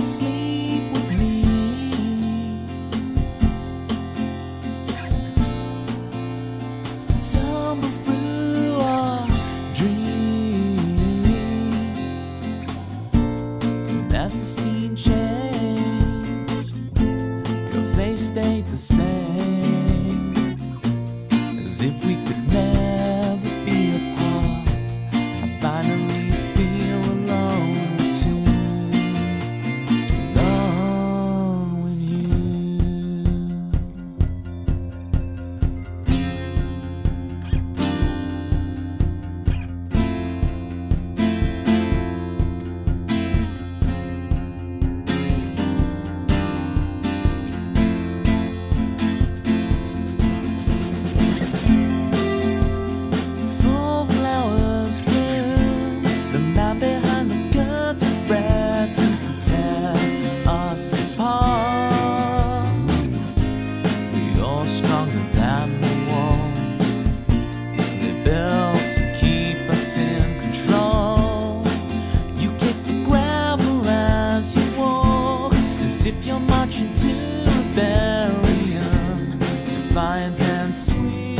Sleep with me. Tumble through our dreams. And as the scene changed, your face stayed the same, as if we could never be apart. I finally feel alone too. In control, you kick the gravel as you walk, as if you're marching to rebellion, defiant and sweet.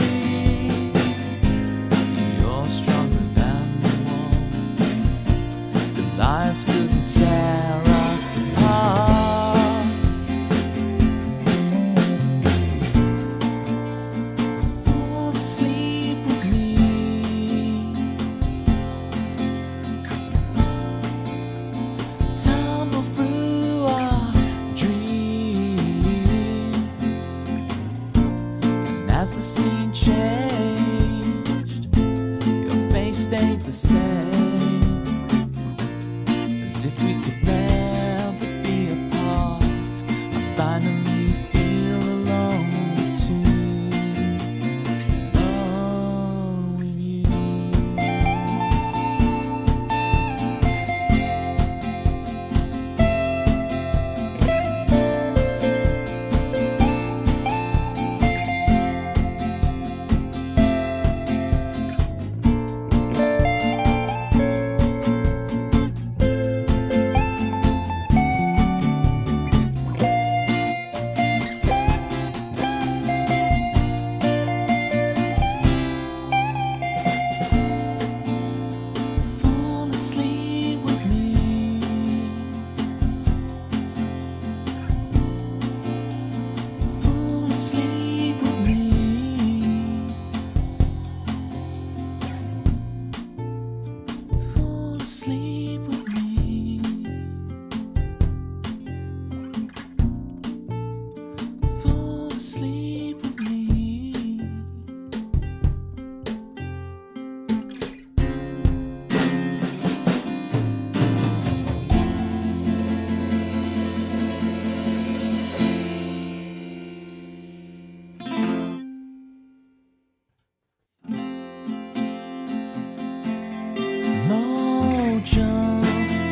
You're stronger than the wall. The lives couldn't tear us apart. Fall asleep with me. Tumble through our dreams. And as the scene changed, your face stayed the same, as if we could never be apart. I finally feel alone too. Alone with you. Sleep with me. Fall asleep with me. Fall asleep with me. Fall asleep with me.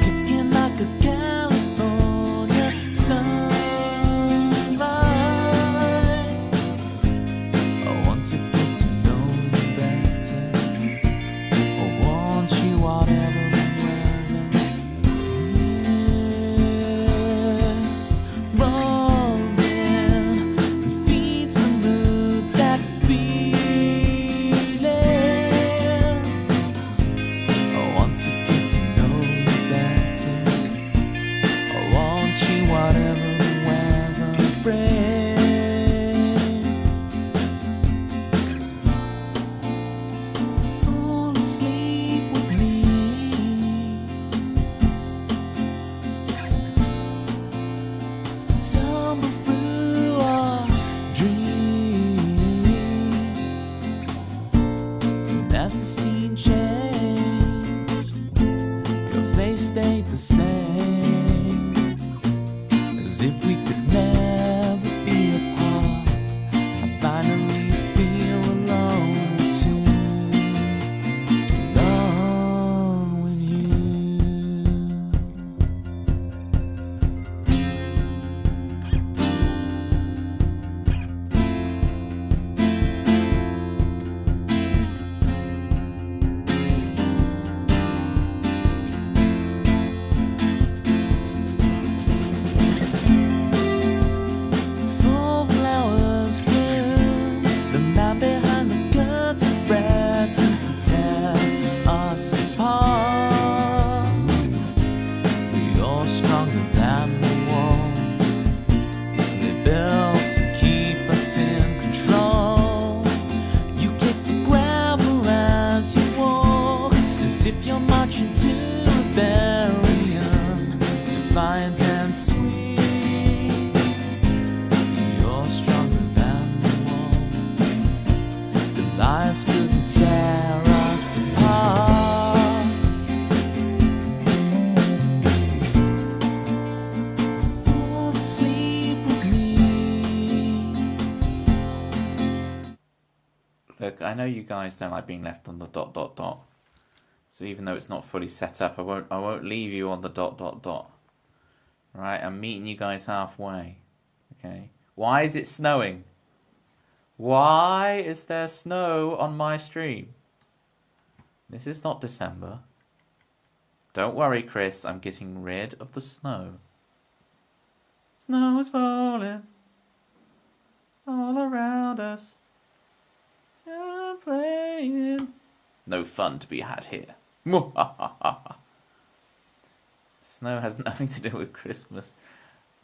Kicking like a California sunrise. I want to get to know you better. I want you whatever the weather. Mist rolls in and feeds the mood, that feeling. I want to get to know you better. I want you whatever the weather brings. Fall asleep with me. Tumble through our dreams. And as the scene changed, your face stayed the same, as if we could never be apart. I finally feel alone too. Alone with you. sleep with me. Look, I know you guys don't like being left on the ... So even though it's not fully set up, I won't leave you on the ... Right, I'm meeting you guys halfway. Okay. Why is it snowing? Why is there snow on my stream? This is not December. Don't worry, Chris, I'm getting rid of the snow. Snow is falling all around us. Children playing. No fun to be had here. Snow has nothing to do with Christmas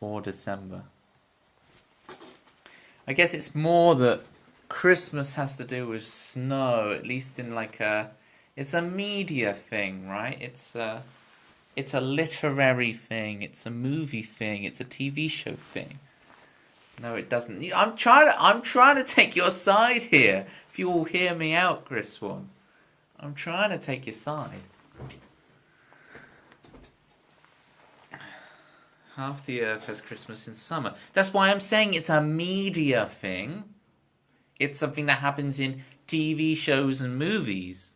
or December. I guess it's more that Christmas has to do with snow, at least in like a... It's a media thing, right? It's a literary thing. It's a movie thing. It's a TV show thing. No, it doesn't. I'm trying to take your side here. If you all hear me out, Chris Swan. I'm trying to take your side. Half the earth has Christmas in summer. That's why I'm saying it's a media thing. It's something that happens in TV shows and movies.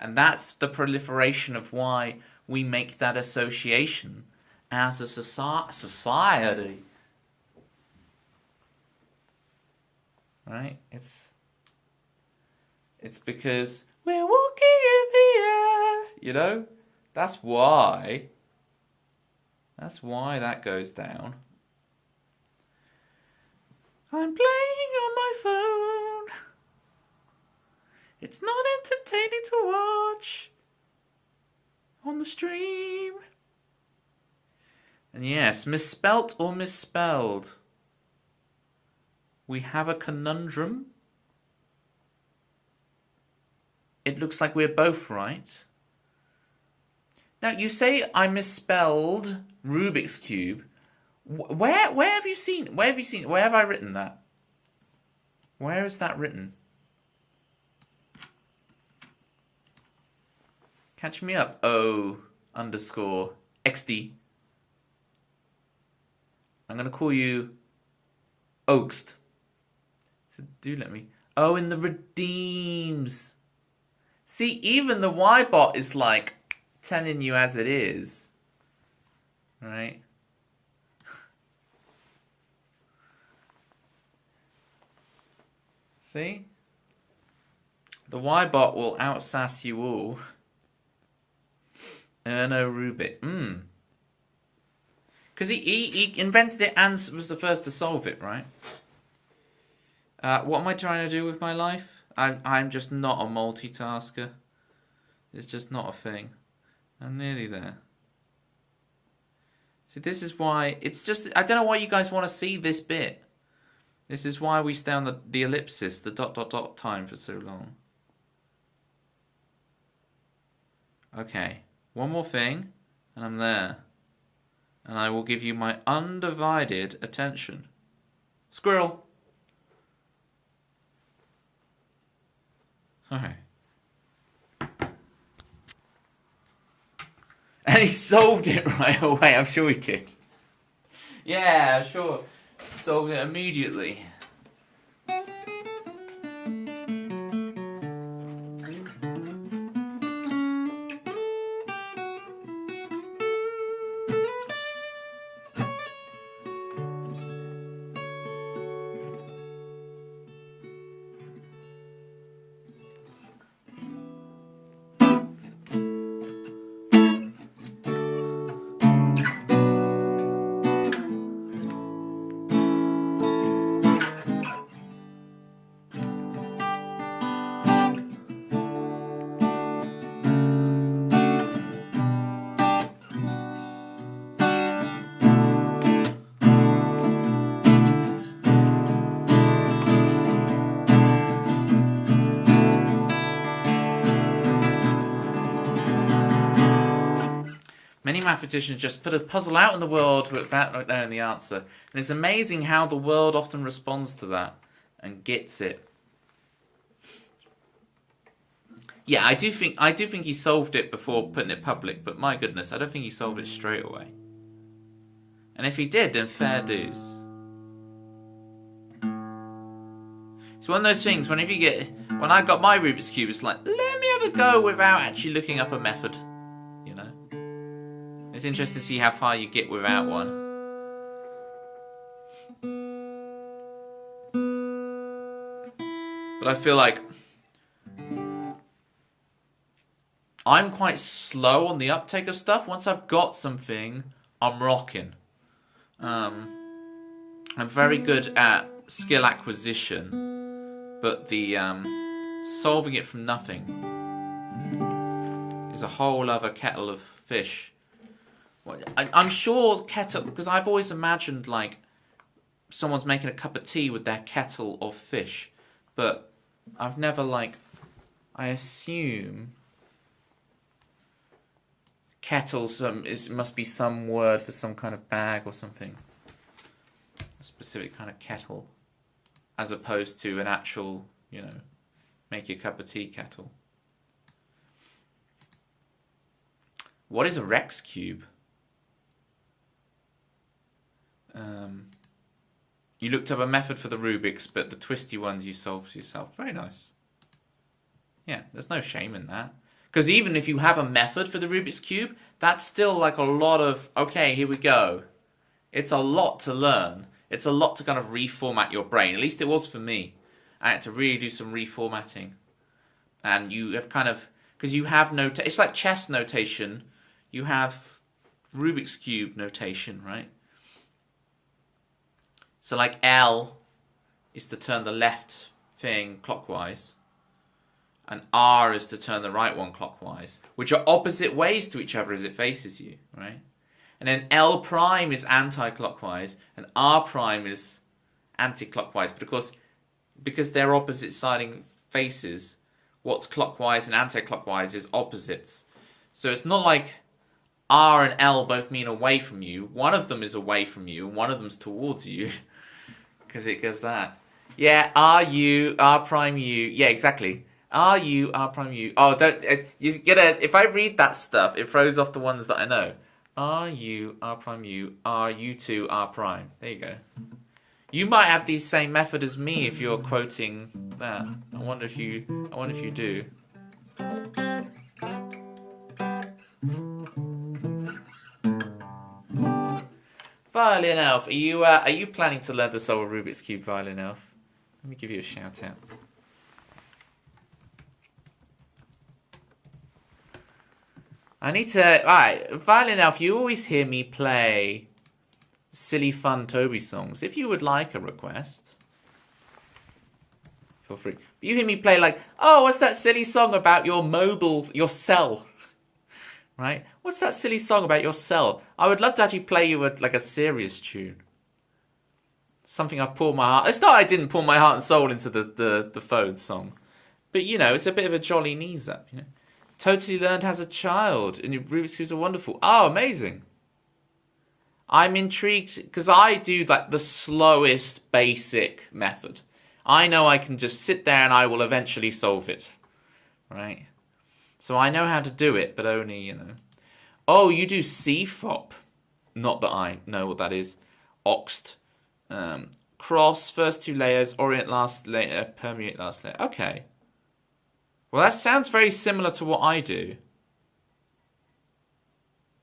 And that's the proliferation of why we make that association as a society. Right? It's because we're walking in the air. You know? That's why. That's why that goes down. I'm playing on my phone. It's not entertaining to watch on the stream. And yes, misspelt or misspelled. We have a conundrum. It looks like we're both right. Now, you say I misspelled Rubik's Cube. Where have you seen? Where have I written that? Where is that written? Catch me up. O_XD. I'm gonna call you Oakst. So do let me. Oh, in the redeems. See, even the Y-bot is like telling you as it is. Right? See? The Y-bot will outsass you all. Erno Rubik. Because he invented it and was the first to solve it, right? What am I trying to do with my life? I'm just not a multitasker. It's just not a thing. I'm nearly there. See, this is why... It's just... I don't know why you guys want to see this bit. This is why we stay on the ellipsis, the ... time for so long. Okay. One more thing, and I'm there. And I will give you my undivided attention. Squirrel! Alright. And he solved it right away, I'm sure he did. Yeah, sure. Solved it immediately. Many mathematicians just put a puzzle out in the world without not knowing the answer. And it's amazing how the world often responds to that and gets it. Yeah, I do think he solved it before putting it public, but my goodness, I don't think he solved it straight away. And if he did, then fair dues. It's one of those things, when I got my Rubik's Cube, it's like, let me have a go without actually looking up a method, you know? It's interesting to see how far you get without one. But I feel like I'm quite slow on the uptake of stuff. Once I've got something, I'm rocking. I'm very good at skill acquisition, but the solving it from nothing is a whole other kettle of fish. Well, I'm sure kettle, because I've always imagined like someone's making a cup of tea with their kettle of fish, but I've never I assume kettle must be some word for some kind of bag or something. A specific kind of kettle. As opposed to an actual, make your cup of tea kettle. What is a Rex cube? You looked up a method for the Rubik's, but the twisty ones you solved yourself. Very nice. Yeah, there's no shame in that. Because even if you have a method for the Rubik's Cube, that's still like a lot of, okay, here we go. It's a lot to learn. It's a lot to kind of reformat your brain. At least it was for me. I had to really do some reformatting. And you have kind of, because you have it's like chess notation. You have Rubik's Cube notation, right? So like L is to turn the left thing clockwise. And R is to turn the right one clockwise. Which are opposite ways to each other as it faces you, right? And then L prime is anti-clockwise. And R prime is anti-clockwise. But of course, because they're opposite siding faces, what's clockwise and anti-clockwise is opposites. So it's not like R and L both mean away from you. One of them is away from you, and one of them's towards you. Because it goes that. Yeah, R, U, R prime, U. Yeah, exactly. R, U, R prime, U. Oh, don't... you gotta... If I read that stuff, it throws off the ones that I know. R, U, R prime, U. R, U2, R prime. There you go. You might have the same method as me if you're quoting that. I wonder if you do. Violin Elf, are you planning to learn to solve a Rubik's Cube, Violin Elf? Let me give you a shout out. I need to... Alright, Violin Elf, you always hear me play silly, fun Toby songs. If you would like a request, feel free. But you hear me play like, oh, what's that silly song about your cell? Right? What's that silly song about your cell? I would love to actually play you a serious tune. Something I've poured my heart... It's not I didn't pour my heart and soul into the phone song. But, it's a bit of a jolly knees up, Totally learned as a child, and your Rubik's Cubes are wonderful. Oh, amazing. I'm intrigued, because I do the slowest basic method. I know I can just sit there and I will eventually solve it. Right? So I know how to do it, but only, Oh, you do CFOP. Not that I know what that is. Oxt. Cross, first two layers, orient last layer, permeate last layer. Okay. Well, that sounds very similar to what I do.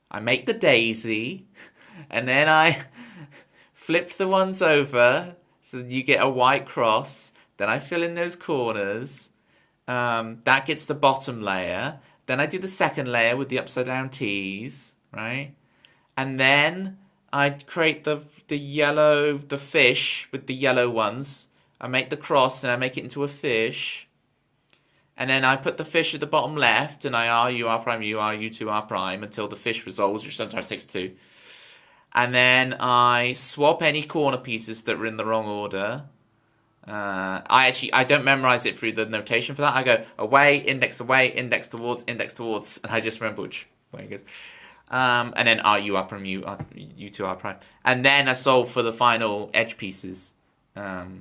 I make the daisy, and then I flip the ones over so that you get a white cross. Then I fill in those corners. That gets the bottom layer. Then I do the second layer with the upside down T's, right? And then I create the fish with the yellow ones. I make the cross and I make it into a fish. And then I put the fish at the bottom left, and I R, U, R prime, U, R, U2, R prime, until the fish resolves, which sometimes takes 2. And then I swap any corner pieces that were in the wrong order. I don't memorize it through the notation for that. I go away, index towards, and I just remember which way it goes. And then R, U, R prime, U, R, U2, R prime. And then I solve for the final edge pieces. So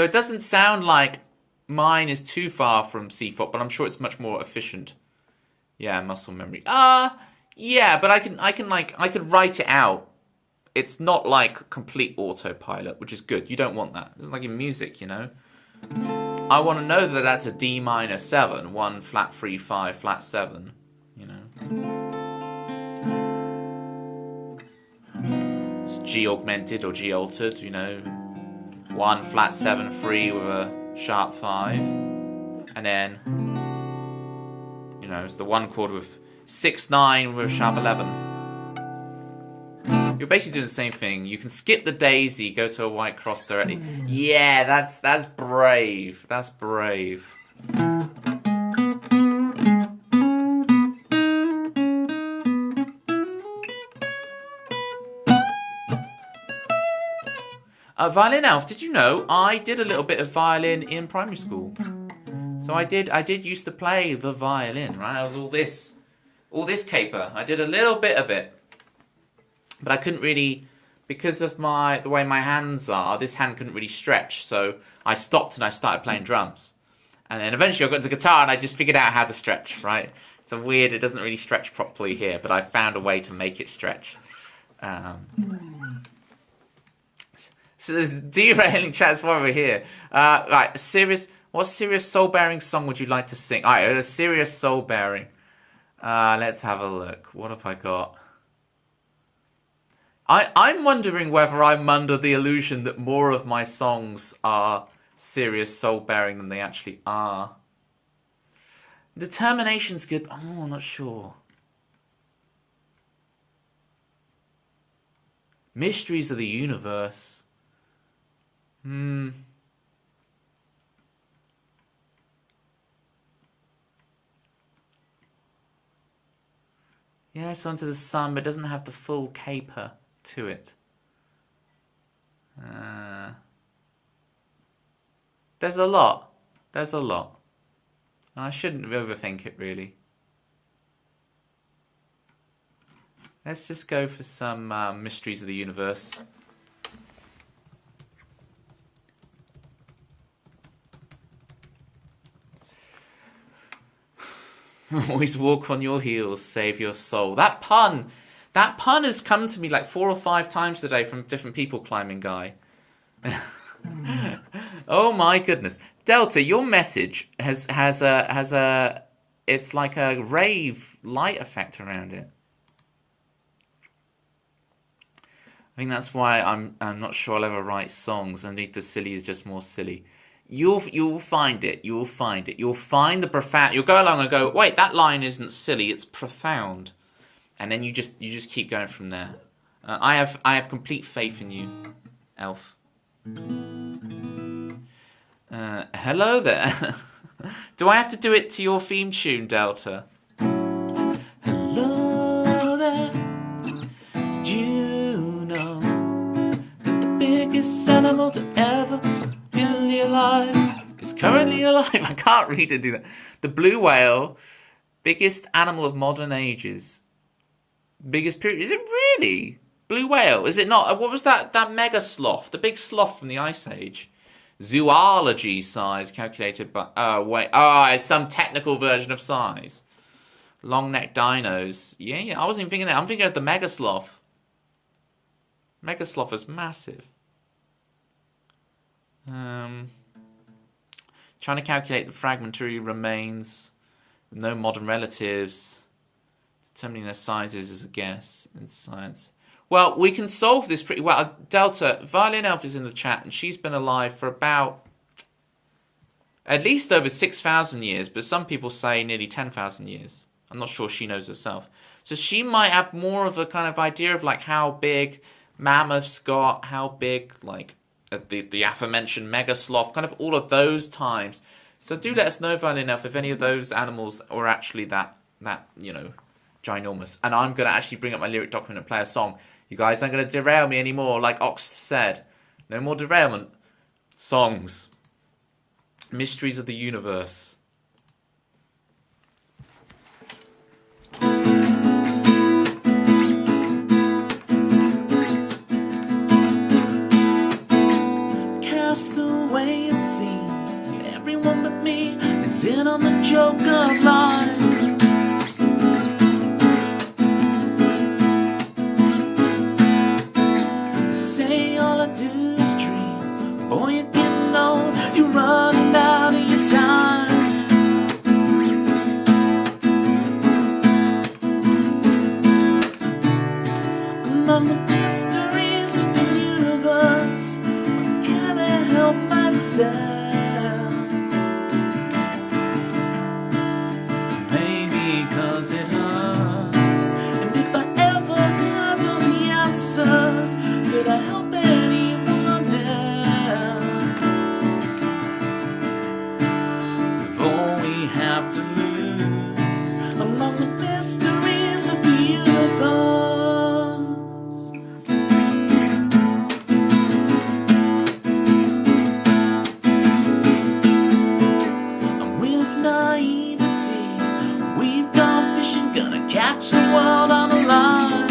it doesn't sound like mine is too far from CFOP, but I'm sure it's much more efficient. Yeah, muscle memory. Yeah, but I could write it out. It's not like complete autopilot, which is good. You don't want that. It's like in music, you know. I want to know that that's a D minor 7, 1 flat 3 5 flat 7, you know. It's G augmented or G altered, you know. 1 flat 7 3 with a sharp 5, and then, you know, it's the 1 chord with 6 9 with a sharp 11. You're basically doing the same thing. You can skip the daisy, go to a white cross directly. Yeah, that's brave. That's brave. Violin Elf, did you know I did a little bit of violin in primary school? So I did used to play the violin, right? I was all this caper. I did a little bit of it. But I couldn't really, because of the way my hands are, this hand couldn't really stretch. So I stopped and I started playing drums. And then eventually I got into guitar and I just figured out how to stretch, right? It's a weird, it doesn't really stretch properly here, but I found a way to make it stretch. So there's derailing chats for over here. Right, what serious soul-bearing song would you like to sing? All right, a serious soul-bearing. Let's have a look. What have I got? I'm wondering whether I'm under the illusion that more of my songs are serious soul-bearing than they actually are. Determination's good. Oh, I'm not sure. Mysteries of the Universe. Yes, Onto the Sun, but it doesn't have the full caper to it. There's a lot. There's a lot. And I shouldn't overthink it, really. Let's just go for some Mysteries of the Universe. Always walk on your heels, save your soul. That pun has come to me like 4 or 5 times today from different people, Climbing Guy. Oh my goodness, Delta, your message has a it's like a rave light effect around it. I think that's why I'm not sure I'll ever write songs. Underneath the silly is just more silly. You'll find it. You'll find it. You'll find the profound. You'll go along and go, wait, that line isn't silly. It's profound, and then you just keep going from there. I have complete faith in you, Elf. Hello there. Do I have to do it to your theme tune, Delta? Hello there. Did you know that the biggest animal to ever alive is currently alive? I can't read and do that. The blue whale, biggest animal of modern ages. Biggest period. Is it really? Blue whale. Is it not? What was that mega sloth? The big sloth from the Ice Age. Zoology size calculated by... Oh, wait. Oh, it's some technical version of size. Long neck dinos. Yeah. I wasn't even thinking that. I'm thinking of the mega sloth. Mega sloth is massive. Trying to calculate the fragmentary remains with no modern relatives. Determining their sizes is a guess in science. Well, we can solve this pretty well. Delta, Violin Elf is in the chat, and she's been alive for about at least over 6,000 years, but some people say nearly 10,000 years. I'm not sure she knows herself. So she might have more of a kind of idea of like how big mammoths got, how big like the aforementioned mega sloth, kind of all of those times. So do let us know, Violin Elf, if any of those animals are actually that you know, ginormous. And I'm going to actually bring up my lyric document and play a song. You guys aren't going to derail me anymore, like Ox said. No more derailment. Songs. Mysteries of the Universe. Cast away, it seems. Everyone but me is in on the joke of life. Among the mysteries of the universe, I can't help myself. Maybe 'cause it hurts, and if I ever had all the answers, could I help anyone else? With all we have to lose among the mysteries of the universe. And with naivety, we've gone fishing, gonna catch the world on a line.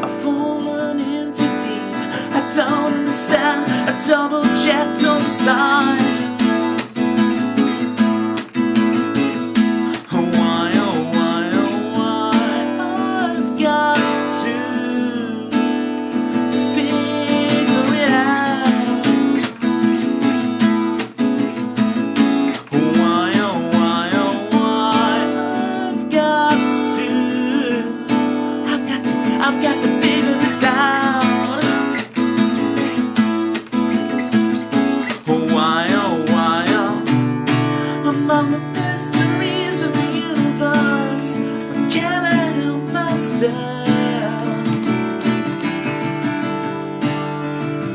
I've fallen in too deep, I don't understand, I double checked all the signs. Why, oh why, oh why, I've got to figure it out. Why, oh why, oh why, I've got to figure this out. Why, oh why, oh, among the mysteries of the universe, but can I help myself?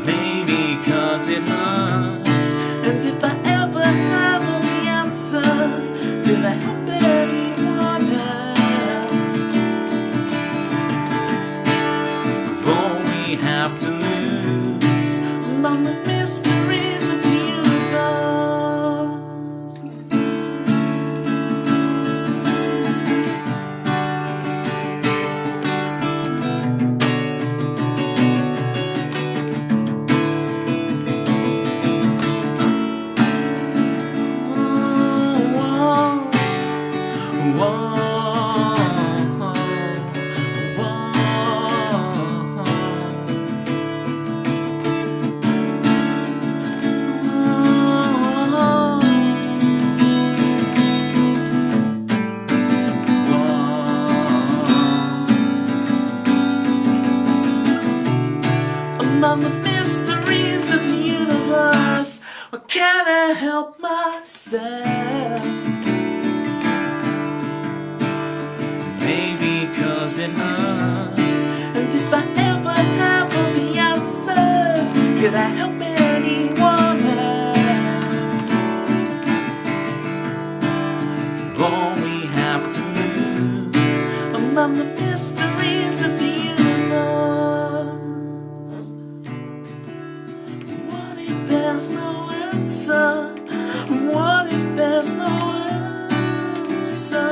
Maybe 'cause it hurts, and if I ever have all the answers, will I help anyone else? With all we have to lose among the mysteries of the universe. Among the mysteries of the universe, why can't I help myself? Maybe 'cause it hurts, and if I ever have all the answers, could I help anyone else? All we have to lose among the mysteries of the universe. What if there's no answer? What if there's no answer?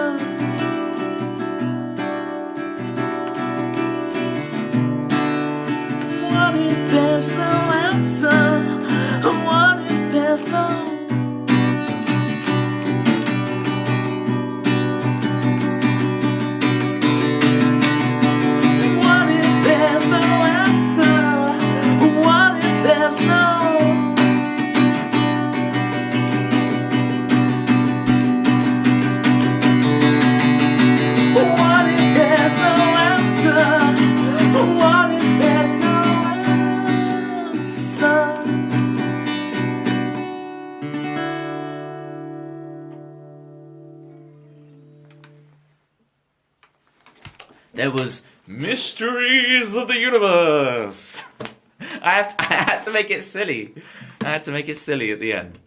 What if there's no answer? What if there's no? What if there's no answer? What if there's no? What if there's no answer? What if there's no answer? There was mysteries of the universe. I had to make it silly. I had to make it silly at the end.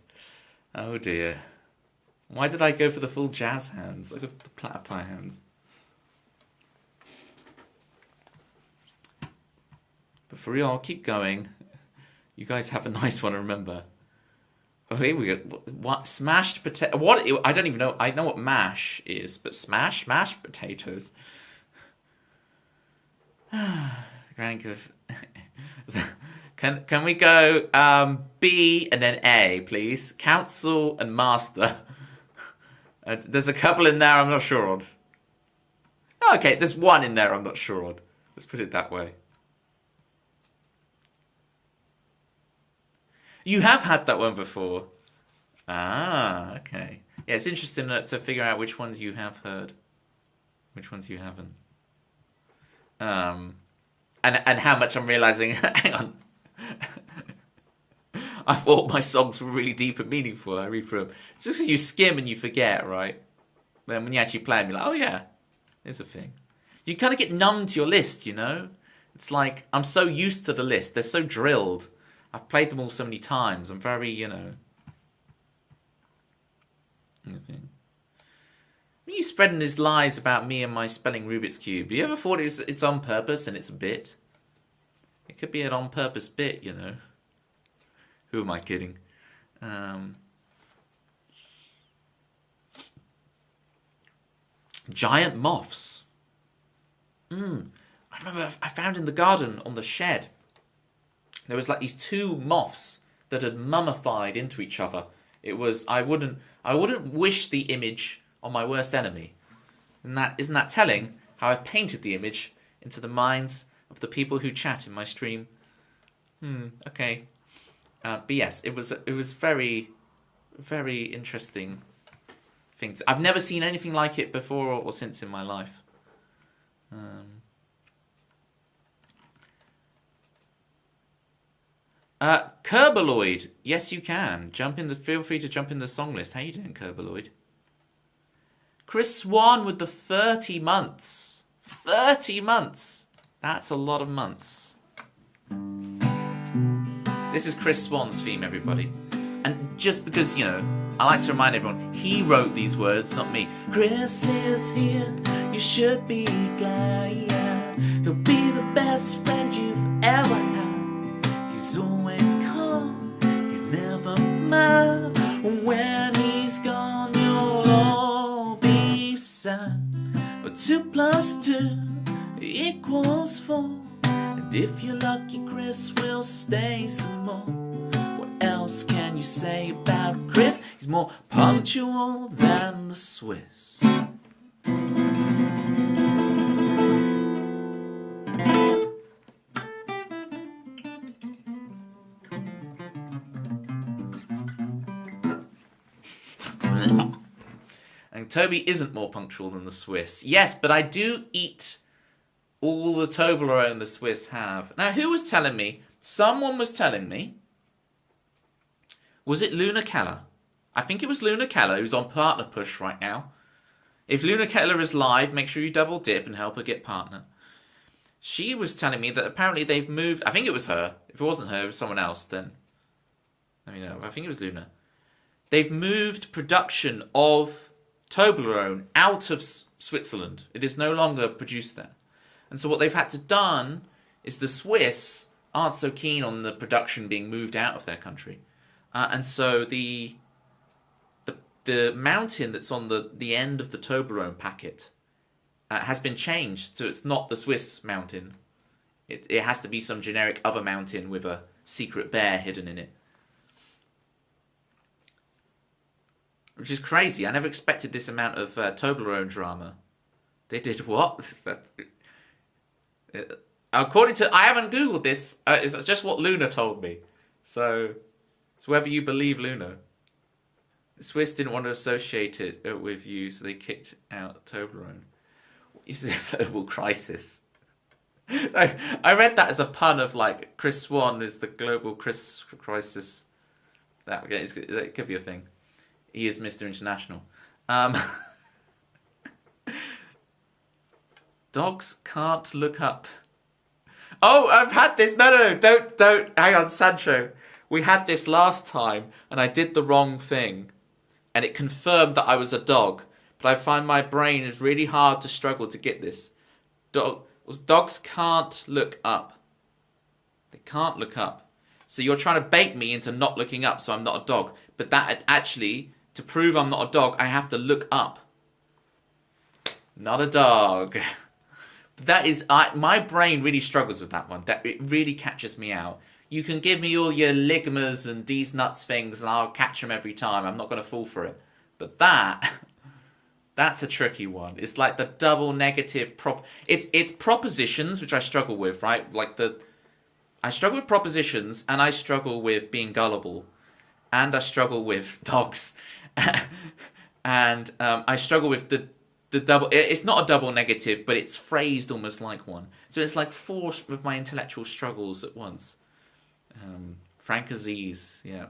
Oh dear. Why did I go for the full jazz hands? Look at the platypi hands. But for real, I'll keep going. You guys have a nice one, remember. Oh, here we go. What? Smashed potato. What? I don't even know. I know what mash is, but mashed potatoes. Rank of. Can we go B and then A, please? Council and master. There's a couple in there I'm not sure on. Oh, okay, there's one in there I'm not sure on. Let's put it that way. You have had that one before. Ah, okay. Yeah, it's interesting to figure out which ones you have heard, which ones you haven't. And how much I'm realizing. Hang on. I thought my songs were really deep and meaningful. I read through them. It's just because you skim and you forget, right? Then when you actually play them, you're like, oh yeah, there's a thing. You kind of get numb to your list, you know? It's like, I'm so used to the list. They're so drilled. I've played them all so many times. I'm very, you know... When you spreading these lies about me and my spelling Rubik's Cube, do you ever thought it's on purpose and it's a bit? It could be an on-purpose bit, you know? Who am I kidding? Giant moths. I remember I found in the garden on the shed, there was like these two moths that had mummified into each other. It was, I wouldn't wish the image on my worst enemy. And isn't that telling how I've painted the image into the minds of the people who chat in my stream? Okay. But yes, it was very, very interesting things. I've never seen anything like it before or since in my life. Kerbaloid, yes you can. Feel free to jump in the song list. How you doing, Kerbaloid? Chris Swan with the 30 months. 30 months. That's a lot of months. This is Chris Swan's theme, everybody. And just because, you know, I like to remind everyone, he wrote these words, not me. Chris is here, you should be glad. He'll be the best friend you've ever had. He's always calm, he's never mad. When he's gone, you'll all be sad. But 2 + 2 equals 4. And if you're lucky, Chris will stay some more. What else can you say about Chris? He's more punctual than the Swiss. And Toby isn't more punctual than the Swiss. Yes, but I do eat all the Toblerone the Swiss have. Now, who was telling me? Someone was telling me. Was it Luna Keller? I think it was Luna Keller, who's on Partner Push right now. If Luna Keller is live, make sure you double dip and help her get partner. She was telling me that apparently they've moved... I think it was her. If it wasn't her, it was someone else, then... Let me know. I think it was Luna. They've moved production of Toblerone out of Switzerland. It is no longer produced there. And so what they've had to done is the Swiss aren't so keen on the production being moved out of their country. And so the mountain that's on the end of the Toblerone packet has been changed. So it's not the Swiss mountain. It has to be some generic other mountain with a secret bear hidden in it. Which is crazy. I never expected this amount of Toblerone drama. They did what? According to... I haven't Googled this. It's just what Luna told me. So it's whether you believe Luna. The Swiss didn't want to associate it with you, so they kicked out Toblerone. You said global crisis. So I read that as a pun of like Chris Swan is the global crisis. That could be a thing. He is Mr. International. Dogs can't look up. Oh, I've had this. No, don't. Hang on, Sancho. We had this last time, and I did the wrong thing. And it confirmed that I was a dog. But I find my brain is really hard to struggle to get this. Dogs can't look up. They can't look up. So you're trying to bait me into not looking up, so I'm not a dog. But that actually, to prove I'm not a dog, I have to look up. Not a dog. That is, my brain really struggles with that one. It really catches me out. You can give me all your ligmas and these nuts things and I'll catch them every time. I'm not going to fall for it. But that's a tricky one. It's like the double negative it's propositions, which I struggle with, right? Like I struggle with propositions and I struggle with being gullible. And I struggle with dogs. And I struggle with the double. It's not a double negative, but it's phrased almost like one. So it's like four of my intellectual struggles at once. Frank Aziz, yeah.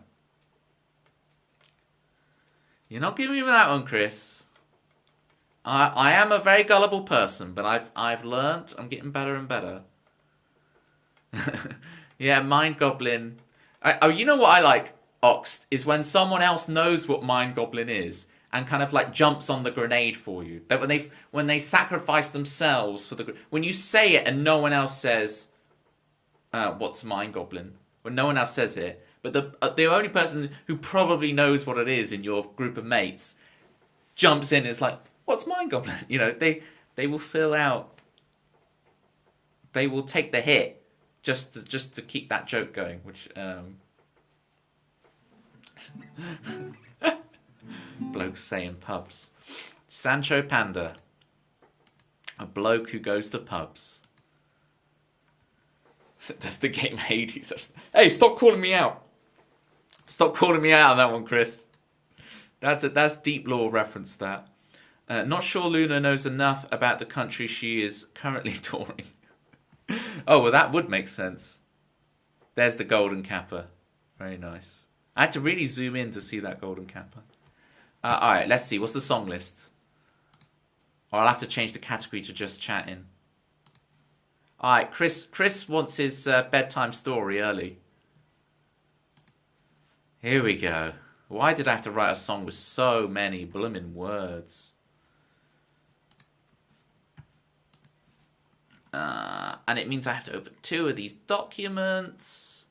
You're not giving me that one, Chris. I am a very gullible person, but I've learnt. I'm getting better and better. Yeah, Mind Goblin. You know what I like, Oxt, is when someone else knows what Mind Goblin is and kind of like jumps on the grenade for you. That when they sacrifice themselves for when you say it and no one else says, "What's Mind Goblin?" When no one else says it, but the only person who probably knows what it is in your group of mates jumps in and is like, "What's Mind Goblin?" You know, they will fill out. They will take the hit just to keep that joke going, which blokes say in pubs. Sancho Panda, a bloke who goes to pubs. That's the game Hades. Hey, stop calling me out. Stop calling me out on that one, Chris. That's deep lore reference, that. Not sure Luna knows enough about the country she is currently touring. Oh, well, that would make sense. There's the golden kappa. Very nice. I had to really zoom in to see that golden kappa. Alright, let's see. What's the song list? Or I'll have to change the category to just chatting. Alright, Chris wants his bedtime story early. Here we go. Why did I have to write a song with so many blooming words? And it means I have to open 2 of these documents.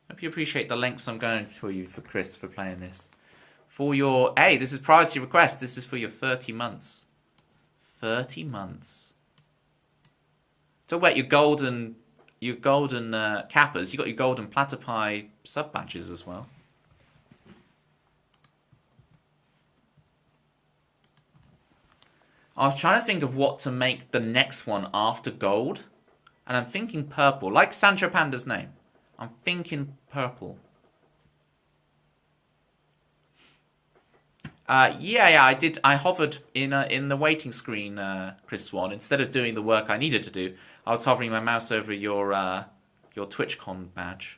Hope you appreciate the lengths I'm going for you, for Chris, for playing this. For your... Hey, this is priority request. This is for your 30 months. 30 months. Talk about your golden kappas. You got your golden platypi sub badges as well. I was trying to think of what to make the next one after gold. And I'm thinking purple. Like Sancho Panda's name. I'm thinking purple. Yeah, I did. I hovered in the waiting screen, Chris Swan. Instead of doing the work I needed to do, I was hovering my mouse over your TwitchCon badge.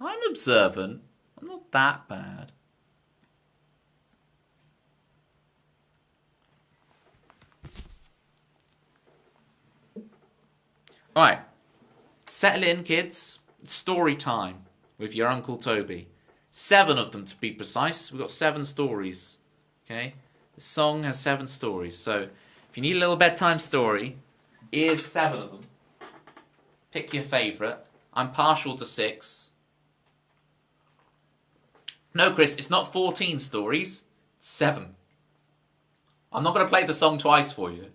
I'm observant. I'm not that bad. Alright, settle in, kids. It's story time with your Uncle Toby. 7 of them to be precise. We've got 7 stories. Okay? The song has 7 stories. So, if you need a little bedtime story, here's 7 of them. Pick your favourite. I'm partial to 6. No, Chris, it's not 14 stories. It's 7. I'm not going to play the song twice for you.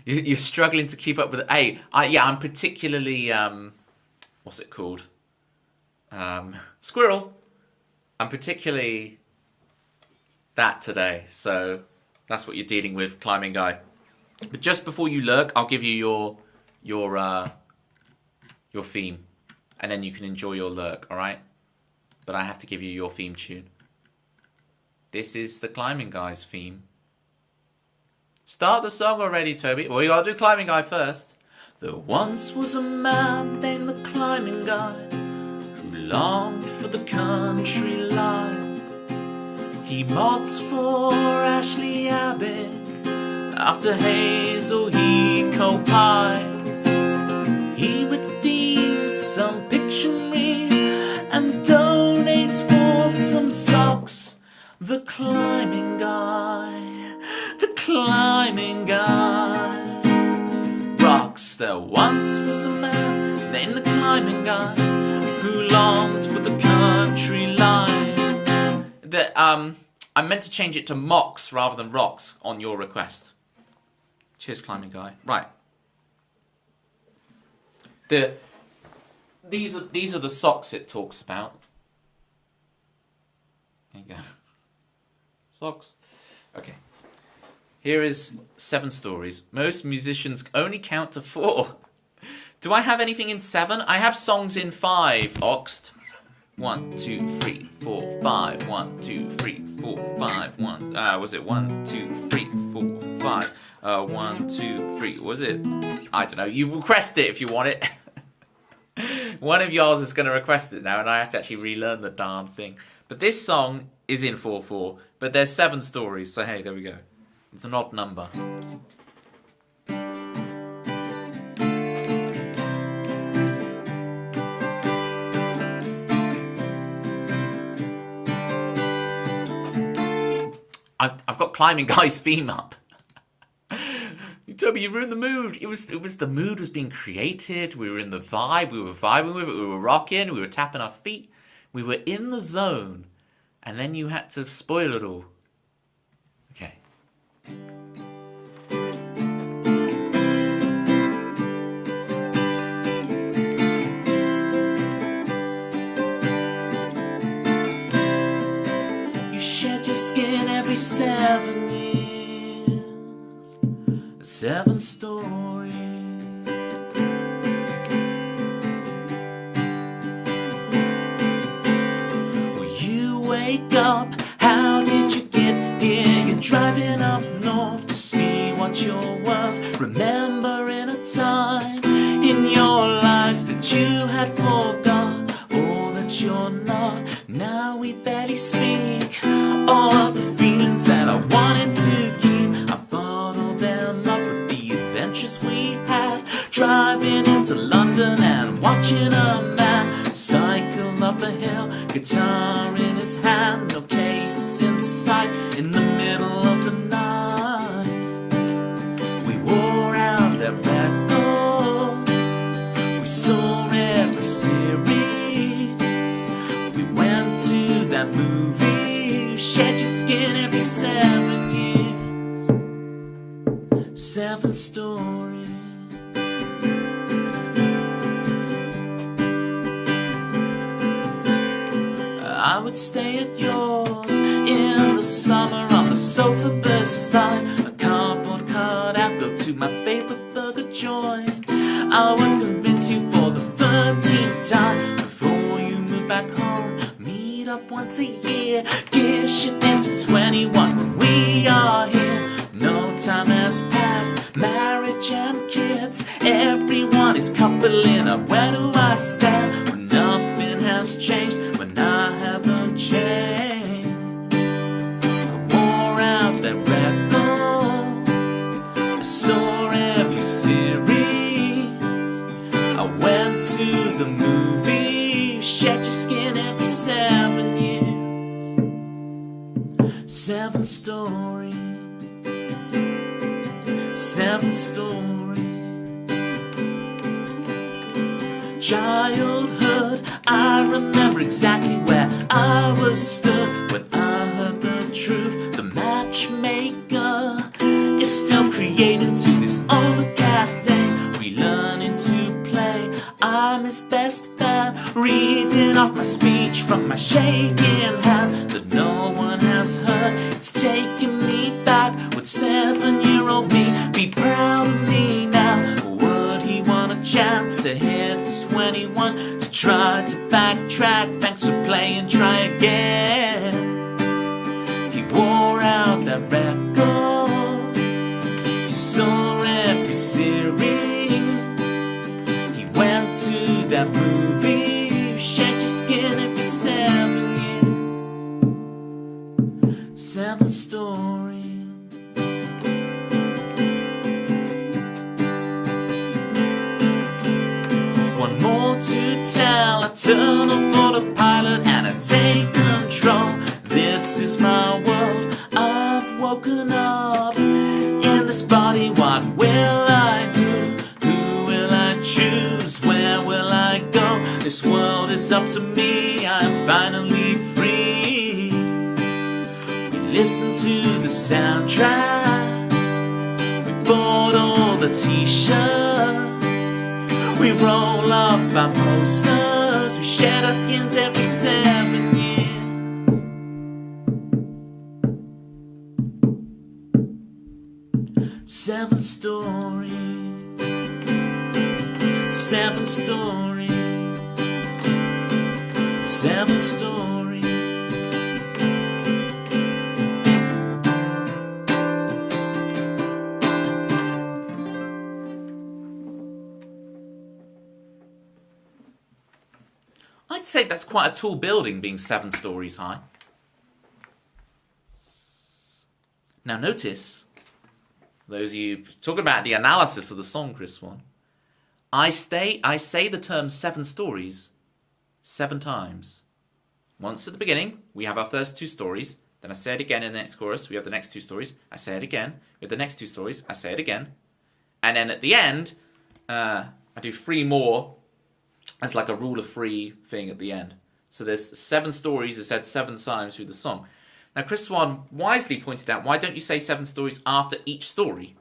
You're struggling to keep up with it. Hey, I'm particularly, what's it called? Squirrel. I'm particularly that today, so that's what you're dealing with, Climbing Guy. But just before you lurk, I'll give you your theme, and then you can enjoy your lurk, all right? But I have to give you your theme tune. This is the Climbing Guy's theme. Start the song already, Toby. Well, you gotta do Climbing Guy first. There once was a man named the Climbing Guy who longed for the country life. He mods for Ashley Abbott. After Hazel he co-pies. He redeems some pictionary and donates for some socks. The Climbing Guy. The Climbing Guy rocks. There once was a man named the Climbing Guy who longed for the country life. I meant to change it to mocks rather than rocks on your request. Cheers, Climbing Guy. Right. These are the socks it talks about. There you go. Socks. Okay. Here is 7 stories. Most musicians only count to 4. Do I have anything in 7? I have songs in 5, Oxt. 1, 2, 3, 4, 5. 1, 2, 3, 4, 5. Was it 1, 2, 3, 4, 5? 1, 2, 3. Was it? I don't know. You request it if you want it. One of yours is going to request it now, and I have to actually relearn the darn thing. But this song is in 4/4, but there's 7 stories, so hey, there we go. It's an odd number. I've got Climbing Guy's theme up. Toby, you ruined the mood. It was the mood was being created. We were in the vibe. We were vibing with it. We were rocking. We were tapping our feet. We were in the zone. And then you had to spoil it all. Okay. You shed your skin every 7 years. 7 stories. Will you wake up? How did you get here? You're driving up north to see what you're worth. Remembering a time in your life that you had forgot, all that you're not. Now we barely speak. All of the feelings that I wanted to keep, I bottled them up with the adventures we had. Driving into London and watching a man cycle up a hill, guitar in his hand, no case in sight. In the middle of the night, we wore out that record. We saw every series. We went to that movie. You shed your skin every 7 years. 7 stories. I would stay at yours in the summer on the sofa beside a cardboard cutout built to my favorite burger joint. I would convince you for the 13th time before you move back home. Meet up once a year, gear shift into 21 when we are here. No time has passed, marriage and kids, everyone is coupling up. Where do I stand when nothing has changed? When I haven't changed, I wore out that record. I saw every series. I went to the movie. You shed your skin every 7 years. 7 stories. 7 stories. Childhood, I remember exactly where I was stood when I heard the truth. The matchmaker is still creating to this overcast day, relearning to play. I'm his best fan, reading off my speech from my shaking hand that no one has heard. It's taking me back. Would 7-year-old me be proud of me now? Would he want a chance to hit 21 to try to backtrack? Thanks for playing, try again. He wore out that record. He saw every series. He went to that movie. You shed your skin every 7 years. 7 stories. One more to tell. I turn off autopilot and I take control. This is my world. I've woken up in this body. What will I do? Who will I choose? Where will I go? This world is up to me. I'm finally free. We listen to the soundtrack. We bought all the t-shirts. We roll up our posters. We shed our skins every 7 years. Seven stories. Seven stories. Seven stories. I'd say that's quite a tall building, being 7 stories high. Now notice, those of you talking about the analysis of the song, Chris One, I say the term 7 stories 7 times. Once at the beginning, we have our first 2 stories. Then I say it again in the next chorus. We have the next 2 stories. I say it again. With the next 2 stories, I say it again. And then at the end, I do 3 more. It's like a rule of 3 thing at the end. So there's 7 stories are said 7 times through the song. Now, Chris Swan wisely pointed out, why don't you say 7 stories after each story?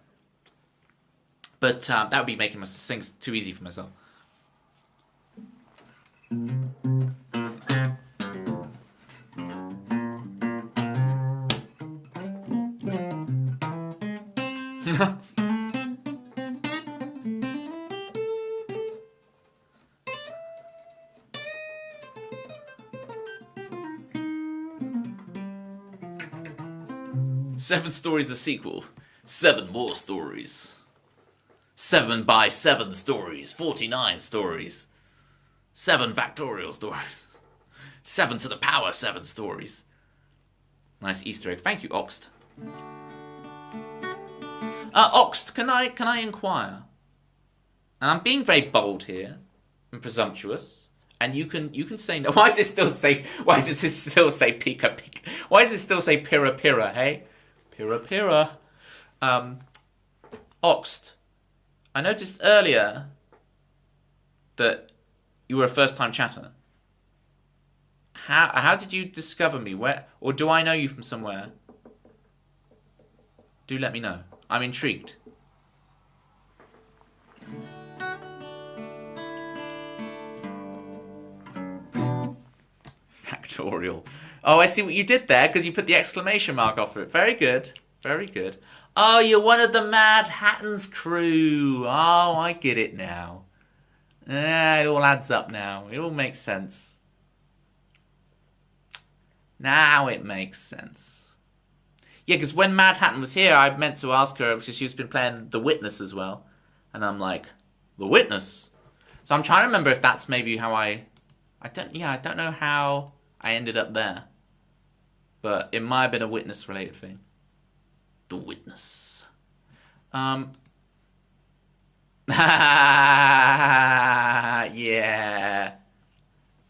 But that would be making my sing too easy for myself. Seven stories the sequel. 7 more stories. 7 by 7 stories. 49 stories. 7 factorial stories. 7 to the power 7 stories. Nice Easter egg. Thank you, Oxt. Oxt, can I inquire? And I'm being very bold here and presumptuous. And you can say no. Why does it still say pika pika? Why does it still say pira pira, hey? Pira pira. Oxt, I noticed earlier that you were a first-time chatter. How did you discover me? Where, or do I know you from somewhere? Do let me know. I'm intrigued. Factorial. Oh, I see what you did there, because you put the exclamation mark after it. Very good. Very good. Oh, you're one of the Mad Hatton's crew. Oh, I get it now. It all adds up now. It all makes sense. Now it makes sense. Yeah, because when Mad Hatton was here, I meant to ask her, because she's been playing The Witness as well. And I'm like, The Witness? So I'm trying to remember if that's maybe how I don't know how I ended up there. But it might have been a Witness-related thing. The Witness. Yeah.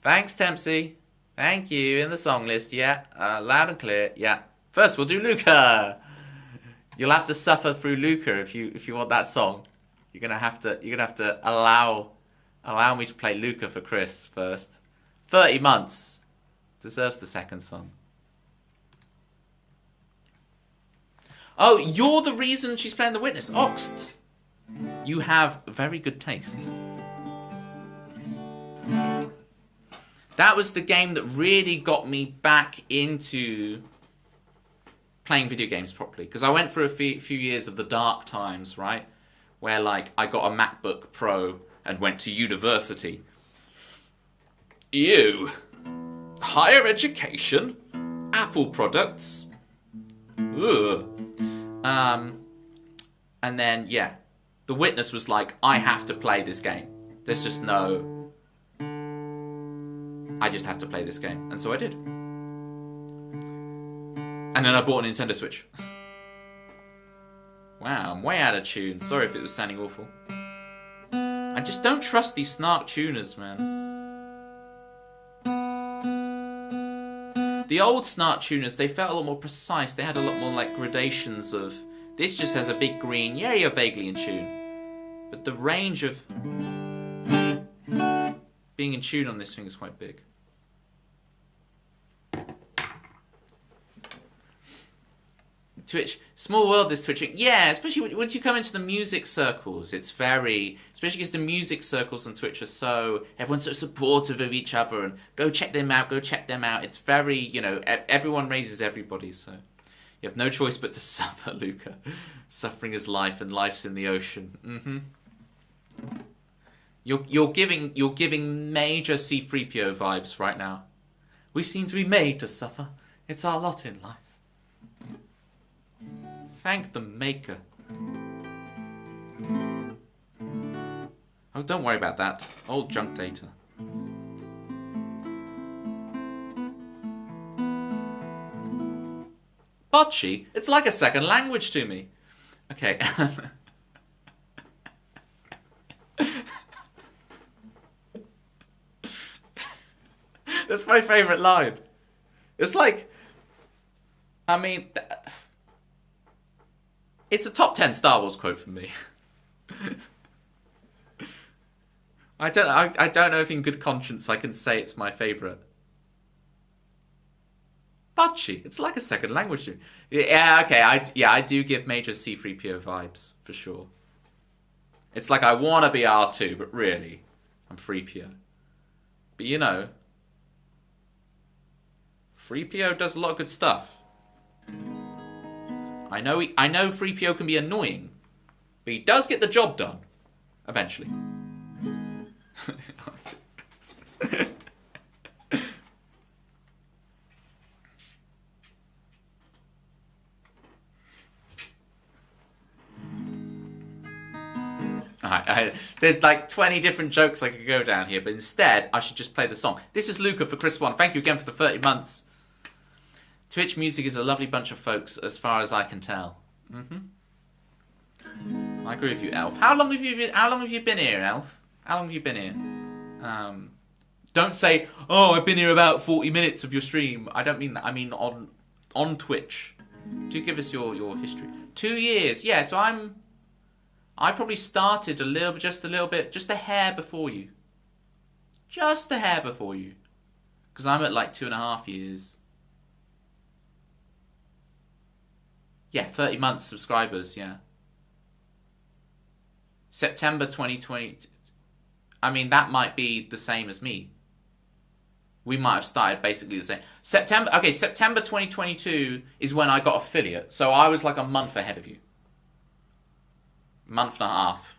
Thanks, Tempsy. Thank you. In the song list, yeah. Loud and clear, yeah. First, we'll do Luca. You'll have to suffer through Luca if you want that song. You're gonna have to allow me to play Luca for Chris first. 30 months deserves the second song. Oh, you're the reason she's playing The Witness. Oxt, you have very good taste. That was the game that really got me back into playing video games properly. Because I went through a few years of the dark times, right? Where, like, I got a MacBook Pro and went to university. Ew. Higher education? Apple products? Ugh. And then, yeah, The Witness was like, I have to play this game. There's just no... I just have to play this game. And so I did. And then I bought a Nintendo Switch. Wow, I'm way out of tune. Sorry if it was sounding awful. I just don't trust these snark tuners, man. The old snark tuners, they felt a lot more precise. They had a lot more, like, gradations of... This just has a big green, yeah, you're vaguely in tune. But the range of being in tune on this thing is quite big. Twitch, small world this twitching. Yeah, especially once you come into the music circles, it's very... Especially because the music circles on Twitch are so... Everyone's so supportive of each other, and go check them out, go check them out. It's very, you know, everyone raises everybody, so... You have no choice but to suffer, Luca. Suffering is life, and life's in the ocean. You're giving major C-3PO vibes right now. We seem to be made to suffer. It's our lot in life. Thank the Maker. Oh, don't worry about that. Old junk data. Bocce? It's like a second language to me. Okay. That's my favourite line. It's like... I mean... It's a top 10 Star Wars quote for me. I don't know if in good conscience I can say it's my favourite. Bocce. It's like a second language to me. Yeah, okay. I do give major C-3PO vibes, for sure. It's like I want to be R2, but really, I'm 3PO. But you know, 3PO does a lot of good stuff. I know 3PO can be annoying, but he does get the job done. Eventually. Alright, there's like 20 different jokes I could go down here, but instead, I should just play the song. This is Luca for Chris One. Thank you again for the 30 months. Twitch music is a lovely bunch of folks, as far as I can tell. I agree with you, Elf. How long have you been here, Elf? How long have you been here? Don't say, oh, I've been here about 40 minutes of your stream. I don't mean that. I mean on Twitch. Do give us your history. 2 years. Yeah, so I probably started just a hair before you. Just a hair before you. Because I'm at like 2.5 years. Yeah, 30 months subscribers, yeah. September 2020. I mean, that might be the same as me. We might have started basically the same. September 2022 is when I got affiliate. So I was like a month ahead of you. Month and a half.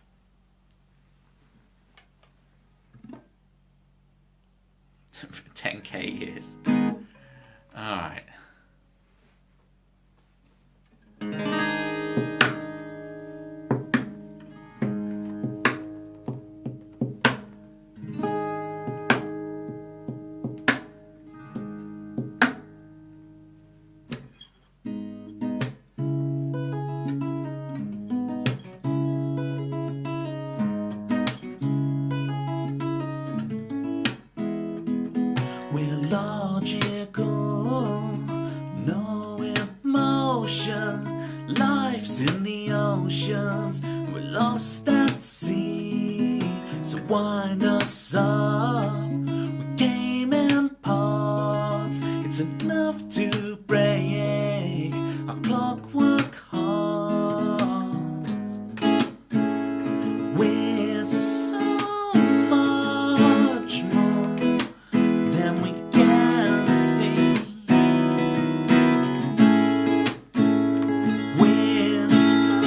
For 10k years. Alright. We're logical, no emotion. Life's in the oceans, we're lost at sea. So wind us up, we came in parts. It's enough to break our clockwork hearts. We're so much more than we can see. We're so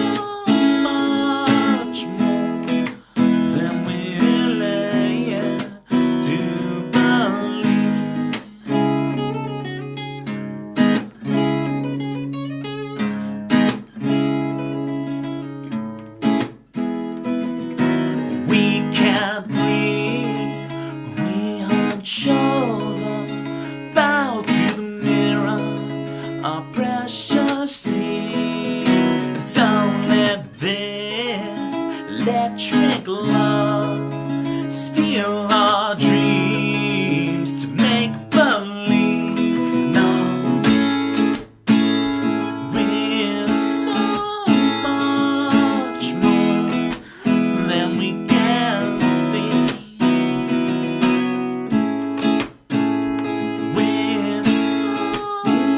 much more than we're led to believe. We can't breathe, we hunch over, bow to the mirror, our precious seeds. Don't let this electric love steal our dreams to make believe. No, we're so much more than we can see. We're so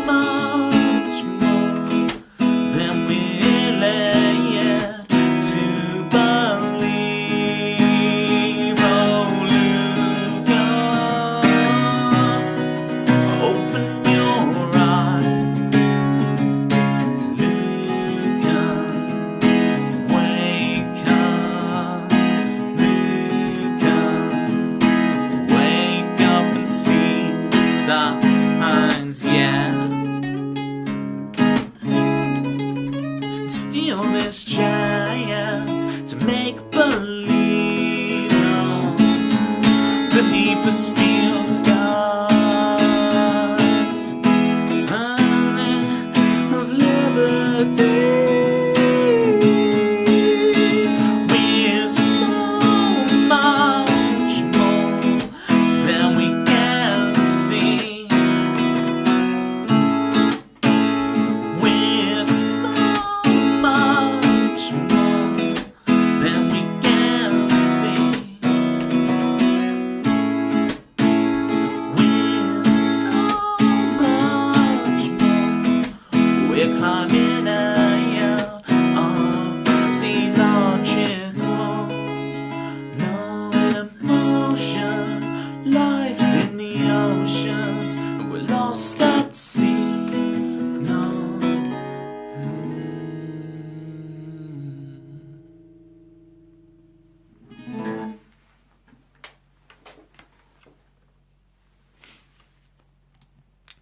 much more than we're led to believe. make believe. No, beneath a steel sky of liberty. We're so much more than we can see. We're so much more than we can see. We're so much more. We're climbing out of the sea, logical. No emotion, life's in the oceans, and we're lost at sea. No.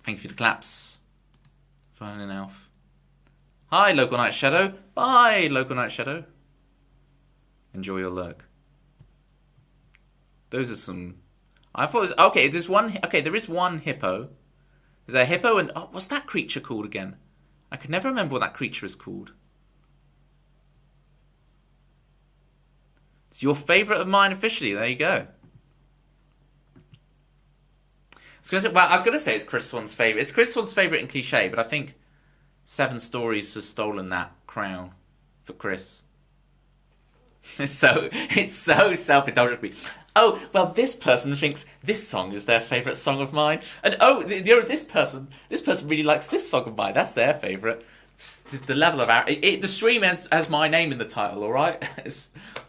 Thank you for the claps. Fine and Elf. Hi, Local Night Shadow. Bye, Local Night Shadow. Enjoy your lurk. Those are some... I thought it was... Okay, there's one... Okay, there is one hippo. There's a hippo and... Oh, what's that creature called again? I could never remember what that creature is called. It's your favourite of mine officially. There you go. I was going to say it's Chris Swan's favourite. It's Chris Swan's favourite in cliche, but I think 7 Stories has stolen that crown for Chris. It's so self-indulgent. Oh, well, this person thinks this song is their favourite song of mine. And oh, this person really likes this song of mine. That's their favourite. The level of the stream has my name in the title, all right?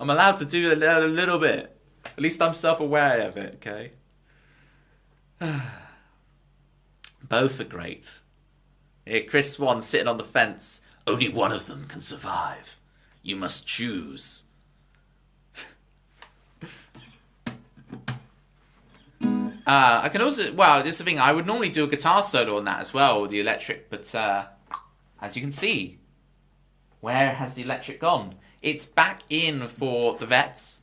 I'm allowed to do a little bit. At least I'm self-aware of it, okay? Both are great. Here, Chris Swan sitting on the fence. Only one of them can survive. You must choose. I can also... Well, this is the thing. I would normally do a guitar solo on that as well, with the electric. But as you can see, where has the electric gone? It's back in for the vets.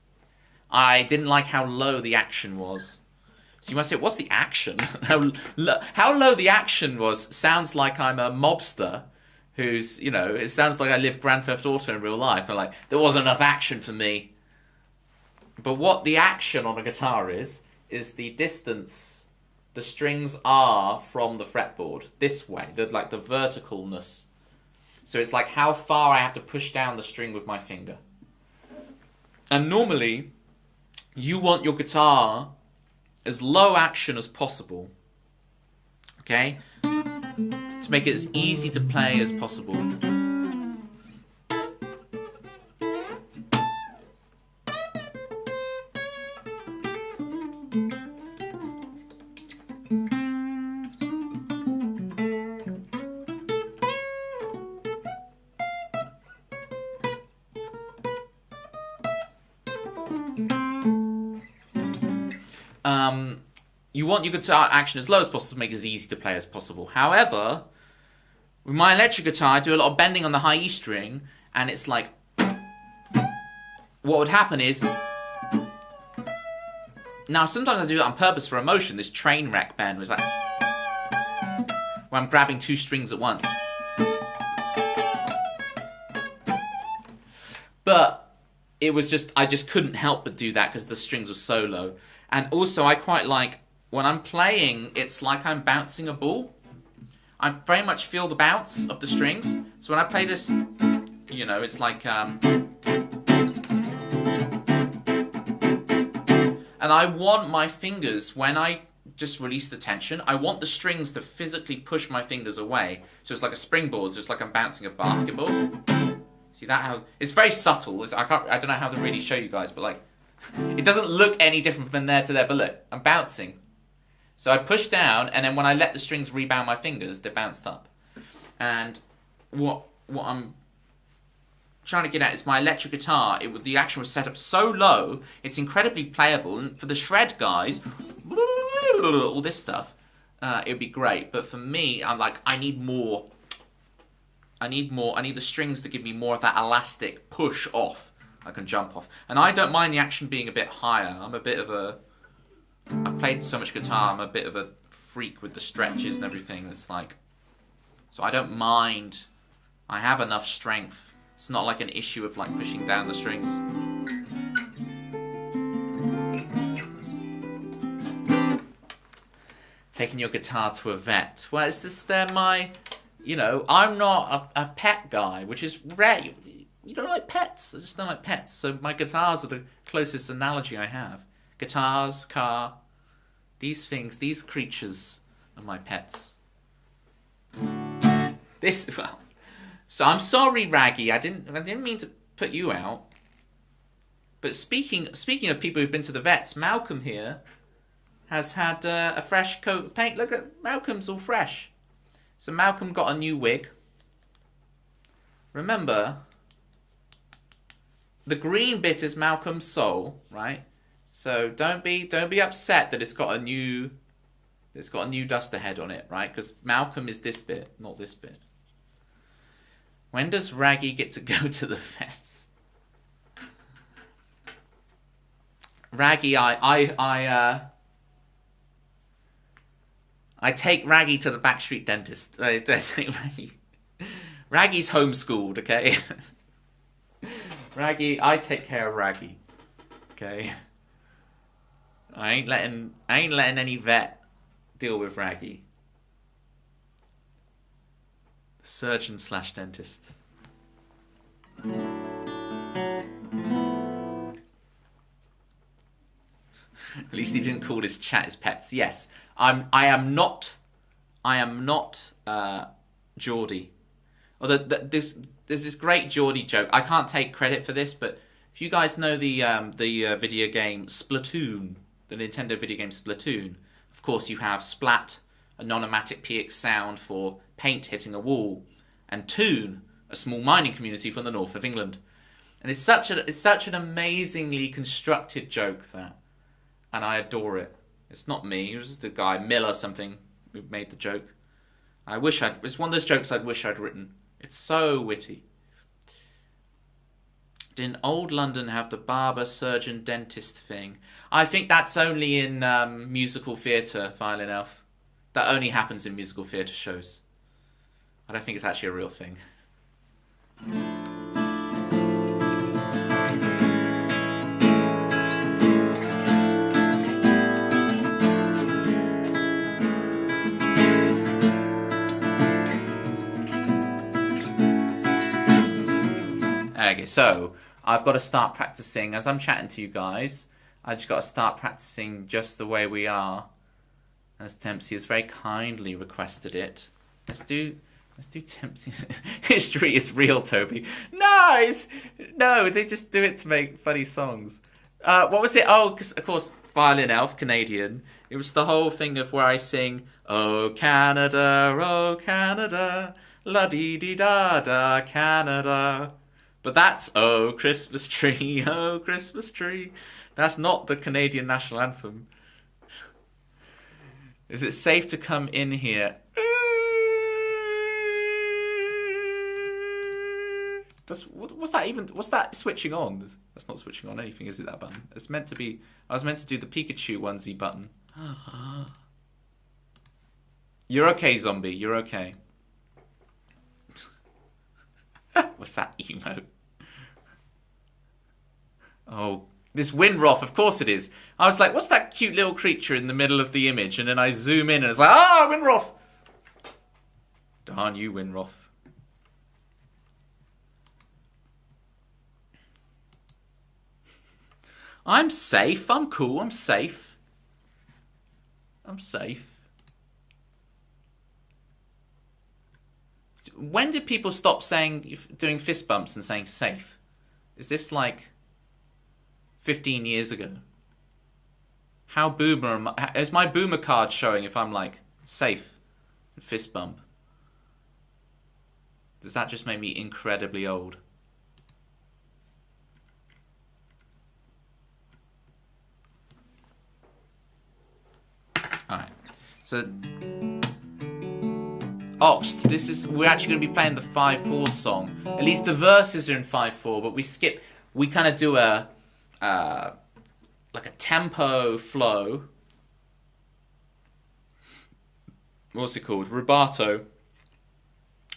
I didn't like how low the action was. So you must say, what's the action? How low the action was sounds like I'm a mobster who's, you know, it sounds like I live Grand Theft Auto in real life. And like, there wasn't enough action for me. But what the action on a guitar is the distance the strings are from the fretboard. This way, like the verticalness. So it's like how far I have to push down the string with my finger. And normally, you want your guitar as low action as possible, okay? To make it as easy to play as possible. You want your guitar action as low as possible to make it as easy to play as possible. However, with my electric guitar, I do a lot of bending on the high E string, and it's like... What would happen is... Now, sometimes I do that on purpose for emotion, this train wreck bend, where it's like... Where I'm grabbing 2 strings at once. But it was just... I just couldn't help but do that because the strings were so low. And also, I quite like... When I'm playing, it's like I'm bouncing a ball. I very much feel the bounce of the strings. So when I play this, you know, it's like... And I want my fingers, when I just release the tension, I want the strings to physically push my fingers away. So it's like a springboard, so it's like I'm bouncing a basketball. See that? How it's very subtle. I don't know how to really show you guys, but like... It doesn't look any different from there to there, but look, I'm bouncing. So I push down, and then when I let the strings rebound my fingers, they're bounced up. And what I'm trying to get at is my electric guitar, the action was set up so low, it's incredibly playable, and for the shred guys, all this stuff, it would be great. But for me, I'm like, I need the strings to give me more of that elastic push off I can jump off. And I don't mind the action being a bit higher. I'm a bit of a... I've played so much guitar, I'm a bit of a freak with the stretches and everything. It's like... So I don't mind. I have enough strength. It's not like an issue of like pushing down the strings. Taking your guitar to a vet. Well, it's just they're my... You know, I'm not a pet guy, which is rare. You don't like pets. I just don't like pets. So my guitars are the closest analogy I have. Guitars, car, these things, these creatures are my pets. Well, so I'm sorry, Raggy. I didn't mean to put you out. But speaking of people who've been to the vets, Malcolm here has had a fresh coat of paint. Look at Malcolm's all fresh. So Malcolm got a new wig. Remember, the green bit is Malcolm's soul, right? So don't be upset that it's got a new duster head on it, right? Because Malcolm is this bit, not this bit. When does Raggy get to go to the vets? Raggy, I take Raggy to the backstreet dentist. I take Raggy. Raggy's homeschooled, okay? Raggy, I take care of Raggy. Okay? I ain't letting any vet deal with Raggy. Surgeon / dentist. At least he didn't call his chat his pets. Yes, I am not Geordie. Although there's this great Geordie joke. I can't take credit for this, but if you guys know the video game Splatoon, the Nintendo video game Splatoon, of course you have splat, a non-onomatic PX sound for paint hitting a wall, and toon, a small mining community from the north of England. And it's such an amazingly constructed joke, that. And I adore it. It's not me. It was just a guy, Mill or something, who made the joke. It's one of those jokes I'd wish I'd written. It's so witty. Didn't old London have the barber, surgeon, dentist thing? I think that's only in musical theatre, Violin Elf. That only happens in musical theatre shows. I don't think it's actually a real thing. Okay, so I've got to start practicing as I'm chatting to you guys. I just got to start practicing just the way we are, as Tempsy has very kindly requested it. Let's do Tempsy. History is real, Toby. No, they just do it to make funny songs. What was it? Oh, cause, of course, Violin Elf, Canadian. It was the whole thing of where I sing, "Oh Canada, la-dee-dee-da-da, Canada." But that's "Oh Christmas Tree, oh Christmas Tree." That's not the Canadian national anthem. Is it safe to come in here? What's that switching on? That's not switching on anything, is it, that button? It's meant to be... I was meant to do the Pikachu onesie button. You're okay, zombie. You're okay. What's that emote? Oh, this Winroth, of course it is. I was like, what's that cute little creature in the middle of the image? And then I zoom in and it's like, Winroth! Darn you, Winroth. I'm safe. I'm cool. I'm safe. I'm safe. When did people stop doing fist bumps and saying safe? Is this like 15 years ago? How boomer am I? Is my boomer card showing if I'm like safe and fist bump? Does that just make me incredibly old? Alright, so Oxt, we're actually going to be playing the 5/4 song. At least the verses are in 5/4, but we skip. we kind of do a like a tempo flow. What's it called? Rubato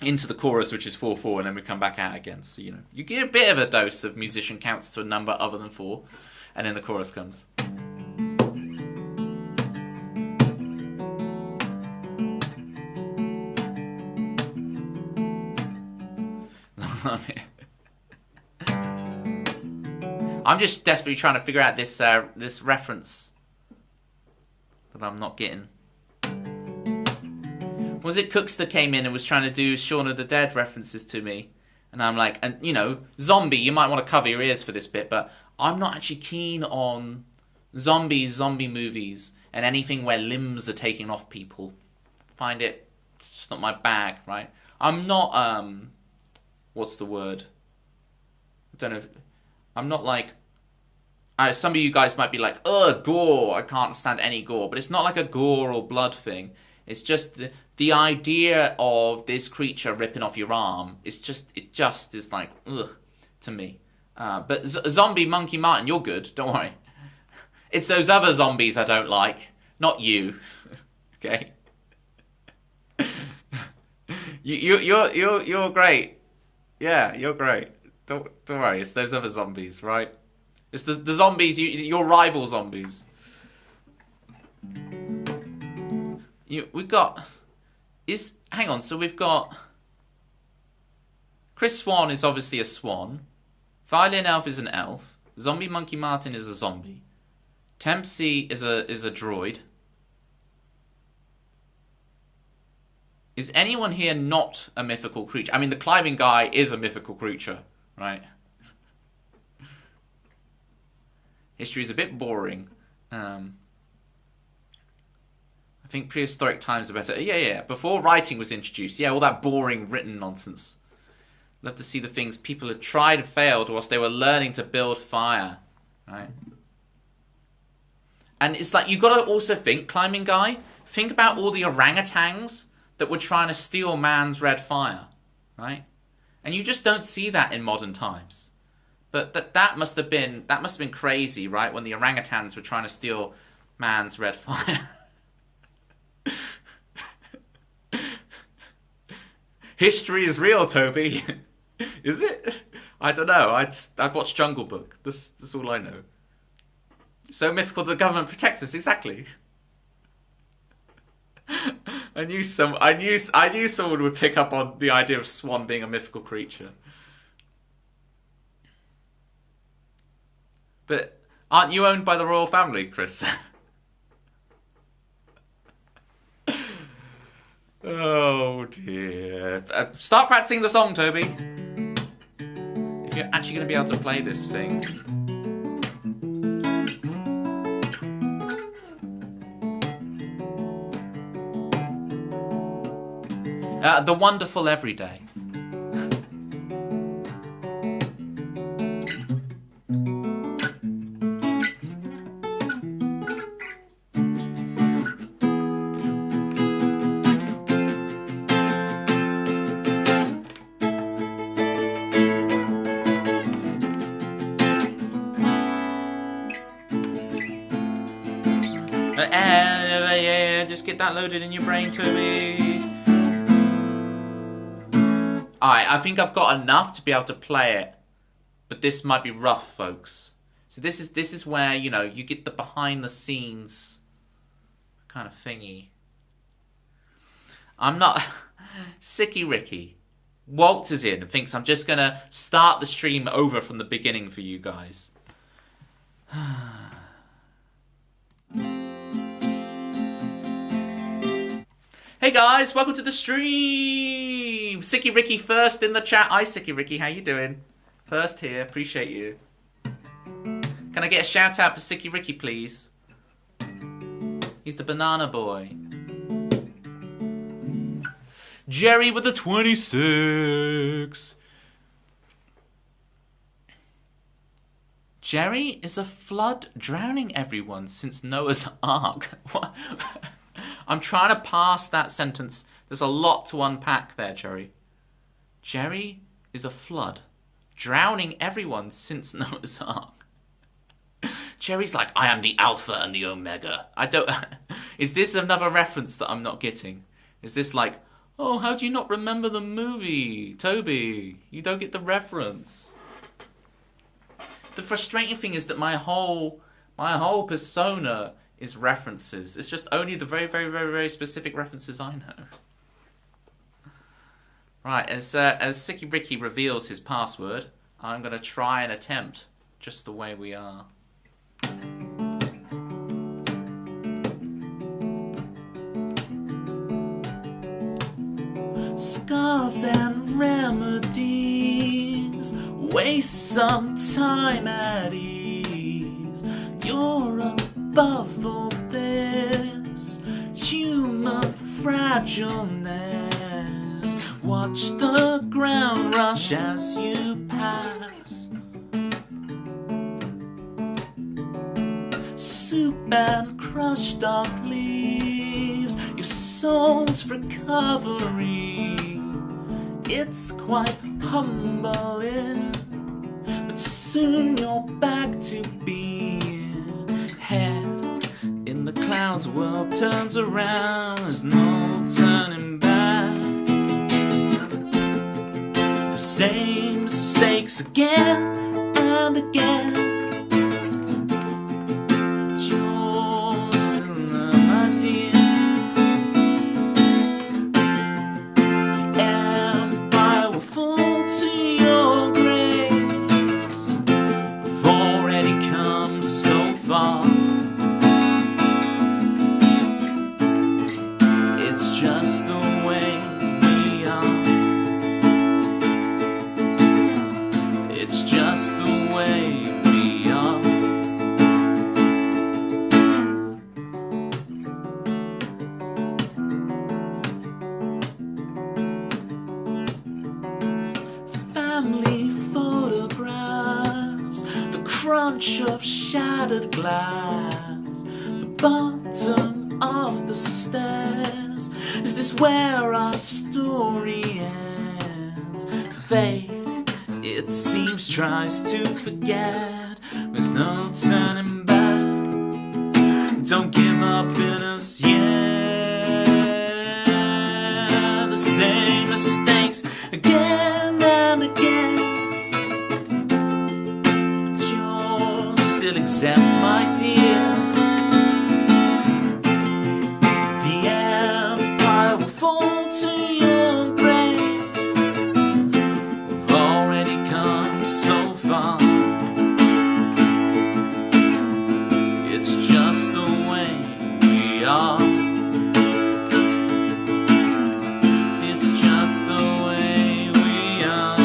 into the chorus, which is 4/4, and then we come back out again. So, you know, you get a bit of a dose of musician counts to a number other than 4, and then the chorus comes. I'm just desperately trying to figure out this this reference that I'm not getting. Was it Cooks that came in and was trying to do Shaun of the Dead references to me? And I'm like, and you know, zombie, you might want to cover your ears for this bit, but I'm not actually keen on zombie movies and anything where limbs are taken off people. Find it, it's just not my bag, right? I'm not, what's the word? I don't know. I'm not like, some of you guys might be like, ugh, gore, I can't stand any gore. But it's not like a gore or blood thing. It's just the idea of this creature ripping off your arm. It just is like, ugh, to me. But Zombie Monkey Martin, you're good, don't worry. It's those other zombies I don't like, not you. Okay? You're great. Yeah, you're great. Don't worry, it's those other zombies, right? It's the zombies, your rival zombies. Hang on, so we've got Chris Swan is obviously a swan. Violin Elf is an elf. Zombie Monkey Martin is a zombie. Tempsy is a droid. Is anyone here not a mythical creature? I mean, the climbing guy is a mythical creature, right? History is a bit boring. I think prehistoric times are better. Yeah. Before writing was introduced. Yeah, all that boring written nonsense. Love to see the things people have tried and failed whilst they were learning to build fire. Right? And it's like, you've got to also think, climbing guy, think about all the orangutans that were trying to steal man's red fire. Right? And you just don't see that in modern times. But that must have been crazy, right? When the orangutans were trying to steal man's red fire. History is real, Toby. Is it? I don't know. I've watched Jungle Book. That's all I know. So mythical the government protects us. Exactly. I knew someone would pick up on the idea of Swan being a mythical creature. But aren't you owned by the royal family, Chris? Oh dear. Start practicing the song, Toby. If you're actually going to be able to play this thing. The Wonderful Everyday. Just get that loaded in your brain, Toby. Alright, I think I've got enough to be able to play it. But this might be rough, folks. So this is where, you know, you get the behind the scenes kind of thingy. I'm not Sicky Ricky. Waltzes in and thinks I'm just gonna start the stream over from the beginning for you guys. Hey guys, welcome to the stream! Sicky Ricky first in the chat. Hi Sicky Ricky, how you doing? First here, appreciate you. Can I get a shout out for Sicky Ricky, please? He's the banana boy. Jerry with the 26. Jerry is a flood drowning everyone since Noah's Ark. What? I'm trying to pass that sentence. There's a lot to unpack there, Jerry. Jerry is a flood drowning everyone since Noah's Ark. Cherry's like, I am the Alpha and the Omega. I don't... Is this another reference that I'm not getting? Is this like, oh, how do you not remember the movie? Toby, you don't get the reference. The frustrating thing is that my whole persona is references. It's just only the very, very, very, very specific references I know. Right, as Sicky Ricky reveals his password, I'm going to try and attempt just the way we are. Scars and remedies, waste some time at ease. You're above all this human fragileness. Watch the ground rush as you pass. Soup and crushed dark leaves, your soul's recovery. It's quite humbling, but soon you're back to being head in the clouds. World turns around, there's no turning back. The same mistakes again and again. You're still my dear. The empire will fall to your grace. We've already come so far. It's just the way we are. It's just the way we are. Family photographs, the crunch of shattered glass, the bottom of the stairs. Is this where our story ends? Fate, it seems, tries to forget. There's no turning back. Don't give up in us yet. The same mistakes again and again. But you're still exempt, my dear. The empire will fall to your grave. We've already come so far. It's just the way we are. It's just the way we are.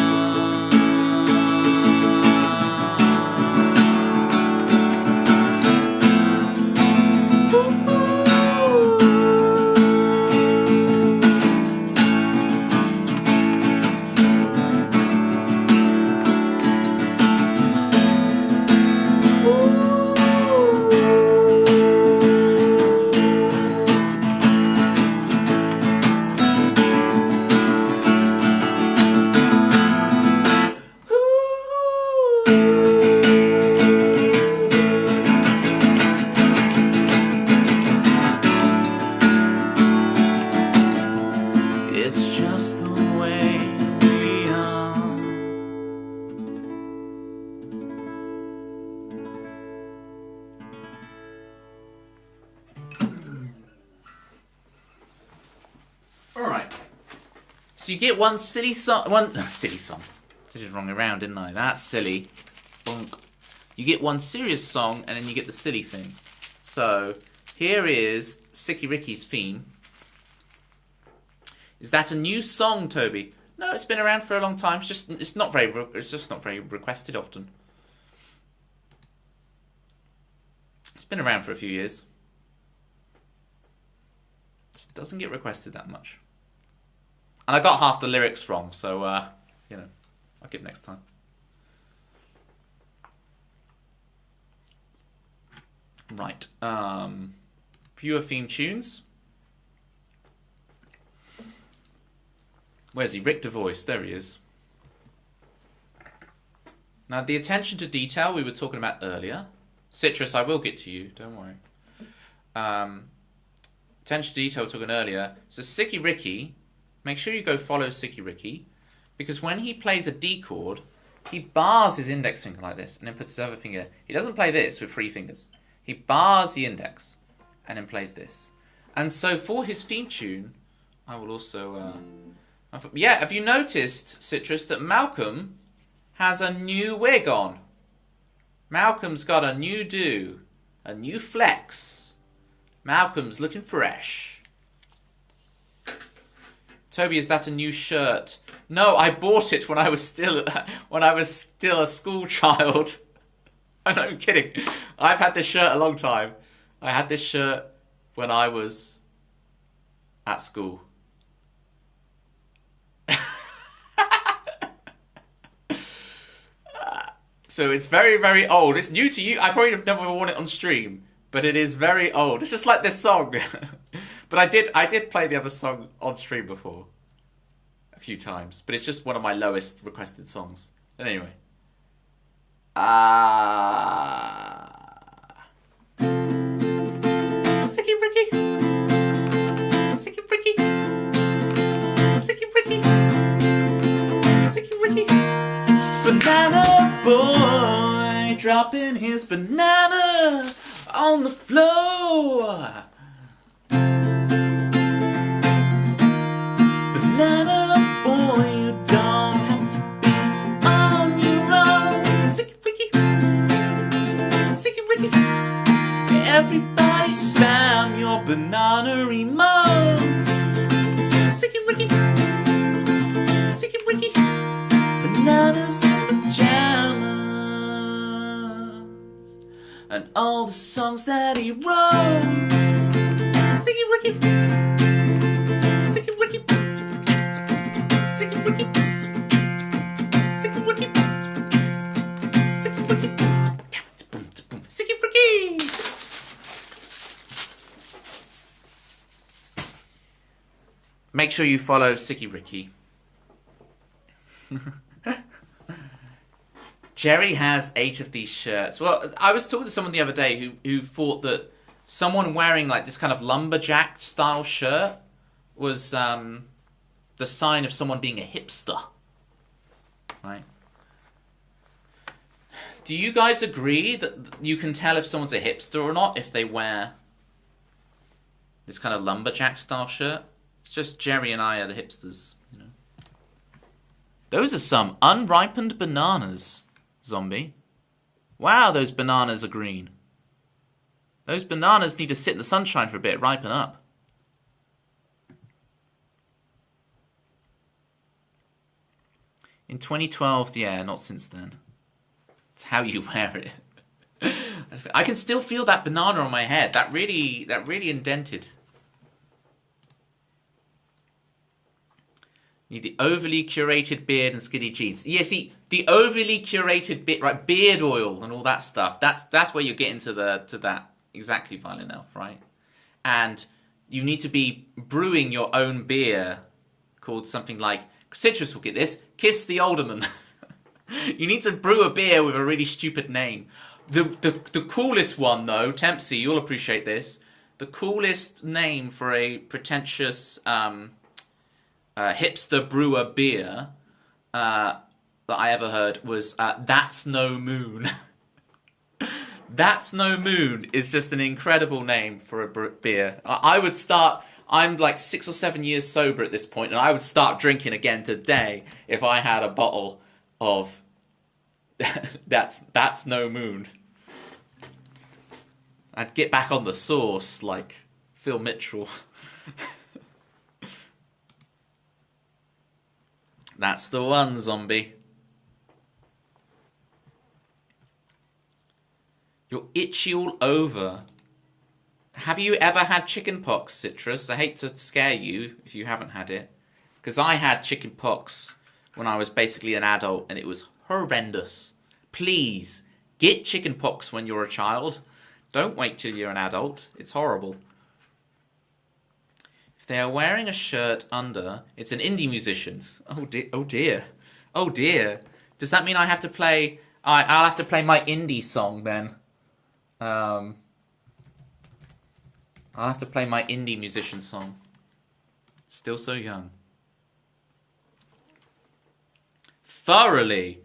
It's just the way we are. Alright. So you get one silly song. Silly song. Did it wrong around, didn't I? That's silly. Bonk. You get one serious song, and then you get the silly thing. So, here is Sicky Ricky's theme. Is that a new song, Toby? No, it's been around for a long time. It's just not very requested often. It's been around for a few years. Just doesn't get requested that much. And I got half the lyrics wrong, so you know, I'll get next time. Right. Viewer theme tunes. Where's he? Rick DeVoice. There he is. Now, the attention to detail we were talking about earlier. Citrus, I will get to you. Don't worry. Attention to detail we were talking earlier. So, Sicky Ricky, make sure you go follow Sicky Ricky. Because when he plays a D chord, he bars his index finger like this and then puts his other finger. He doesn't play this with 3 fingers. He bars the index and then plays this. And so for his theme tune, I will also... yeah, have you noticed, Citrus, that Malcolm has a new wig on? Malcolm's got a new do, a new flex. Malcolm's looking fresh. Toby, is that a new shirt? No, I bought it when I was still a school child. I'm not even kidding. I've had this shirt a long time. I had this shirt when I was at school. So it's very, very old. It's new to you. I probably have never worn it on stream, but it is very old. It's just like this song. But I did play the other song on stream before. A few times. But it's just one of my lowest requested songs. But anyway. Sicky Ricky. Sicky Ricky. Sicky Ricky. Sicky Ricky. Banana boy dropping his banana on the floor. Banana boy, you don't have to be on your own. Sicky Ricky, Sicky Ricky. Everybody spam your banana emotes. Sicky Ricky, Sicky Ricky. Bananas and pajamas and all the songs that he wrote. Sicky Ricky, Sicky Ricky, Sicky Ricky, Sicky Ricky, Sicky Ricky, Sicky Ricky. Make sure you follow Sicky Ricky. Jerry has 8 of these shirts. Well, I was talking to someone the other day who thought that someone wearing like this kind of lumberjack style shirt was the sign of someone being a hipster. Right? Do you guys agree that you can tell if someone's a hipster or not if they wear this kind of lumberjack style shirt? It's just Jerry and I are the hipsters, you know. Those are some unripened bananas, Zombie. Wow, those bananas are green. Those bananas need to sit in the sunshine for a bit, ripen up. In 2012, yeah, not since then. It's how you wear it. I can still feel that banana on my head. That really indented. Need the overly curated beard and skinny jeans. Yeah, see, the overly curated beard, right? Beard oil and all that stuff. That's where you get into that exactly, Violent Elf, right? And you need to be brewing your own beer, called something like Citrus will get this. Kiss the Alderman. You need to brew a beer with a really stupid name. The coolest one though, Tempsy, you'll appreciate this. The coolest name for a pretentious hipster brewer beer that I ever heard was That's No Moon. That's No Moon is just an incredible name for a beer. I would start. I'm like 6 or 7 years sober at this point, and I would start drinking again today if I had a bottle of That's No Moon. I'd get back on the sauce like Phil Mitchell. That's the one, Zombie. You're itchy all over. Have you ever had chicken pox, Citrus? I hate to scare you if you haven't had it. Because I had chicken pox when I was basically an adult and it was horrendous. Please, get chicken pox when you're a child. Don't wait till you're an adult. It's horrible. If they are wearing a shirt under, it's an indie musician. Oh dear. Oh dear. Oh dear. Does that mean I have to play Alright, I'll have to play my indie song then. I'll have to play my indie musician song. Still so young. Thoroughly.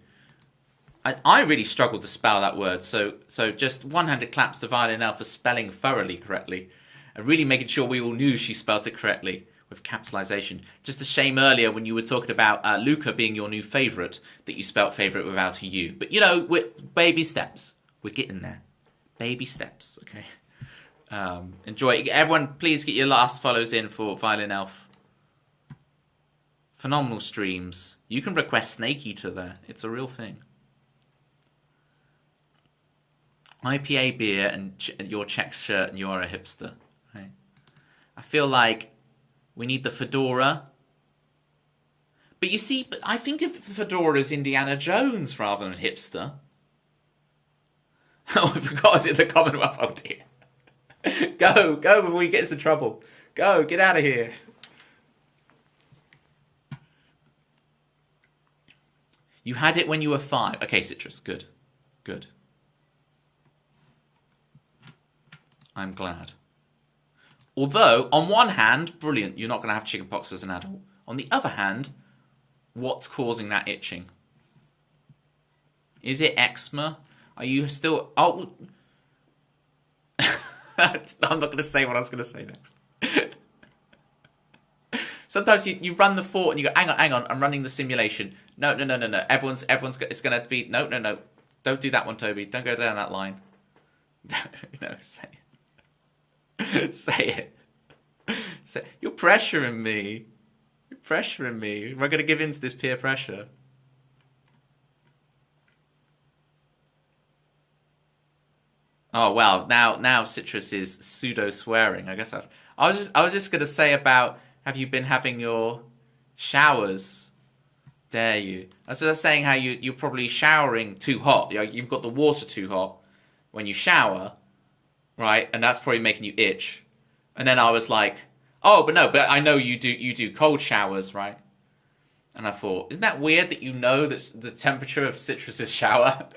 I really struggled to spell that word, so just one-handed claps to Violin Elf for spelling thoroughly correctly. And really making sure we all knew she spelled it correctly with capitalization. Just a shame earlier when you were talking about Luca being your new favourite, that you spelt favourite without a U. But, you know, we're baby steps. We're getting there. Baby steps, okay? Enjoy it. Everyone, please get your last follows in for Violin Elf. Phenomenal streams. You can request Snake Eater there. It's a real thing. IPA beer and your check shirt and you're a hipster. Right? I feel like we need the fedora. But you see, I think of the fedora as Indiana Jones rather than hipster. Oh, I forgot, is it the Commonwealth? Oh dear. Go before he gets in trouble. Go, get out of here. You had it when you were 5. Okay, Citrus, good. Good. I'm glad. Although, on one hand, brilliant, you're not going to have chickenpox as an adult. On the other hand, what's causing that itching? Is it eczema? Are you still... Oh... I'm not going to say what I was going to say next. Sometimes you run the fort and you go, hang on, I'm running the simulation. No. Everyone's it's going to be... No. Don't do that one, Toby. Don't go down that line. No, say it. Say it. You're pressuring me. You're pressuring me. Am I going to give in to this peer pressure? Oh well, now Citrus is pseudo swearing. I guess I was just going to say about, have you been having your showers? Dare you? I was just saying how you're probably showering too hot. You've got the water too hot when you shower. Right, and that's probably making you itch. And then I was like, oh, but I know you do cold showers, right? And I thought, isn't that weird that you know that's the temperature of Citrus's shower?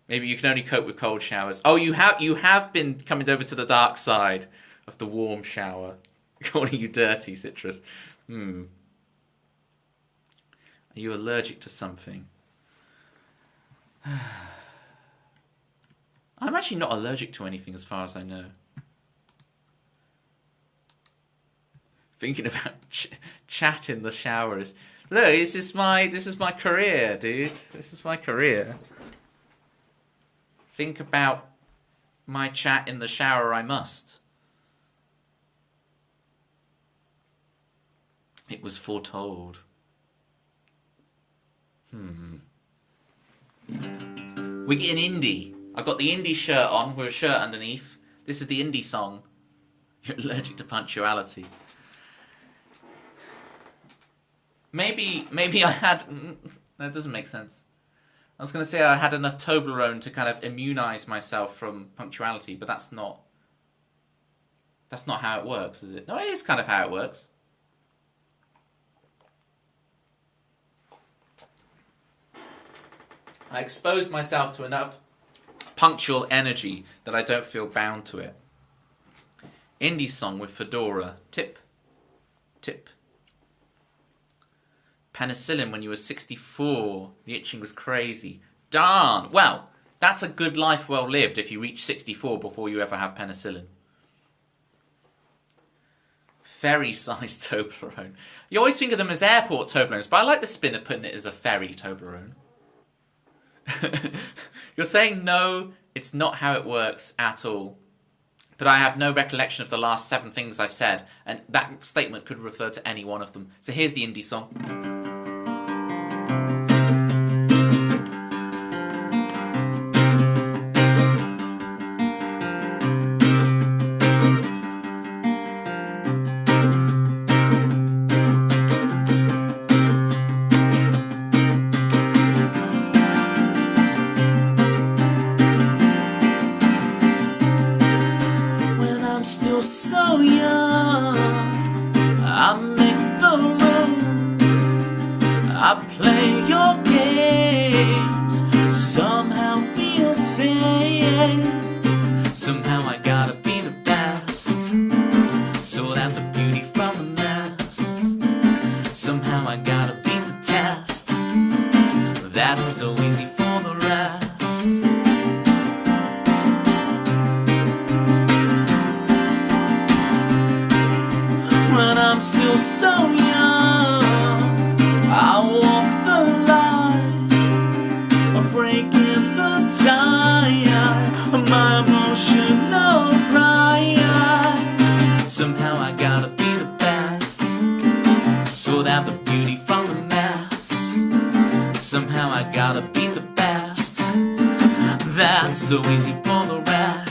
Maybe you can only cope with cold showers. Oh, you have been coming over to the dark side of the warm shower. Calling you dirty, Citrus. Are you allergic to something? I'm actually not allergic to anything as far as I know. Thinking about chat in the shower is... Look, this is my career, dude. This is my career. Think about my chat in the shower, I must. It was foretold. We get an indie. I've got the indie shirt on with a shirt underneath. This is the indie song. You're allergic to punctuality. Maybe I had... That doesn't make sense. I was going to say I had enough Toblerone to kind of immunize myself from punctuality, but that's not how it works, is it? No, it is kind of how it works. I exposed myself to enough punctual energy that I don't feel bound to it. Indie song with fedora. Tip. Penicillin when you were 64. The itching was crazy. Darn. Well, that's a good life well lived if you reach 64 before you ever have penicillin. Ferry-sized Toblerone. You always think of them as airport Toblerones, but I like the spin of putting it as a ferry Toblerone. You're saying no, it's not how it works at all. But I have no recollection of the last 7 things I've said, and that statement could refer to any one of them. So here's the indie song. So young, I make the rules, I play your feel so young. I walk the line, I'm breaking the tie of my emotional pride. Somehow I gotta be the best, sort out the beauty from the mess. Somehow I gotta be the best, that's so easy for the rest.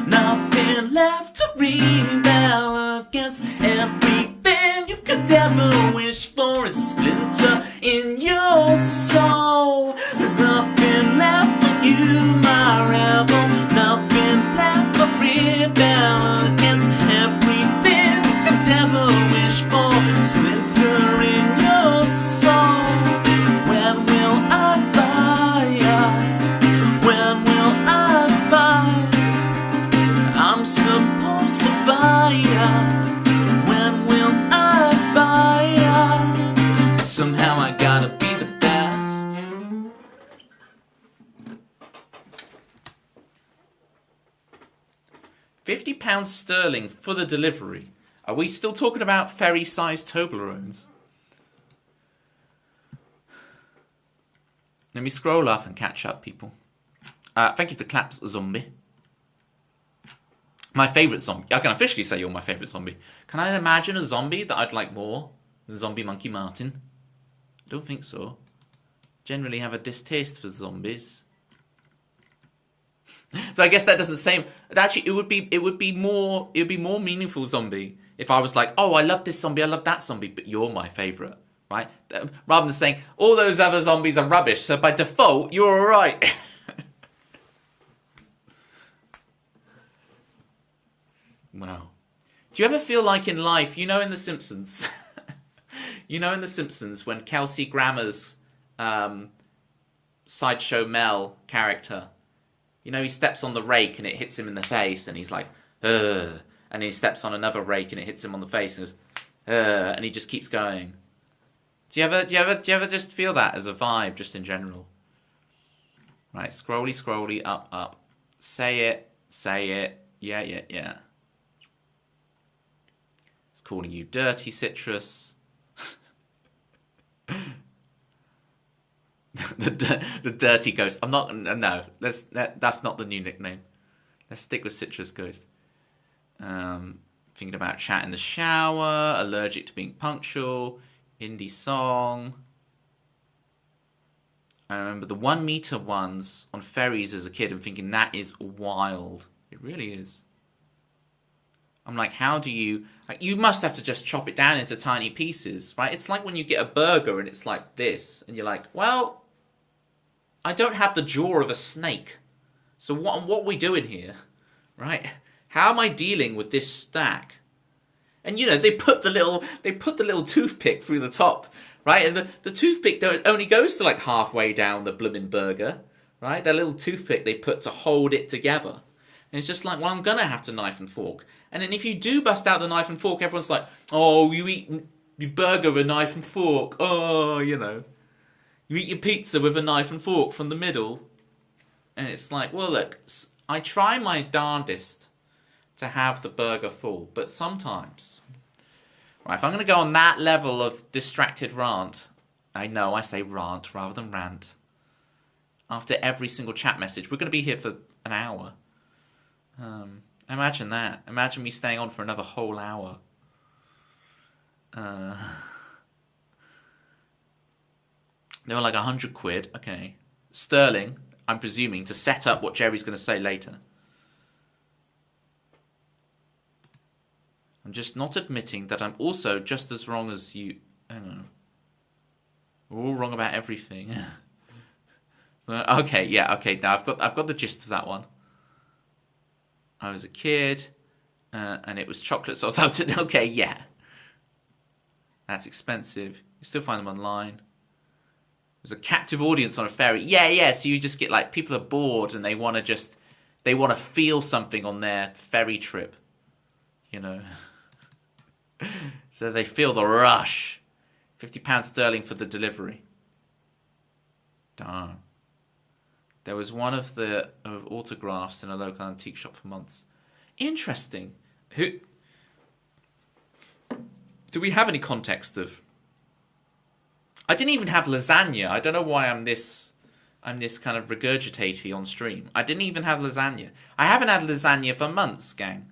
Nothing left to rebel against. Everything you could ever wish for is a splinter in your soul. There's nothing left for you, my rebel. Nothing left to rebel against. Everything you could ever wish for, splinter in your soul. When will I fire? When will I fire? I'm supposed to fire. When will I fire? Somehow I gotta be the best. £50 sterling for the delivery. Are we still talking about ferry-sized Toblerones? Let me scroll up and catch up, people. Thank you for the claps, zombie. My favourite zombie. I can officially say you're my favourite zombie. Can I imagine a zombie that I'd like more than Zombie Monkey Martin? I don't think so. Generally have a distaste for zombies. So I guess that doesn't say. Actually, it would be more meaningful, zombie, if I was like, oh, I love this zombie, I love that zombie, but you're my favourite, right? Rather than saying all those other zombies are rubbish, so by default you're alright. Wow. Do you ever feel like in life, you know in The Simpsons, when Kelsey Grammer's Sideshow Mel character, you know, he steps on the rake and it hits him in the face and he's like, ugh, and he steps on another rake and it hits him on the face and goes, ugh, and he just keeps going. Do you ever just feel that as a vibe, just in general? Right, scrolly, up. Say it, yeah. Calling you dirty citrus. the dirty ghost. I'm not. No, that's not the new nickname. Let's stick with citrus ghost. Thinking about chat in the shower. Allergic to being punctual. Indie song. I remember the 1 meter ones on ferries as a kid and thinking that is wild. It really is. I'm like, how do you... Like, you must have to just chop it down into tiny pieces, right? It's like when you get a burger and it's like this. And you're like, well, I don't have the jaw of a snake. So what are we doing here? Right? How am I dealing with this stack? And, you know, they put the little toothpick through the top, right? And the toothpick only goes to like halfway down the blooming burger, right? That little toothpick they put to hold it together. And it's just like, well, I'm going to have to knife and fork. And then if you do bust out the knife and fork, everyone's like, oh, you eat your burger with a knife and fork. Oh, you know. You eat your pizza with a knife and fork from the middle. And it's like, well, look, I try my darndest to have the burger full. But sometimes, right, if I'm going to go on that level of distracted rant, I know I say rant rather than rant. After every single chat message, we're going to be here for an hour. Imagine that. Imagine me staying on for another whole hour. They were like £100. Okay. Sterling, I'm presuming, to set up what Jerry's going to say later. I'm just not admitting that I'm also just as wrong as you. Hang on. We're all wrong about everything. Okay, yeah, okay. Now I've got the gist of that one. I was a kid, and it was chocolate sauce. Okay, yeah. That's expensive. You still find them online. There's a captive audience on a ferry. Yeah. So you just get like people are bored and they want to feel something on their ferry trip, you know. So they feel the rush. £50 sterling for the delivery. Darn. There was one of autographs in a local antique shop for months. Interesting. Who? Do we have any context of? I didn't even have lasagna. I don't know why I'm this kind of regurgitatey on stream. I didn't even have lasagna. I haven't had lasagna for months, gang.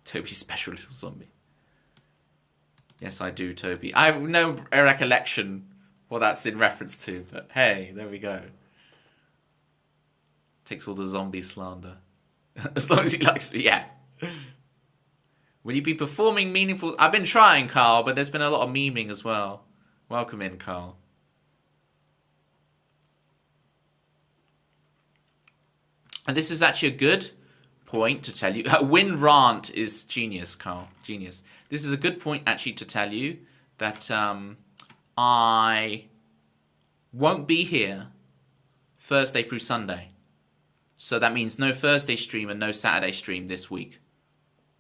Toby's special little zombie. Yes, I do, Toby. I have no recollection what that's in reference to, but hey, there we go. Takes all the zombie slander. As long as he likes me, yeah. Will you be performing meaningful... I've been trying, Carl, but there's been a lot of memeing as well. Welcome in, Carl. And this is actually a good point to tell you. Win rant is genius, Carl. Genius. This is a good point, actually, to tell you that I won't be here Thursday through Sunday. So that means no Thursday stream and no Saturday stream this week.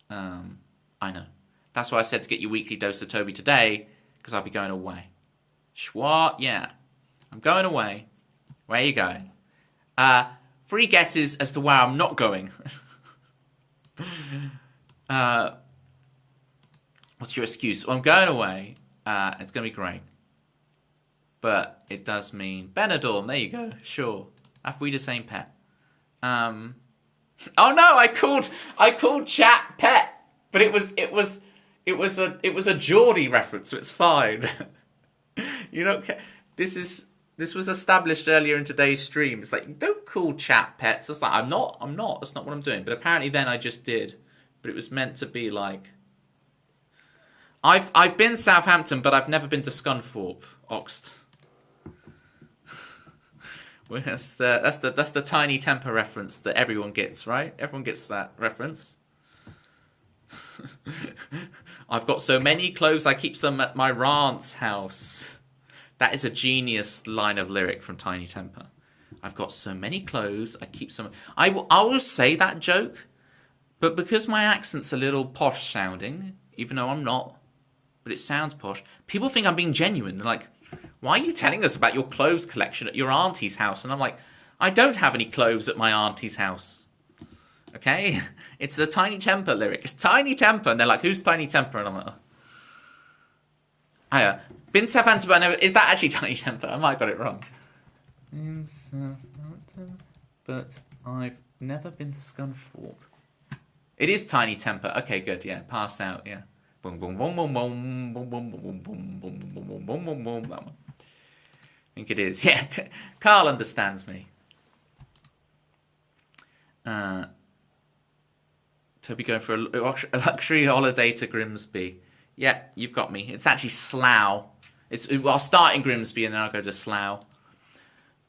I know. That's why I said to get your weekly dose of Toby today, because I'll be going away. What? Yeah. I'm going away. Where are you going? 3 guesses as to where I'm not going. What's your excuse? Well, I'm going away. It's going to be great. But it does mean Benidorm. There you go. Sure. Have we the same pet? Oh no! I called chat pet. But it was a Geordie reference, so it's fine. You don't care. This was established earlier in today's stream. It's like, you don't call chat pets. It's like, I'm not. That's not what I'm doing. But apparently then I just did. But it was meant to be like... I've been Southampton, but I've never been to Scunthorpe, Oxt. Well, that's the Tiny Temper reference that everyone gets, right? Everyone gets that reference. I've got so many clothes, I keep some at my rant's house. That is a genius line of lyric from Tiny Temper. I've got so many clothes, I keep some... I will say that joke, but because my accent's a little posh sounding, even though I'm not, but it sounds posh, people think I'm being genuine. They're like, why are you telling us about your clothes collection at your auntie's house? And I'm like, I don't have any clothes at my auntie's house. Okay? It's the Tiny Temper lyric. It's Tiny Temper. And they're like, who's Tiny Temper? And I'm like, oh. Been Southampton, but never... Is that actually Tiny Temper? I might have got it wrong. In Southampton, but I've never been to Scunthorpe. It is Tiny Temper. Okay, good. Yeah, pass out. Yeah. Boom, boom, boom, boom, boom, boom, boom, boom, boom, boom, boom, boom, boom, boom, boom. That one. I think it is. Yeah, Carl understands me. Toby going for a luxury holiday to Grimsby. Yeah, you've got me. It's actually Slough. I'll start in Grimsby and then I'll go to Slough.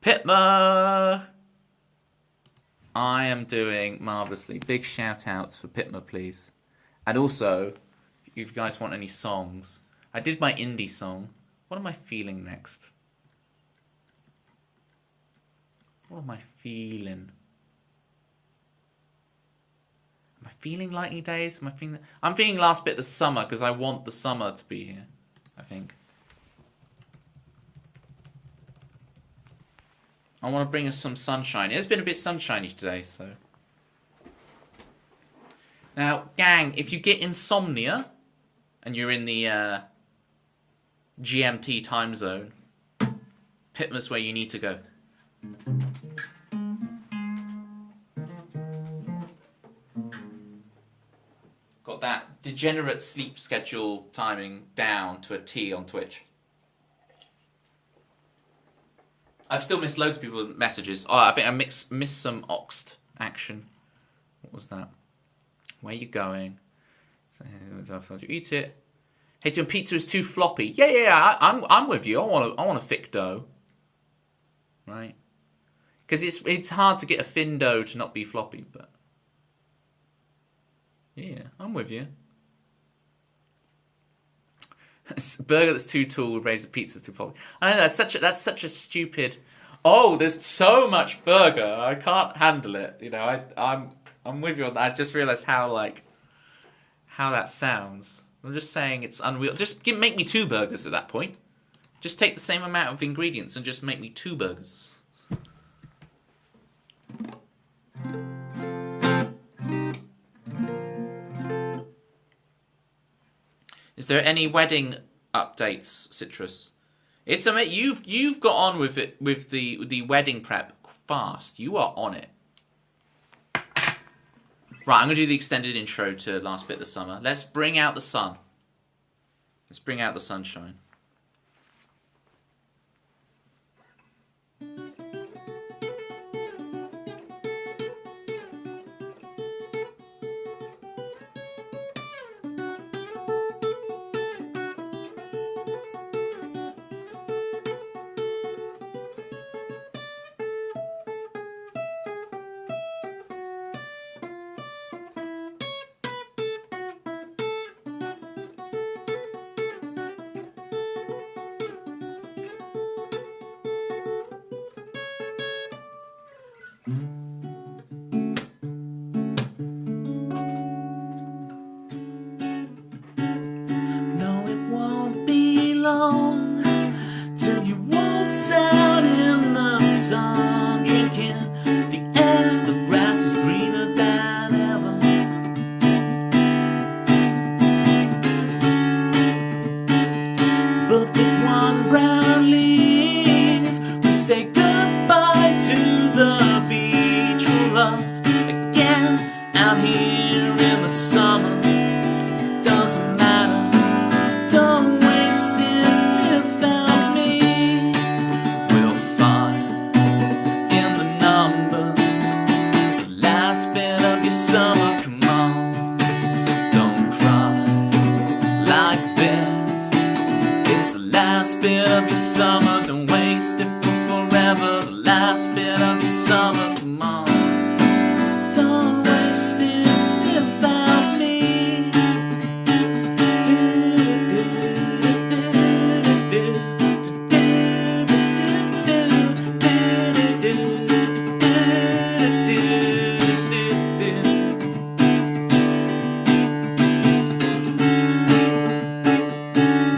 Pitma! I am doing marvellously. Big shout outs for Pitma, please. And also, if you guys want any songs, I did my indie song. What am I feeling next? What am I feeling? Am I feeling Lightning Days? I'm feeling last bit of the summer because I want the summer to be here, I think. I want to bring us some sunshine. It's been a bit sunshiny today, so. Now, gang, if you get insomnia and you're in the GMT time zone, Pitma's where you need to go. Got that degenerate sleep schedule timing down to a T on Twitch. I've still missed loads of people's messages. Oh, I think I missed some Oxt action. What was that? Where you going? To eat it. Hey, Tim, pizza is too floppy. Yeah. I'm with you. I want a thick dough. Right? Because it's hard to get a thin dough to not be floppy, but yeah, I'm with you. A burger that's too tall would raise a pizza too floppy. I know that's such a stupid. Oh, there's so much burger. I can't handle it. You know, I'm with you on that. I just realized how that sounds. I'm just saying it's unreal. Just make me 2 burgers at that point. Just take the same amount of ingredients and just make me 2 burgers. Is there any wedding updates, Citrus? It's you've got on with it with the wedding prep fast. You are on it. Right, I'm gonna do the extended intro to Last Bit of the Summer. Let's bring out the sun. Let's bring out the sunshine. No, it won't be long till you waltz out in the sun, drinking the air. The grass is greener than ever. But with one brown leaf, we say goodbye to the beach for love again out here in the summer. Doesn't matter, don't waste it without me. We'll find in the numbers the last bit of your summer. Come on, don't cry like this. It's the last bit of your summer. Don't waste it for forever. The last bit of your summer. Come on, don't waste it without me.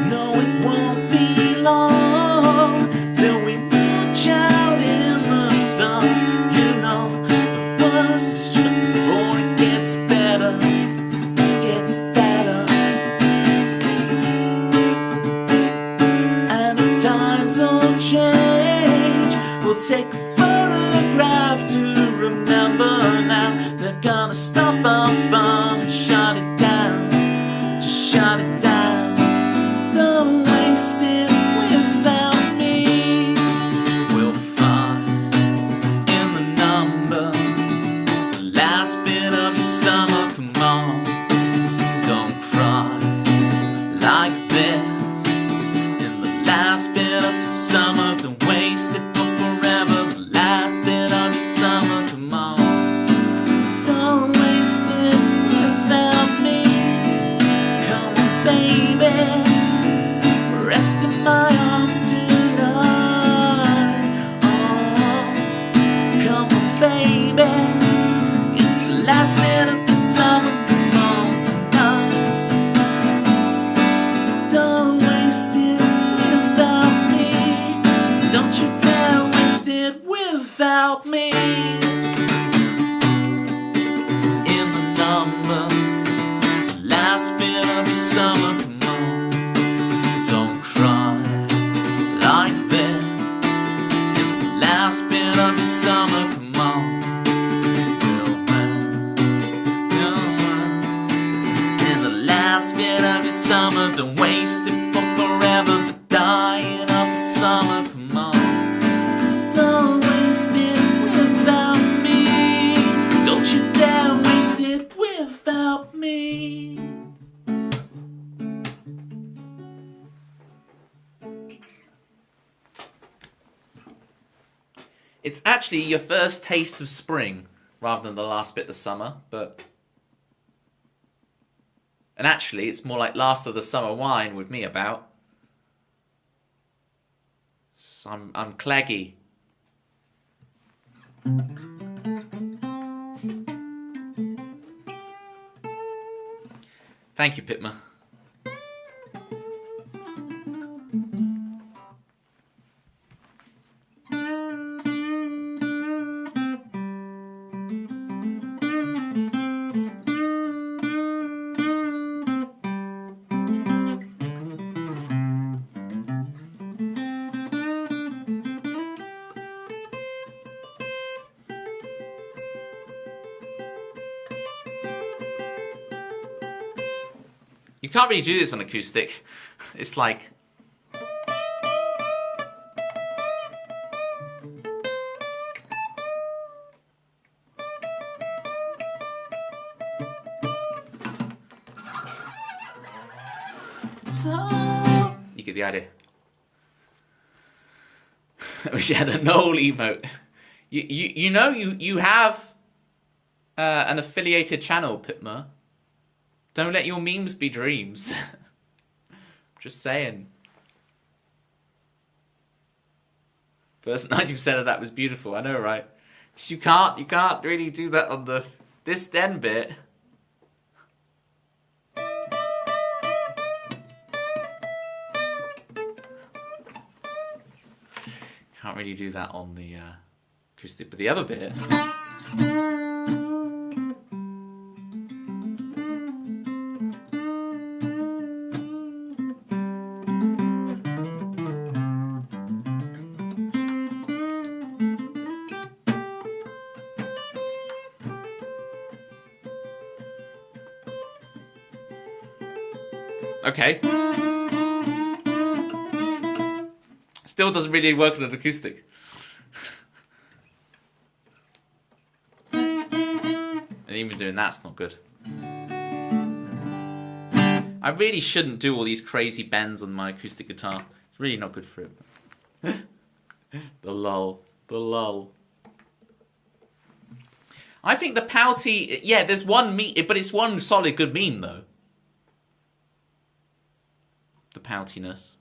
No, it won't be long till we march out in the sun. You know, the worst is just before it gets better. Gets better. And if times all change, we'll take a photograph to remember now. They're gonna stop our fun and shut it down. Just shut it down. Don't waste it without me. We'll find in the number the last bit of your summer. Come on, don't cry like this. In the last bit of your summer, don't waste it for forever. The last bit of your summer. Come on, don't waste it without me. Come on, baby. Rest in my arms tonight. Oh, come on, baby. It's the last bit of the summer. Come on tonight. Don't waste it without me. Don't you dare waste it without me. In the numbers, the last bit of your summer. Come on, don't cry like this. In the last bit of your summer, come on. In the last bit of your summer, don't waste it for forever. The dying of the summer, come on. Don't waste it without It's actually your first taste of spring rather than the last bit of summer, but... And actually, it's more like last of the summer wine with me about. So I'm claggy. Thank you, Pitma. You can't really do this on acoustic. It's like... You get the idea. I wish you had a null emote. You know you have an affiliated channel, Pitma. Don't let your memes be dreams. Just saying. First 90% of that was beautiful. I know, right? You can't really do that on the this then bit. Can't really do that on the acoustic, but the other bit. Okay. Still doesn't really work on an acoustic. And even doing that's not good. I really shouldn't do all these crazy bends on my acoustic guitar. It's really not good for it. The lull. The lull. I think the pouty... Yeah, there's one meme, but it's one solid good meme, though. The poutiness.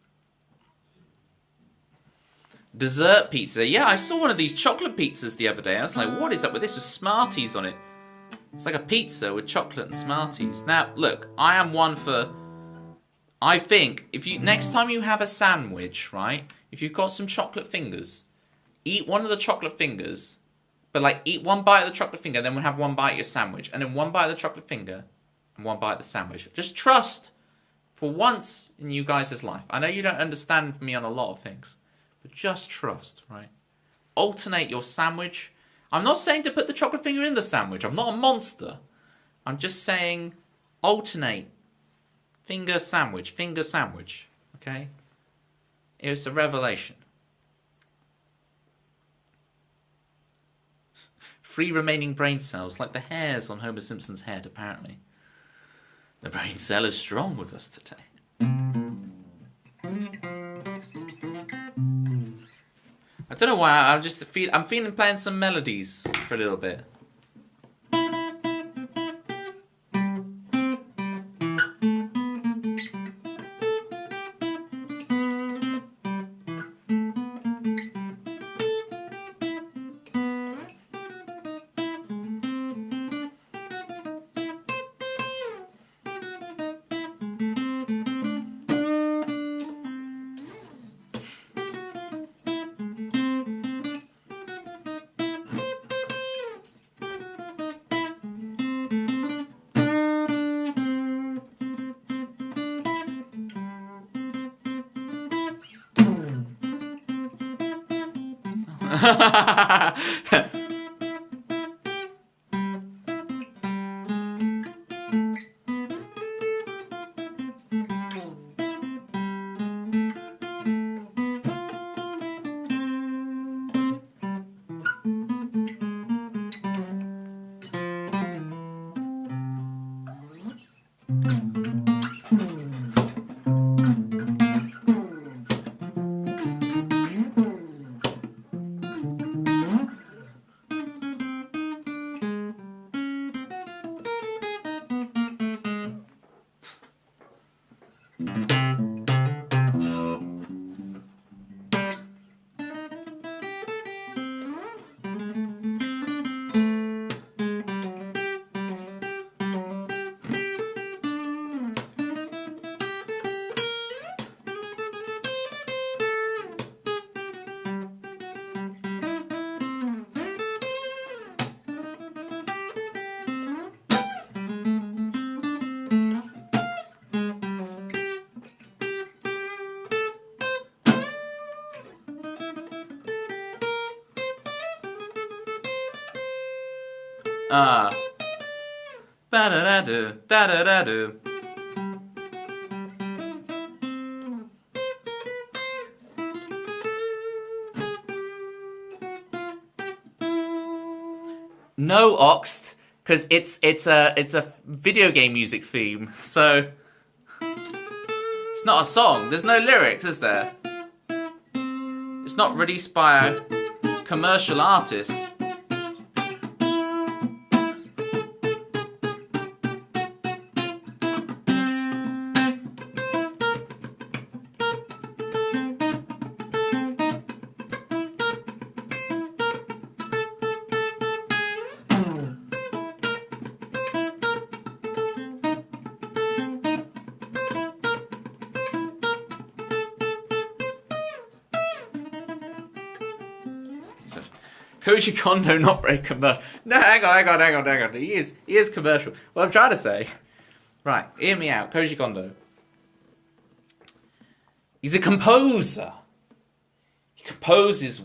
Dessert pizza. Yeah, I saw one of these chocolate pizzas the other day. I was like, what is up with this with Smarties on it? It's like a pizza with chocolate and Smarties. Now, look, I am one for... I think, if you next time you have a sandwich, right? If you've got some chocolate fingers, eat one of the chocolate fingers, but like eat one bite of the chocolate finger, then we'll have one bite of your sandwich, and then one bite of the chocolate finger, and one bite of the sandwich. Just trust... For once in you guys' life, I know you don't understand me on a lot of things, but just trust, right? Alternate your sandwich. I'm not saying to put the chocolate finger in the sandwich. I'm not a monster. I'm just saying alternate finger sandwich, okay? It was a revelation. Free remaining brain cells, like the hairs on Homer Simpson's head, apparently. The brain cell is strong with us today. I don't know why, I'm feeling playing some melodies for a little bit. Ba-da-da-do, da-da-da-do. No, Oxt, because it's a video game music theme, so it's not a song. There's no lyrics, is there? It's not released by a commercial artist. Koji Kondo not very commercial. No, hang on. He is commercial. What I'm trying to say, right? Hear me out. Koji Kondo. He's a composer. He composes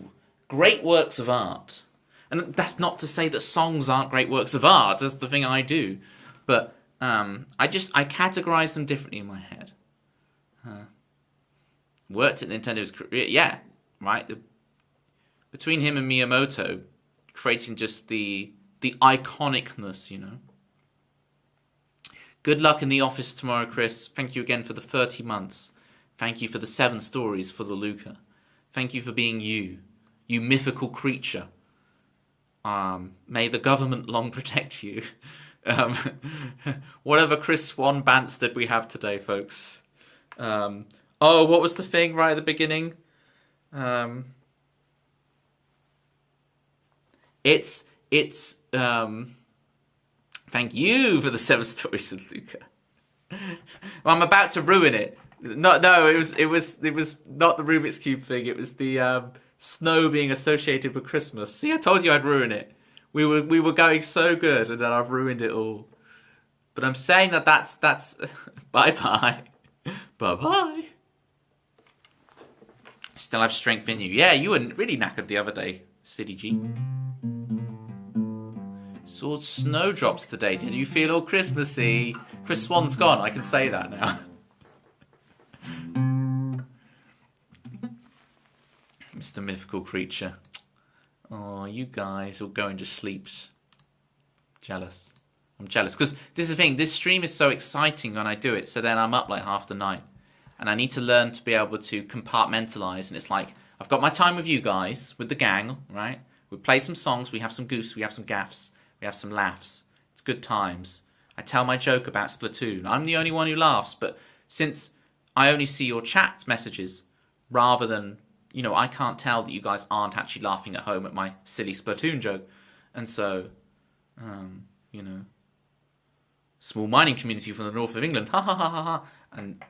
great works of art, and that's not to say that songs aren't great works of art. That's the thing I do, but I categorize them differently in my head. Worked at Nintendo's career, yeah, right. Between him and Miyamoto, creating just the iconicness, you know. Good luck in the office tomorrow, Chris. Thank you again for the 30 months. Thank you for the 7 stories for the Luca. Thank you for being you mythical creature. May the government long protect you. Whatever Chris Swan bants did we have today, folks? Oh, what was the thing right at the beginning? It's thank you for the 7 stories of Luca. Well, I'm about to ruin it. No, it was not the Rubik's Cube thing. It was the snow being associated with Christmas. See, I told you I'd ruin it. We were going so good, and then I've ruined it all. But I'm saying that's bye. Still have strength in you. Yeah, you were really knackered the other day, City G. Saw snowdrops today. Did you feel all Christmassy? Chris Swan's gone. I can say that now. Mr. Mythical Creature. Oh, you guys all going to sleep. Jealous. I'm jealous. Because this is the thing. This stream is so exciting when I do it. So then I'm up like half the night. And I need to learn to be able to compartmentalize. And it's like, I've got my time with you guys, with the gang, right? We play some songs. We have some goose. We have some gaffs. We have some laughs. It's good times. I tell my joke about Splatoon. I'm the only one who laughs, but since I only see your chat messages, rather than, you know, I can't tell that you guys aren't actually laughing at home at my silly Splatoon joke. And so, you know, small mining community from the north of England, ha ha ha ha ha. And,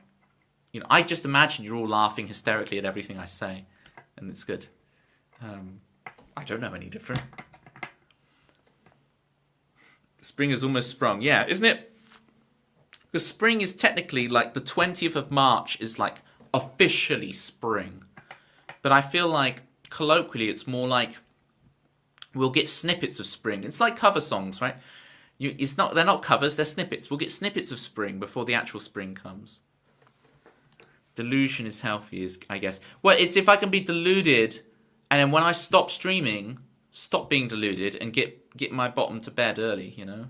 you know, I just imagine you're all laughing hysterically at everything I say. And it's good. I don't know any different. Spring has almost sprung. Yeah, isn't it? Because spring is technically like the 20th of March is like officially spring. But I feel like colloquially it's more like we'll get snippets of spring. It's like cover songs, right? They're not covers, they're snippets. We'll get snippets of spring before the actual spring comes. Delusion is healthy, I guess. Well, it's if I can be deluded and then when I stop streaming, stop being deluded and get my bottom to bed early, you know.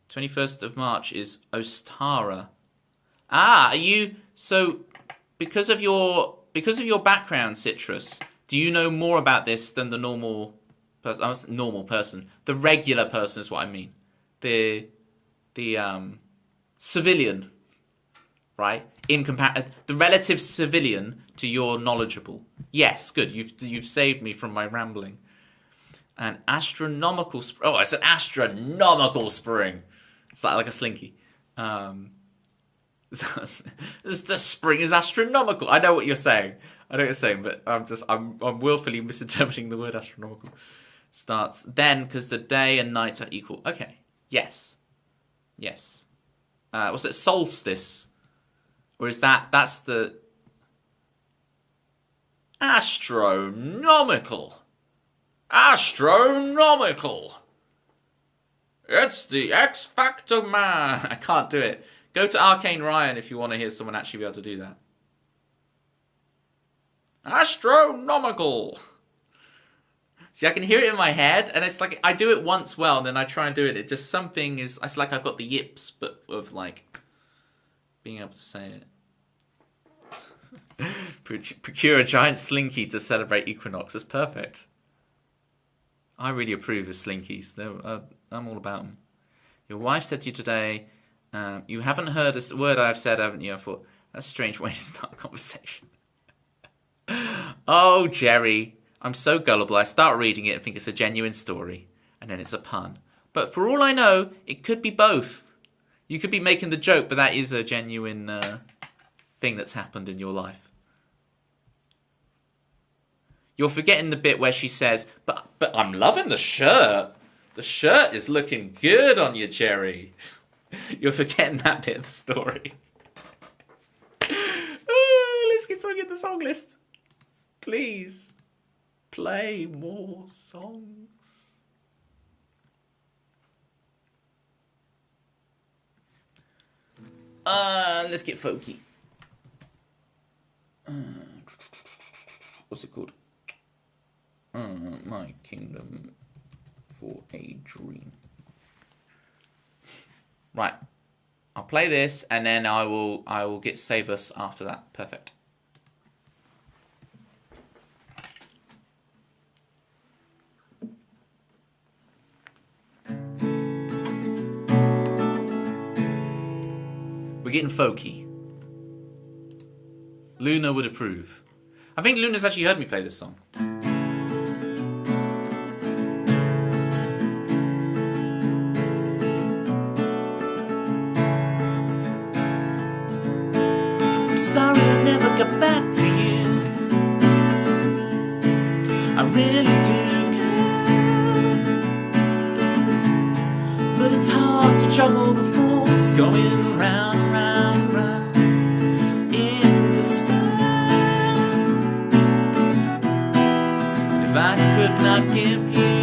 21st of March is Ostara. Ah, are you so because of your background, Citrus, do you know more about this than the normal person? The regular person is what I mean. The civilian, right? The relative civilian to your knowledgeable. Yes, good. You've saved me from my rambling. An astronomical spring. Oh, it's an astronomical spring. It's like a slinky. The spring is astronomical. I know what you're saying. But I'm willfully misinterpreting the word astronomical. Starts then because the day and night are equal. Okay. Yes. Was it solstice? Or is that's the astronomical? Astronomical. It's the X Factor man. I can't do it. Go to Arcane Ryan if you want to hear someone actually be able to do that. Astronomical. See, I can hear it in my head, and it's like I do it once well, and then I try and do it. It just something is. It's like I've got the yips, but of like being able to say it. Procure a giant slinky to celebrate Equinox. That's perfect. I really approve of slinkies. I'm all about them. Your wife said to you today, you haven't heard a word I've said, haven't you? I thought, that's a strange way to start a conversation. Oh, Jerry, I'm so gullible. I start reading it and think it's a genuine story, and then it's a pun. But for all I know, it could be both. You could be making the joke, but that is a genuine thing that's happened in your life. You're forgetting the bit where she says, but I'm loving the shirt. The shirt is looking good on you, Jerry. You're forgetting that bit of the story. Let's get something in the song list. Please. Play more songs. Let's get folky. What's it called? My Kingdom for a Dream. Right. I'll play this and then I will get Save Us after that. Perfect. We're getting folky. Luna would approve. I think Luna's actually heard me play this song. Sorry I never got back to you. I really do care, but it's hard to juggle the thoughts going round, round, round in despair. If I could not give you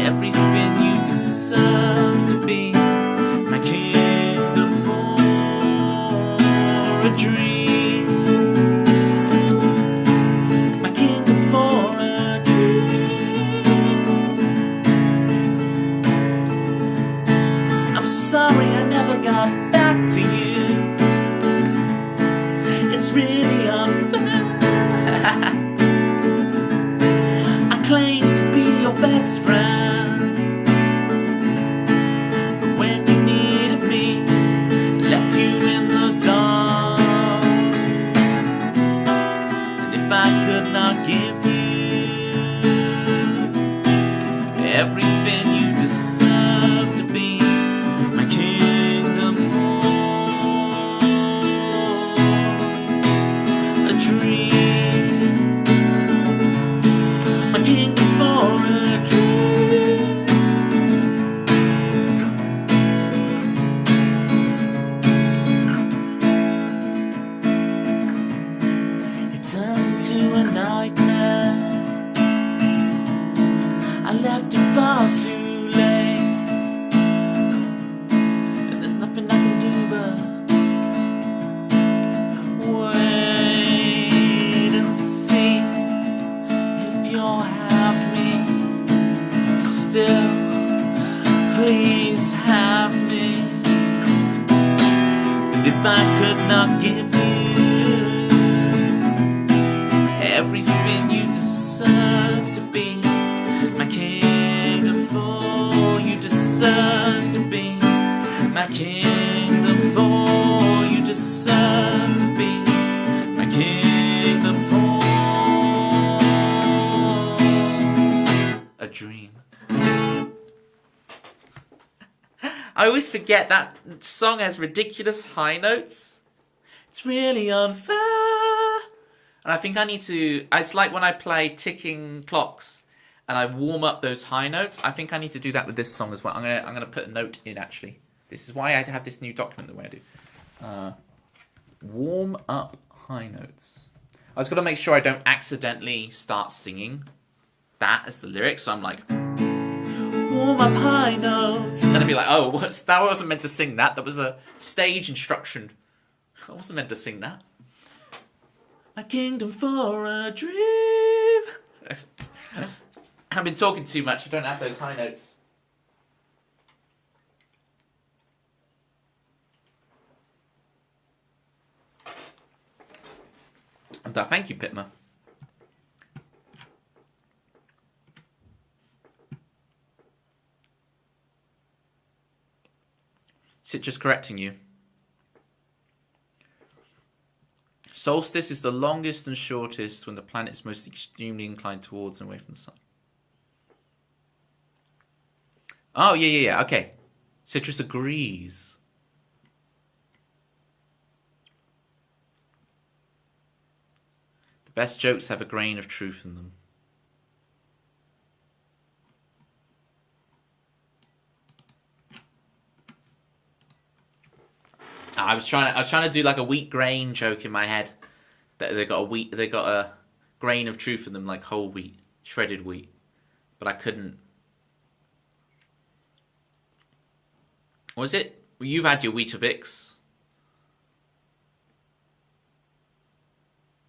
everything you deserve to be my kingdom for a dream, my kingdom for a dream. I'm sorry I never got back to you. It's really unfair. I claim to be your best friend, but when you needed me, left you in the dark. And if I could not give you everything you deserve to be my kingdom for a dream, my kingdom for a dream. It turns into a nightmare. I left it far too late, and there's nothing I can do but wait and see if you'll have me still. Please have me. And if I could not give you everything you deserve to be my kingdom for, you deserve to be my kingdom for, you deserve to be my kingdom for a dream. I always forget that song has ridiculous high notes. It's really unfair. And I think I need to, it's like when I play ticking clocks and I warm up those high notes. I think I need to do that with this song as well. I'm gonna put a note in actually. This is why I have this new document the way I do. Warm up high notes. I was gonna make sure I don't accidentally start singing that as the lyrics. So I'm like, warm up high notes. and I'd be like, oh, that wasn't meant to sing that. That was a stage instruction. I wasn't meant to sing that. A kingdom for a dream. I've been talking too much. I don't have those high notes. Thank you, Pitma. Is it just correcting you? Solstice is the longest and shortest when the planet is most extremely inclined towards and away from the sun. Oh, yeah. Okay. Citrus agrees. The best jokes have a grain of truth in them. I was trying to do like a wheat grain joke in my head. That they got a grain of truth in them, like whole wheat, shredded wheat, but I couldn't. Was it? Well, you've had your Weetabix.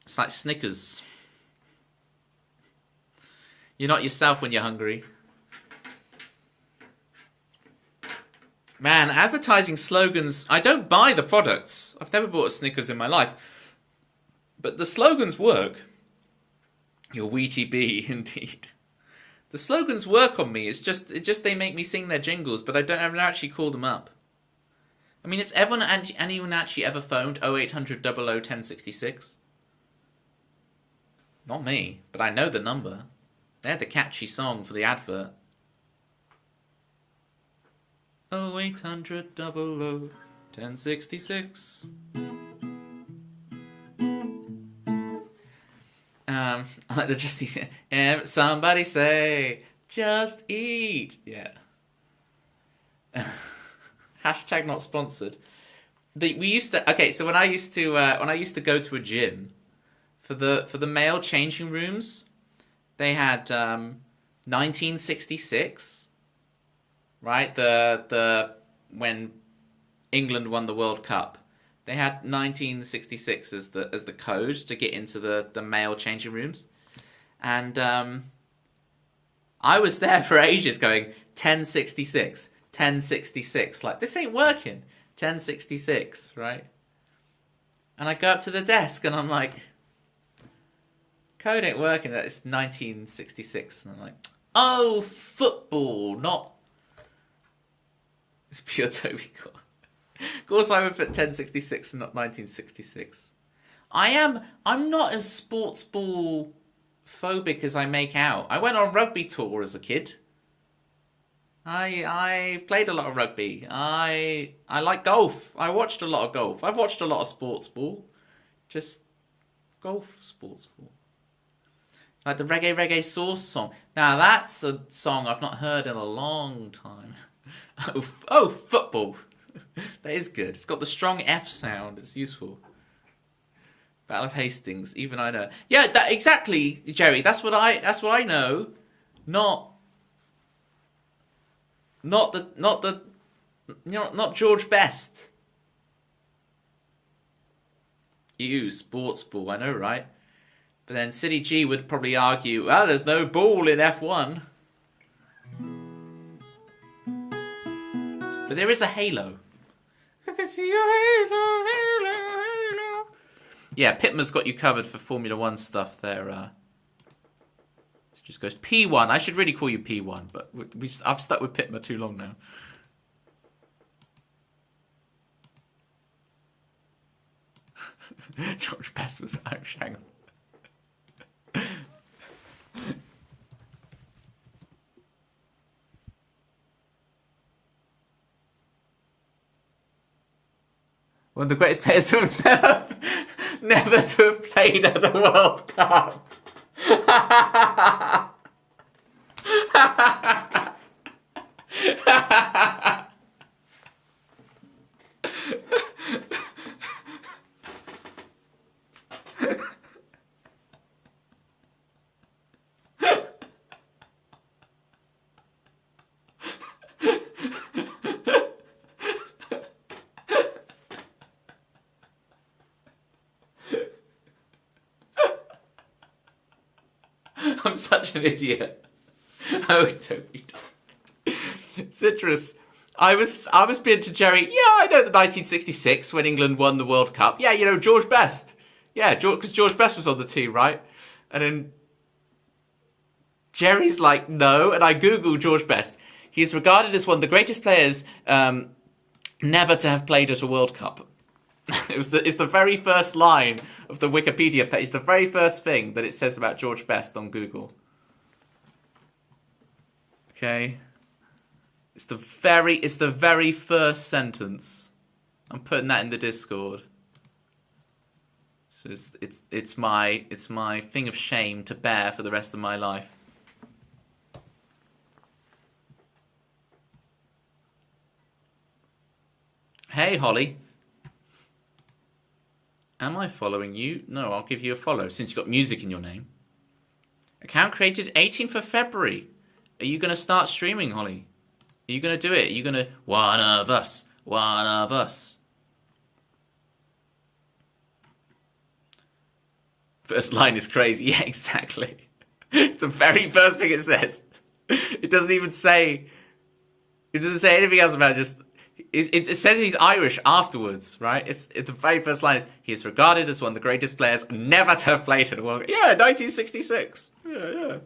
It's like Snickers. You're not yourself when you're hungry. Man, advertising slogans... I don't buy the products. I've never bought a Snickers in my life. But the slogans work. Your Wheatie Bee, indeed. The slogans work on me. It's just they make me sing their jingles, but I don't ever actually call them up. I mean, has anyone actually ever phoned 0800 00 1066? Not me, but I know the number. They had the catchy song for the advert. 0800 00 1066. Like the Just Eat. Somebody say, just eat. Yeah. Hashtag not sponsored. We used to. Okay, so when I used to go to a gym, for the male changing rooms, they had 1966. Right, the when England won the World Cup, they had 1966 as the code to get into the male changing rooms, and I was there for ages going 1066, 1066. Like, this ain't working. 1066, right? And I go up to the desk and I'm like, code ain't working. It's 1966, and I'm like, oh, football, not. It's pure Toby. Of course I would put 1066 and not 1966. I'm not as sports ball phobic as I make out. I went on rugby tour as a kid. I played a lot of rugby. I like golf. I watched a lot of golf. I've watched a lot of sports ball. Just golf sports ball. Like the Reggae Sauce song. Now that's a song I've not heard in a long time. Oh, football. That is good. It's got the strong F sound. It's useful. Battle of Hastings. Even I know. Yeah, that exactly, Jerry. That's what I know. Not George Best. Ew, sports ball. I know, right? But then City G would probably argue, well, there's no ball in F1. But there is a halo. I can see a halo. Yeah, Pitman's got you covered for Formula 1 stuff there. It just goes P1. I should really call you P1, but I've stuck with Pitman too long now. George Best was Irish. Hang on. One of the greatest players who have never to have played at a World Cup. I'm such an idiot. Oh, Toby. Citrus. I was being to Jerry. Yeah, I know the 1966 when England won the World Cup. Yeah, you know George Best. Yeah, because George Best was on the team, right? And then Jerry's like, no, and I Googled George Best. He is regarded as one of the greatest players never to have played at a World Cup. It's the very first line of the Wikipedia page. The very first thing that it says about George Best on Google. Okay. It's the very first sentence. I'm putting that in the Discord. So it's my thing of shame to bear for the rest of my life. Hey Holly. Am I following you? No, I'll give you a follow since you've got music in your name. Account created 18th of February. Are you going to start streaming, Holly? Are you going to do it? Are you going to... One of us. One of us. First line is crazy. Yeah, exactly. It's the very first thing it says. It doesn't even say... It doesn't say anything else about just... It says he's Irish afterwards, right? It's the very first line is, he is regarded as one of the greatest players never to have played in the World Cup. Yeah, 1966. Yeah.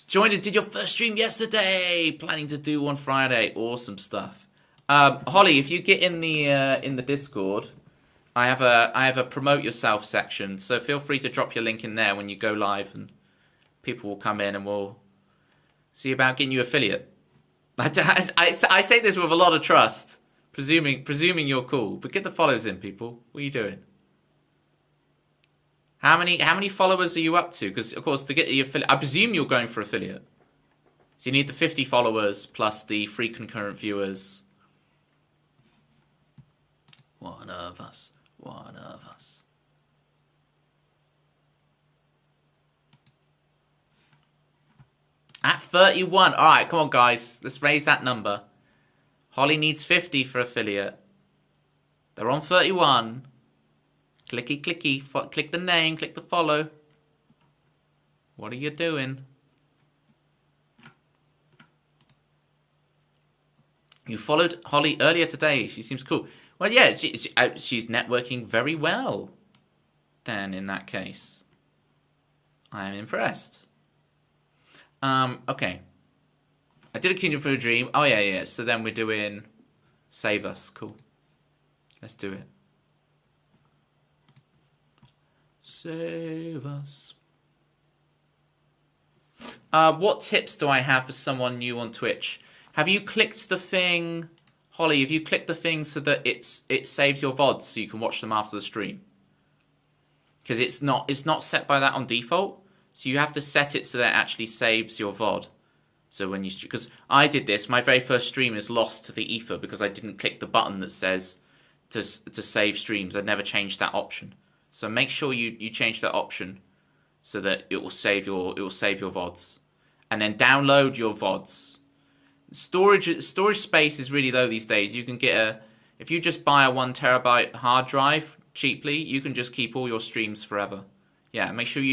Joined and did your first stream yesterday. Planning to do one Friday. Awesome stuff. Holly, if you get in the Discord, I have a promote yourself section. So feel free to drop your link in there when you go live, and people will come in and we'll see about getting you affiliate. I say this with a lot of trust, presuming you're cool. But get the follows in, people. What are you doing? How many followers are you up to? Because of course, to get the affiliate, I presume you're going for affiliate. So you need the 50 followers plus the free concurrent viewers. One of us. One of us. At 31. All right, come on, guys. Let's raise that number. Holly needs 50 for affiliate. They're on 31. Clicky, clicky. Click the name. Click the follow. What are you doing? You followed Holly earlier today. She seems cool. Well, yeah, she's networking very well. Then, in that case, I am impressed. Okay. I did a Kingdom for a Dream. Oh, yeah. So then we're doing Save Us. Cool. Let's do it. Save us. What tips do I have for someone new on Twitch? Have you clicked the thing... Holly, have you clicked the thing so that it saves your VODs so you can watch them after the stream? Because it's not set by that on default. So you have to set it so that it actually saves your VOD. So when you... Because I did this. My very first stream is lost to the ether because I didn't click the button that says to save streams. I'd never changed that option. So make sure you change that option so that it will save your VODs. And then download your VODs. Storage space is really low these days. You can get if you just buy a 1 terabyte hard drive cheaply, you can just keep all your streams forever. Yeah, make sure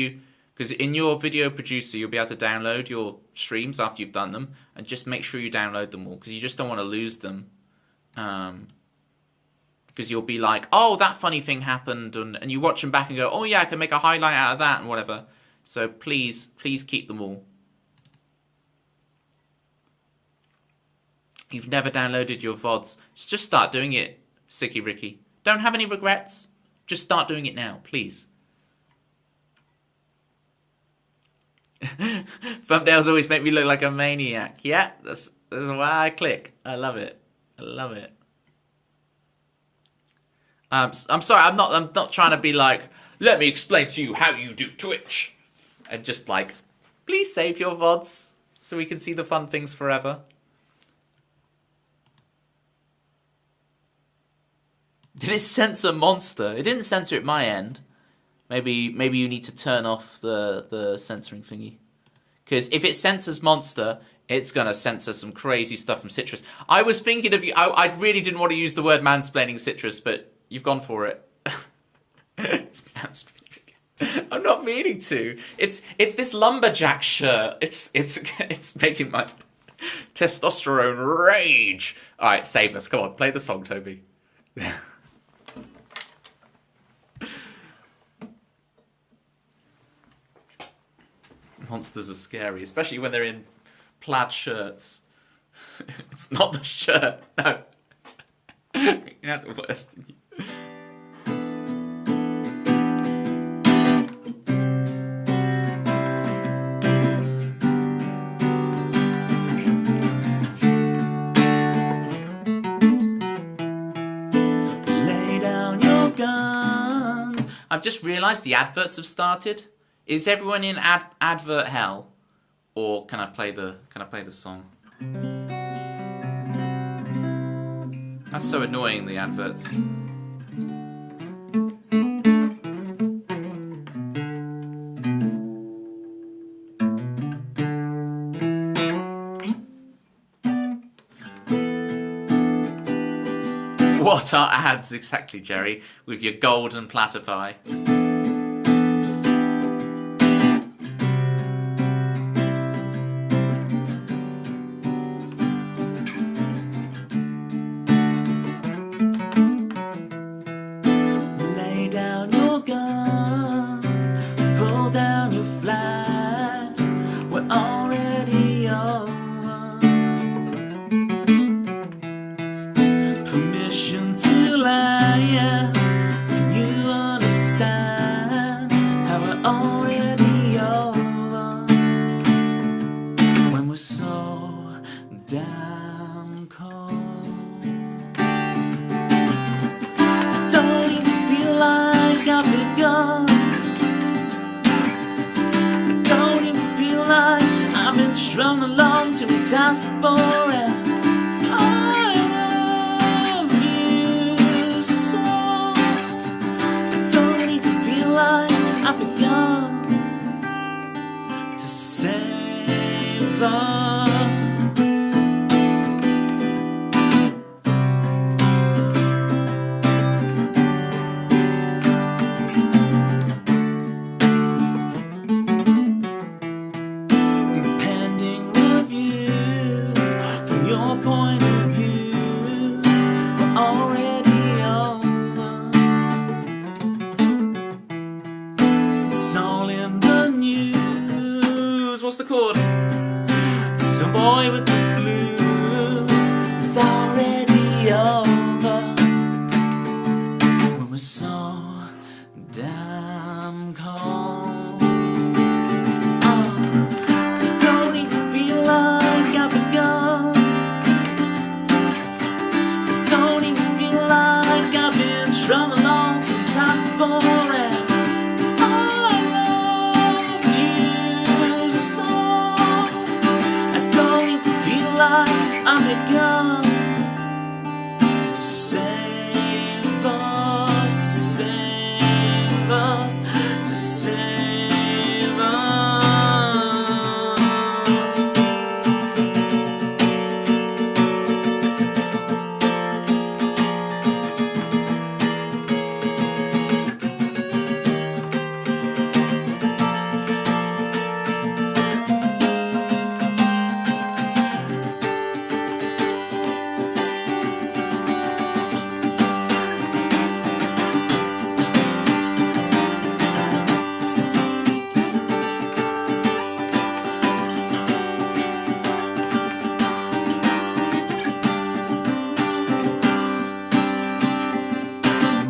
because in your video producer, you'll be able to download your streams after you've done them, and just make sure you download them all, because you just don't want to lose them. Because you'll be like, oh, that funny thing happened, and you watch them back and go, oh yeah, I can make a highlight out of that and whatever. So please keep them all. You've never downloaded your VODs. Just start doing it, Sicky Ricky. Don't have any regrets. Just start doing it now, please. Thumbnails always make me look like a maniac. Yeah, that's why I click. I love it. I love it. I'm sorry. I'm not trying to be like, let me explain to you how you do Twitch. And just like, please save your VODs so we can see the fun things forever. Did it censor Monster? It didn't censor it my end. Maybe you need to turn off the censoring thingy. Because if it censors Monster, it's going to censor some crazy stuff from Citrus. I was thinking of you. I really didn't want to use the word mansplaining Citrus, but you've gone for it. I'm not meaning to. It's this lumberjack shirt. It's making my testosterone rage. All right, save us. Come on, play the song, Toby. Monsters are scary, especially when they're in plaid shirts. It's not the shirt. No. You had the worst. Lay down your guns. I've just realised the adverts have started. Is everyone in advert hell, or can I play the song? That's so annoying. The adverts. What are ads exactly, Jerry? With your golden platter pie. Lay down your guns. Pull down your flag. We're already over. Permission to lie, yeah. Can you understand how we're already over? When we're so damn cold. Don't even feel like I've begun. I don't even feel like I've been strung along too many times before. And I love you so. I don't even feel like I've begun to save us. Pending review from your point of view, we're already over. It's all in the news. What's the chord? Some boy with the blues is already over. When we're so damn cold. Don't even feel like I've begun. Don't even feel like I've been strung along to the top before. And I love you so. I don't even feel like I've begun to save us, to save us, to save us.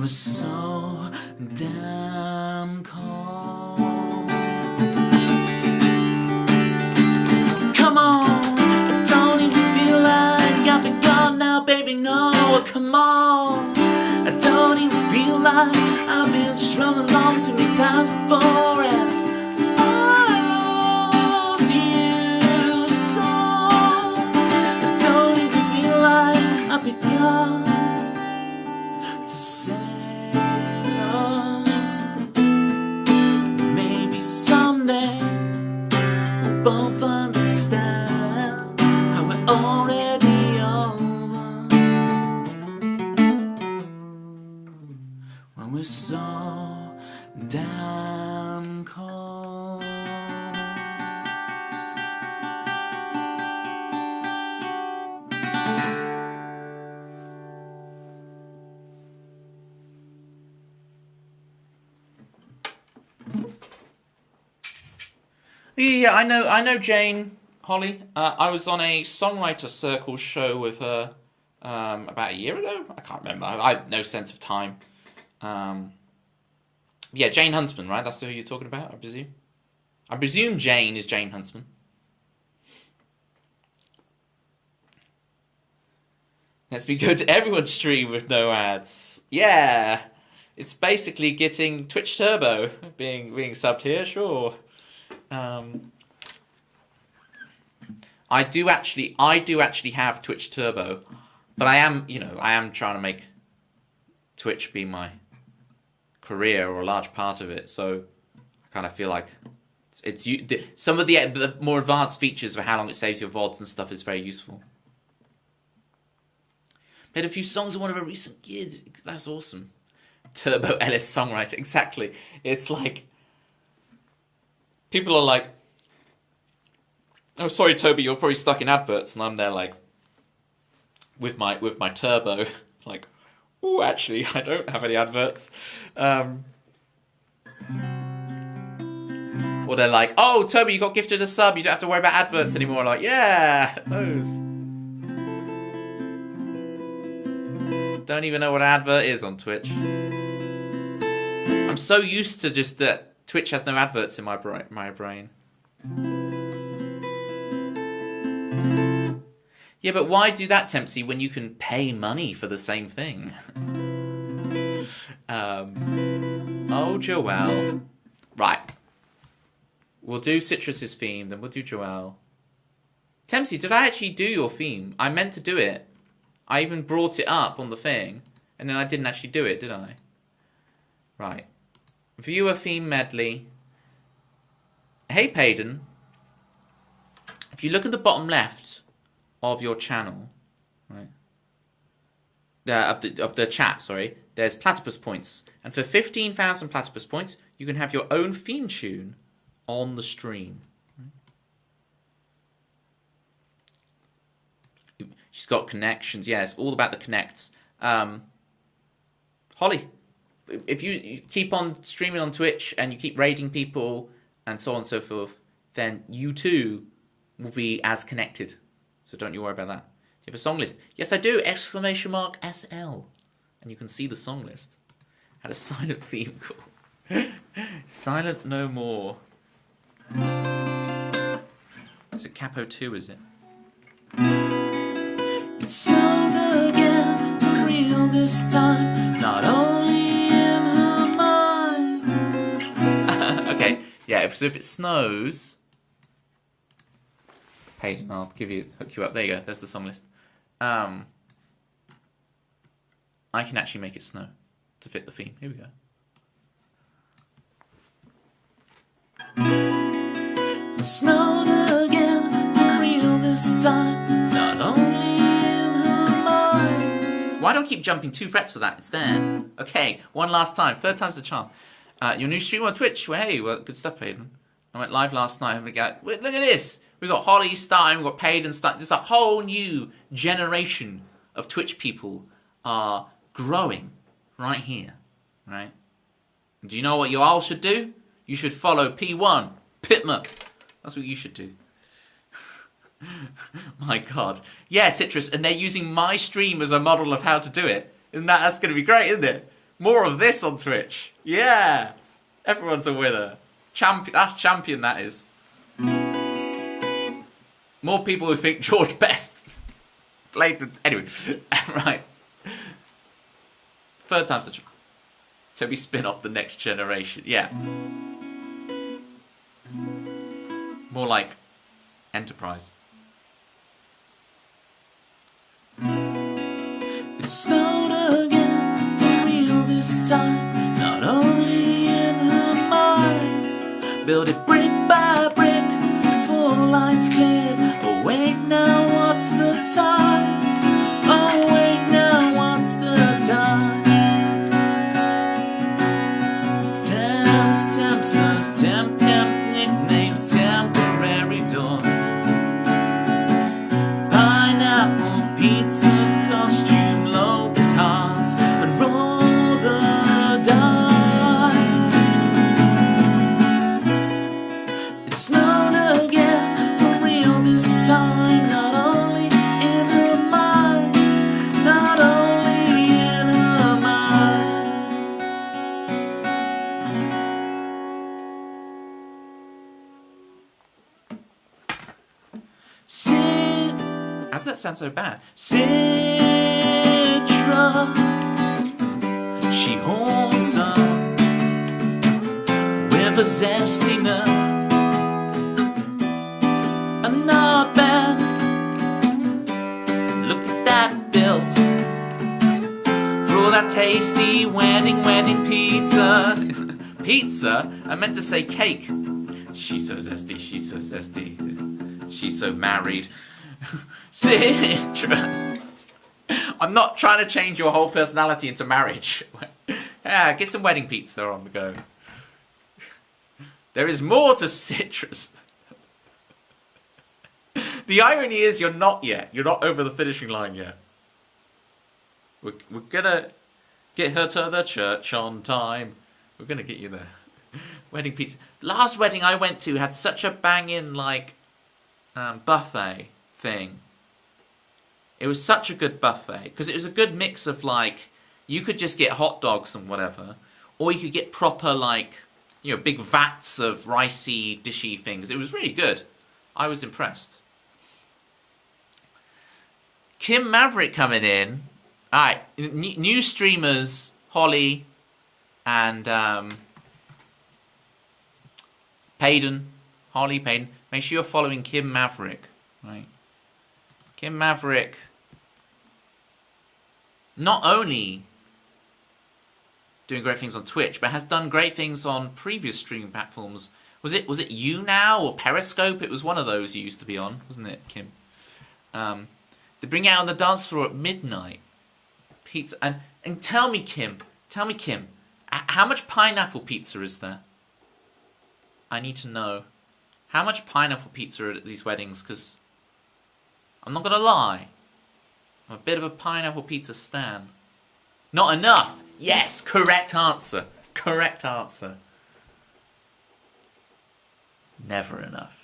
We're so damn cold. Come on, I don't even feel like I've been gone now, baby, no, come on. I don't even feel like I've been strung along too many times before. And I loved you so. I don't even feel like I've begun to save us. Maybe someday we'll both understand how we're already over. When we're so damn cold. Yeah, I know Jane Holly. I was on a songwriter circle show with her about a year ago. I can't remember. I have no sense of time. Yeah, Jane Huntsman, right? That's who you're talking about, I presume. I presume Jane is Jane Huntsman. Let's be good to everyone's stream with no ads. Yeah, it's basically getting Twitch Turbo being subbed here. Sure. I do actually have Twitch Turbo, but I am trying to make Twitch be my career or a large part of it. So I kind of feel like some of the more advanced features of how long it saves your VODs and stuff is very useful. Made a few songs in one of her recent gigs. That's awesome. Turbo Ellis songwriter, exactly. It's like people are like, "Oh, sorry, Toby, you're probably stuck in adverts," and I'm there like, with my Turbo, like, "Oh, actually, I don't have any adverts." Or they're like, "Oh, Toby, you got gifted a sub. You don't have to worry about adverts anymore." I'm like, yeah, those. Don't even know what an advert is on Twitch. I'm so used to just that Twitch has no adverts in my brain. Yeah, but why do that, Tempsy, when you can pay money for the same thing? Oh, Joelle. Right. We'll do Citrus's theme, then we'll do Joelle. Tempsy, did I actually do your theme? I meant to do it. I even brought it up on the thing, and then I didn't actually do it, did I? Right. Viewer theme medley. Hey, Payden. If you look at the bottom left of your channel, right, of the chat, sorry, there's platypus points, and for 15,000 platypus points, you can have your own theme tune on the stream. She's got connections. Yeah, it's all about the connects. Holly, if you keep on streaming on Twitch and you keep raiding people and so on and so forth, then you too will be as connected. So don't you worry about that. Do you have a song list? Yes, I do! Exclamation mark SL. And you can see the song list. Had a silent theme call. Silent no more. Is it Capo 2, is it? It snowed again, for real this time, not only in her mind. Okay, yeah, so if it snows... Hayden, I'll hook you up. There you go, there's the song list. I can actually make it snow to fit the theme. Here we go. It snowed again, for real this time, not only in her mind. Why don't I keep jumping 2 frets for that? It's there. Okay, one last time. 3rd time's the charm. Your new stream on Twitch. Well, hey, well, good stuff, Payden. I went live last night and we got... Look at this! We got Holly starting, we got Payden starting. There's a whole new generation of Twitch people are growing right here, right? Do you know what you all should do? You should follow P1, Pitma. That's what you should do. My God. Yeah, Citrus, and they're using my stream as a model of how to do it. That's going to be great, isn't it? More of this on Twitch. Yeah. Everyone's a winner. That's champion, that is. More people who think George Best played with... Anyway, right. 3rd time's the charm. Toby spin off the next generation. Yeah. More like Enterprise. It snowed again, for real this time, not only in her mind. Build it brick by brick, before lights cleared. Oh wait now, what's the time? Oh wait now, what's the time? 10 sound so bad. Citrus, she holds on with a zestiness, and not bad. Look at that bill for all that tasty wedding pizza. Pizza? I meant to say cake. She's so zesty, she's so zesty. She's so married. Citrus. I'm not trying to change your whole personality into marriage. Yeah, get some wedding pizza on the go. There is more to citrus. The irony is you're not yet. You're not over the finishing line yet. We're gonna get her to the church on time. We're gonna get you there. Wedding pizza. Last wedding I went to had such a banging buffet thing. It was such a good buffet because it was a good mix of you could just get hot dogs and whatever, or you could get proper big vats of ricey, dishy things. It was really good. I was impressed. Kim Maverick coming in. Alright, new streamers, Holly and Payden. Holly, Payden. Make sure you're following Kim Maverick. Right. Kim Maverick not only doing great things on Twitch, but has done great things on previous streaming platforms. Was it YouNow or Periscope? It was one of those you used to be on, wasn't it, Kim? They bring it out on the dance floor at midnight. Pizza and tell me, Kim, how much pineapple pizza is there? I need to know. How much pineapple pizza are at these weddings? Because I'm not gonna lie, I'm a bit of a pineapple pizza stan. Not enough. Yes, correct answer. Correct answer. Never enough.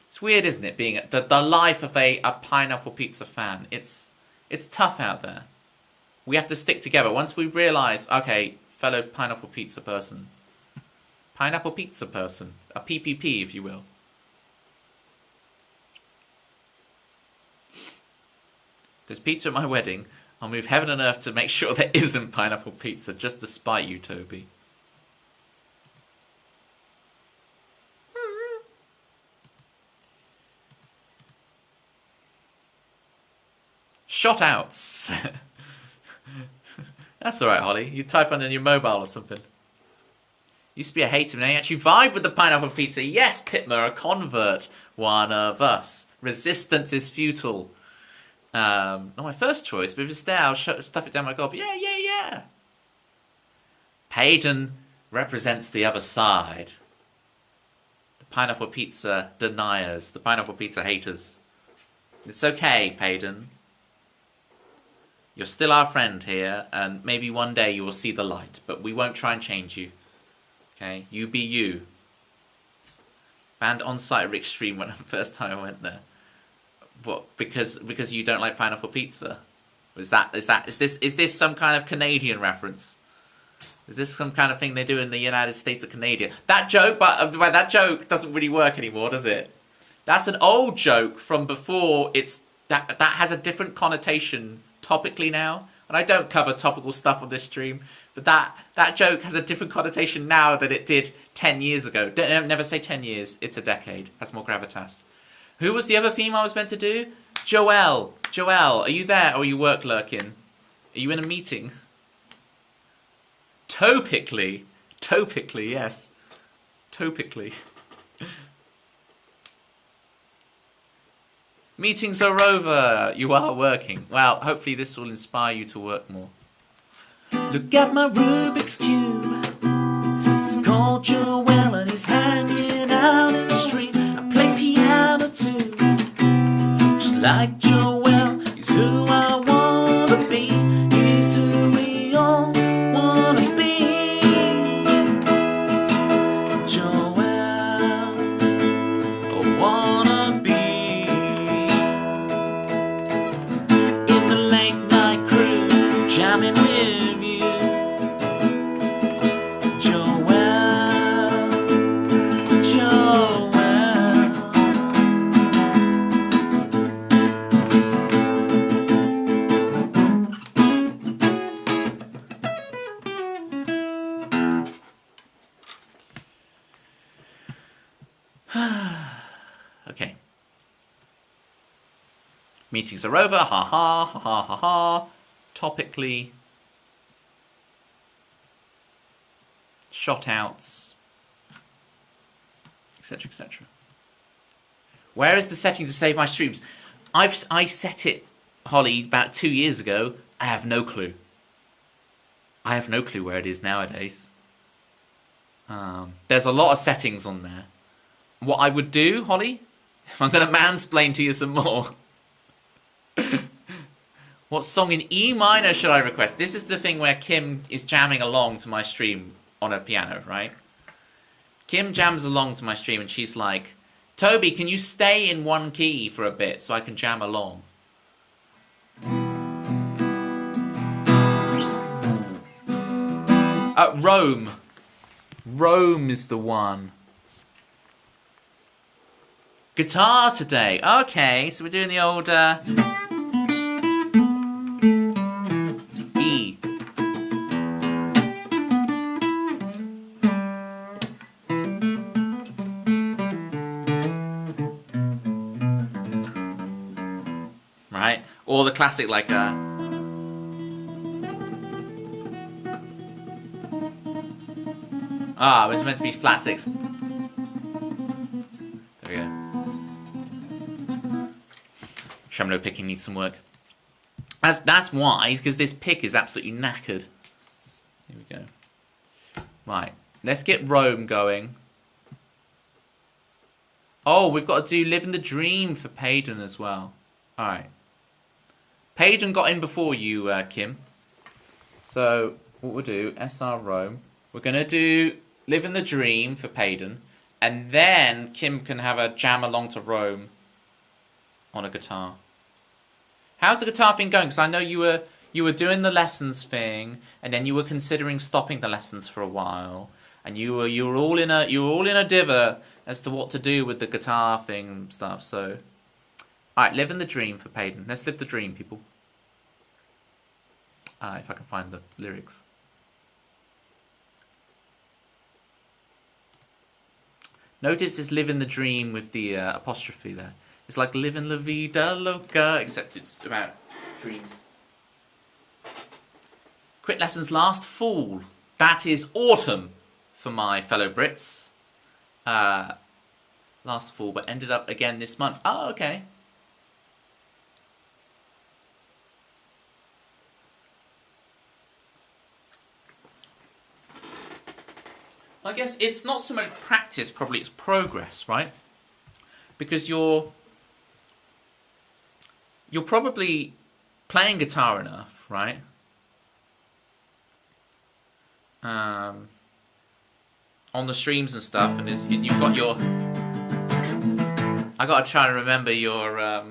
It's weird, isn't it, being the life of a pineapple pizza fan. It's tough out there. We have to stick together. Once we realise, okay, fellow pineapple pizza person. Pineapple pizza person. A PPP, if you will. There's pizza at my wedding. I'll move heaven and earth to make sure there isn't pineapple pizza, just to spite you, Toby. Shot outs. That's alright, Holly. You type on your mobile or something. Used to be a hater, and I actually vibe with the pineapple pizza. Yes, Pitmer, a convert. One of us. Resistance is futile. Not my first choice, but if it's there, I'll stuff it down my gob. Yeah. Payden represents the other side. The pineapple pizza deniers. The pineapple pizza haters. It's okay, Payden. You're still our friend here, and maybe one day you will see the light, but we won't try and change you. Okay? You be you. Banned on-site at Rick's stream when the first time I went there. What? Because you don't like pineapple pizza? Is this some kind of Canadian reference? Is this some kind of thing they do in the United States or Canada? That joke, but that joke doesn't really work anymore, does it? That's an old joke from before. That has a different connotation topically now, and I don't cover topical stuff on this stream, but that joke has a different connotation now than it did 10 years ago. Never say 10 years, it's a decade. Has more gravitas. Who was the other theme I was meant to do? Joelle, are you there, or are you work lurking? Are you in a meeting? Topically, yes. Topically. Meetings are over. You are working. Well, hopefully this will inspire you to work more. Look at my Rubik's Cube. It's called Joel and he's hanging out in the street. I play piano too. Just like Joel, he's who I wanna be. He's who we all wanna be. Joel, I wanna be. In the late night crew, jamming with you. Joel. Okay. Meetings are over. Ha ha ha ha ha ha. Topically. Shot outs. Etc. etc. Where is the setting to save my streams? I set it, Holly, about 2 years ago. I have no clue. I have no clue where it is nowadays. There's a lot of settings on there. What I would do, Holly, if I'm going to mansplain to you some more. What song in E minor should I request? This is the thing where Kim is jamming along to my stream on a piano, right? Kim jams along to my stream and she's like, Toby, can you stay in one key for a bit so I can jam along? Rome. Rome is the one. Guitar today. Okay, so we're doing the old E. Right? Or the classic like it was meant to be flat six. There we go. Tremolo picking needs some work. That's wise, because this pick is absolutely knackered. Here we go. Right, let's get Rome going. Oh, we've got to do Living the Dream for Payden as well. Alright. Payden got in before you, Kim. So, what we'll do, SR Rome. We're going to do Living the Dream for Payden. And then Kim can have a jam along to Rome on a guitar. How's the guitar thing going? Because I know you were doing the lessons thing, and then you were considering stopping the lessons for a while, and you were all in a diva as to what to do with the guitar thing and stuff. So, all right, living the dream for Payden. Let's live the dream, people. If I can find the lyrics. Notice it's living the dream with the apostrophe there. It's like living la vida loca, except it's about dreams. Quit lessons last fall. That is autumn for my fellow Brits. Last fall, but ended up again this month. Oh, okay. I guess it's not so much practice, probably it's progress, right? Because you're probably playing guitar enough, right? On the streams and stuff, and you've got your... I gotta try to remember your...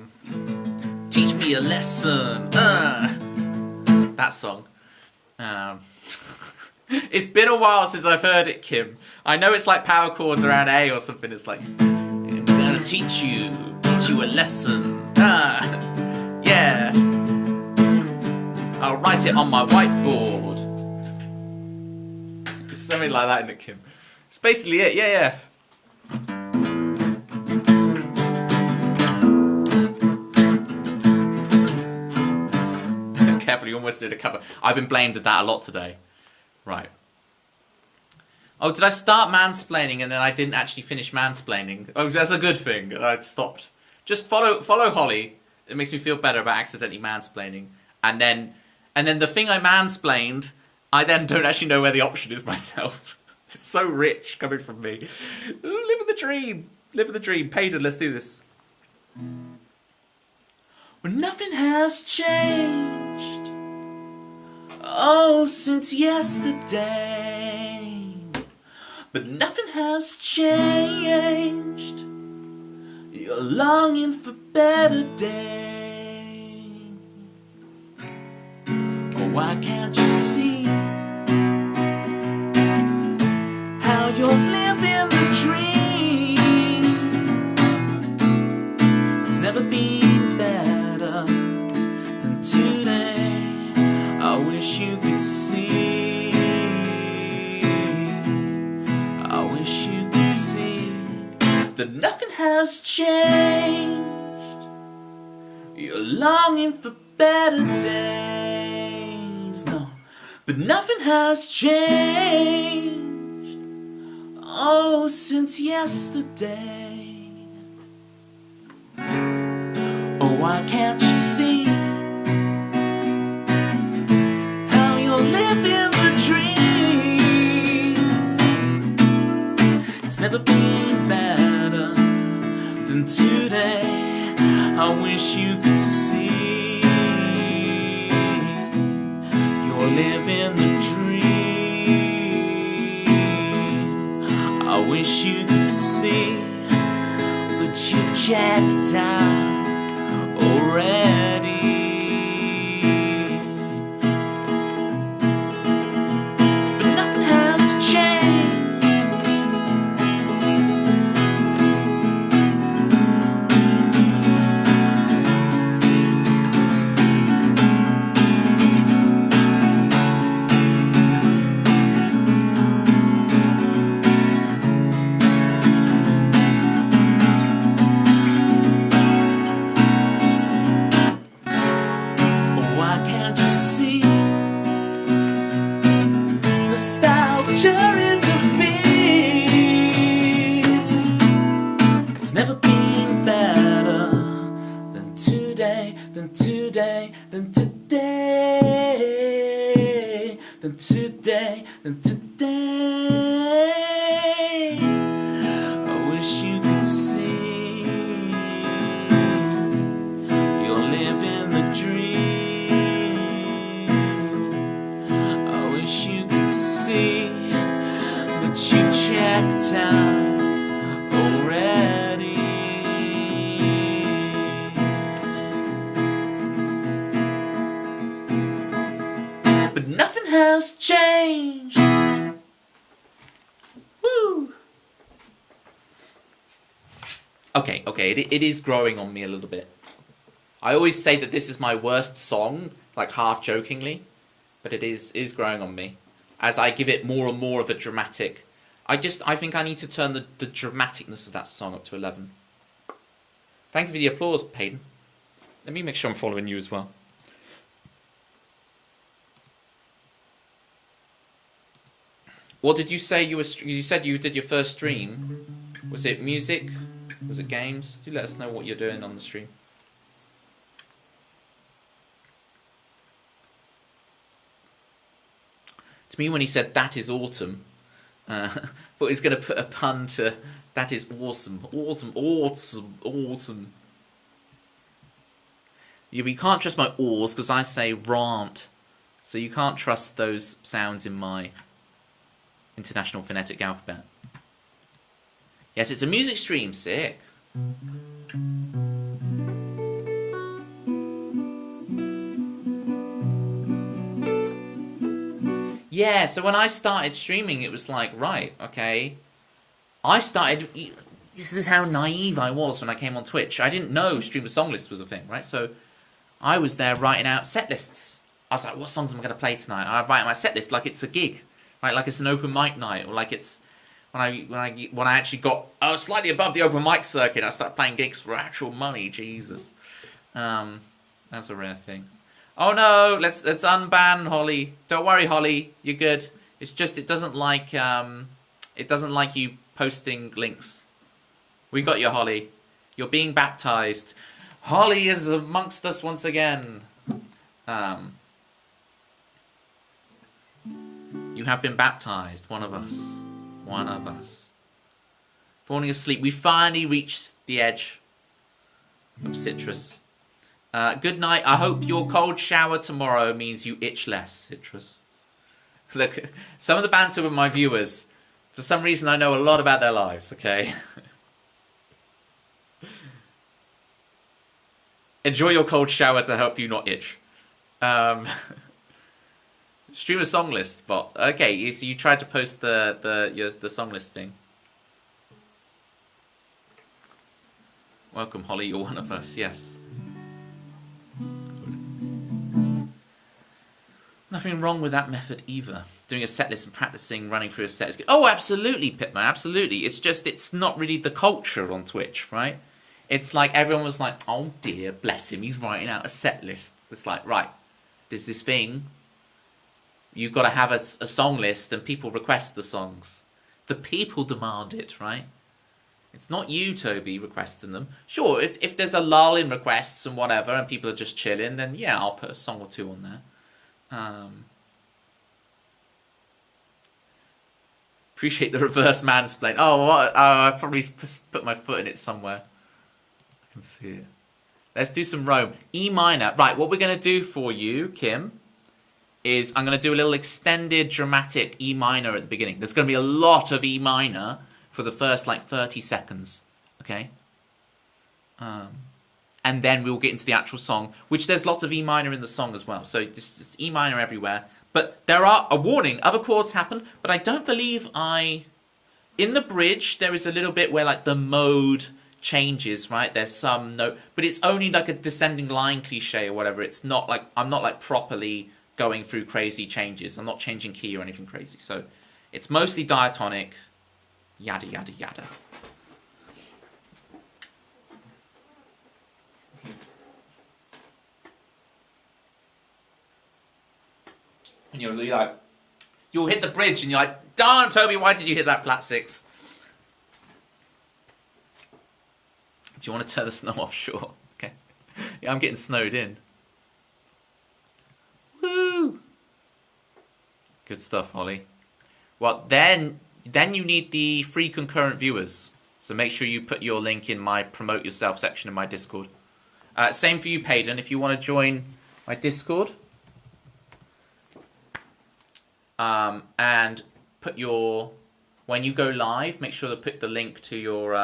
Teach me a lesson, that song. It's been a while since I've heard it, Kim. I know it's like power chords around A or something. It's like, I'm gonna teach you a lesson. Yeah. I'll write it on my whiteboard. It's something like that, isn't it, Kim? It's basically it, yeah. Careful, you almost did a cover. I've been blamed with that a lot today. Right. Oh, did I start mansplaining and then I didn't actually finish mansplaining? Oh, that's a good thing. I stopped. Just follow Holly. It makes me feel better about accidentally mansplaining. And then the thing I mansplained, I then don't actually know where the option is myself. It's so rich coming from me. Living the dream. Living the dream. Payden, let's do this. Well, nothing has changed. Oh, since yesterday. But nothing has changed. You're longing for better days. Oh, why can't you see how you're living the dream? It's never been better than today. I wish you could see. I wish you could see that nothing has changed. You're longing for better days, no, but nothing has changed. Oh, since yesterday. Oh, why can't you see how you're living the dream? It's never been better than today. I wish you could see you're living the dream. I wish you could see, but you've checked out already. But nothing has changed. Why can't you see? Nostalgia is a fear. It's never been better than today, than today, than today, than today, than today. I wish you could see you're living the dream. I wish you could see, but you've checked out already. But nothing has changed. Woo! Okay, it is growing on me a little bit. I always say that this is my worst song, like half jokingly, but it is growing on me as I give it more and more of a dramatic. I think I need to turn the dramaticness of that song up to 11. Thank you for the applause, Peyton. Let me make sure I'm following you as well. What did you say you said you did your first stream? Was it music? Was it games? Do let us know what you're doing on the stream. To me, when he said that is autumn, but he's going to put a pun to that is awesome, awesome, awesome, awesome. Yeah, but you can't trust my awes because I say rant, so you can't trust those sounds in my International Phonetic Alphabet. Yes, it's a music stream. Sick. Yeah, so when I started streaming, it was like, right, okay. This is how naive I was when I came on Twitch. I didn't know streamer song lists was a thing, right? So I was there writing out set lists. I was like, what songs am I going to play tonight? I write my set list like it's a gig, right? Like it's an open mic night, or like it's when I actually got slightly above the open mic circuit. I started playing gigs for actual money. Jesus, that's a rare thing. Oh no, let's unban Holly. Don't worry, Holly, you're good. It's just it doesn't like you posting links. We got you, Holly. You're being baptized. Holly is amongst us once again. You have been baptized, one of us. One of us. Falling asleep. We finally reached the edge of Citrus. Good night. I hope your cold shower tomorrow means you itch less, Citrus. Look, some of the banter with my viewers, for some reason I know a lot about their lives, okay? Enjoy your cold shower to help you not itch. Stream a song list bot. Okay, so you tried to post the song list thing. Welcome, Holly. You're one of us. Yes. Nothing wrong with that method either. doing a set list and practicing running through a set is good. Oh, absolutely, Pitman, absolutely. It's just, it's not really the culture on Twitch, right? It's like everyone was like, oh dear, bless him, he's writing out a set list. It's like, right, there's this thing. You've got to have a song list and people request the songs. The people demand it, right? It's not you, Toby, requesting them. Sure, if there's a lull in requests and whatever and people are just chilling, then yeah, I'll put a song or two on there. Appreciate the reverse mansplain. Oh, what? I probably put my foot in it somewhere. I can see it. Let's do some Rome. E minor. Right, what we're going to do for you, Kim, is I'm going to do a little extended dramatic E minor at the beginning. There's going to be a lot of E minor for the first, like, 30 seconds. Okay? And then we'll get into the actual song, which there's lots of E minor in the song as well. So it's E minor everywhere. But there are, a warning, other chords happen, but I don't believe in the bridge, there is a little bit where, like, the mode changes, right? There's some note, but it's only like a descending line cliche or whatever. It's not like, I'm not, like, properly going through crazy changes. I'm not changing key or anything crazy. So it's mostly diatonic, yada, yada, yada. And you're really like, you'll hit the bridge and you're like, darn, Toby, why did you hit that flat six? Do you want to turn the snow off? Sure. Okay. Yeah, I'm getting snowed in. Woo! Good stuff, Holly. Well, then you need the free concurrent viewers. So make sure you put your link in my promote yourself section in my Discord. Same for you, Payden. If you want to join my Discord, and put your, when you go live, make sure to put the link to your,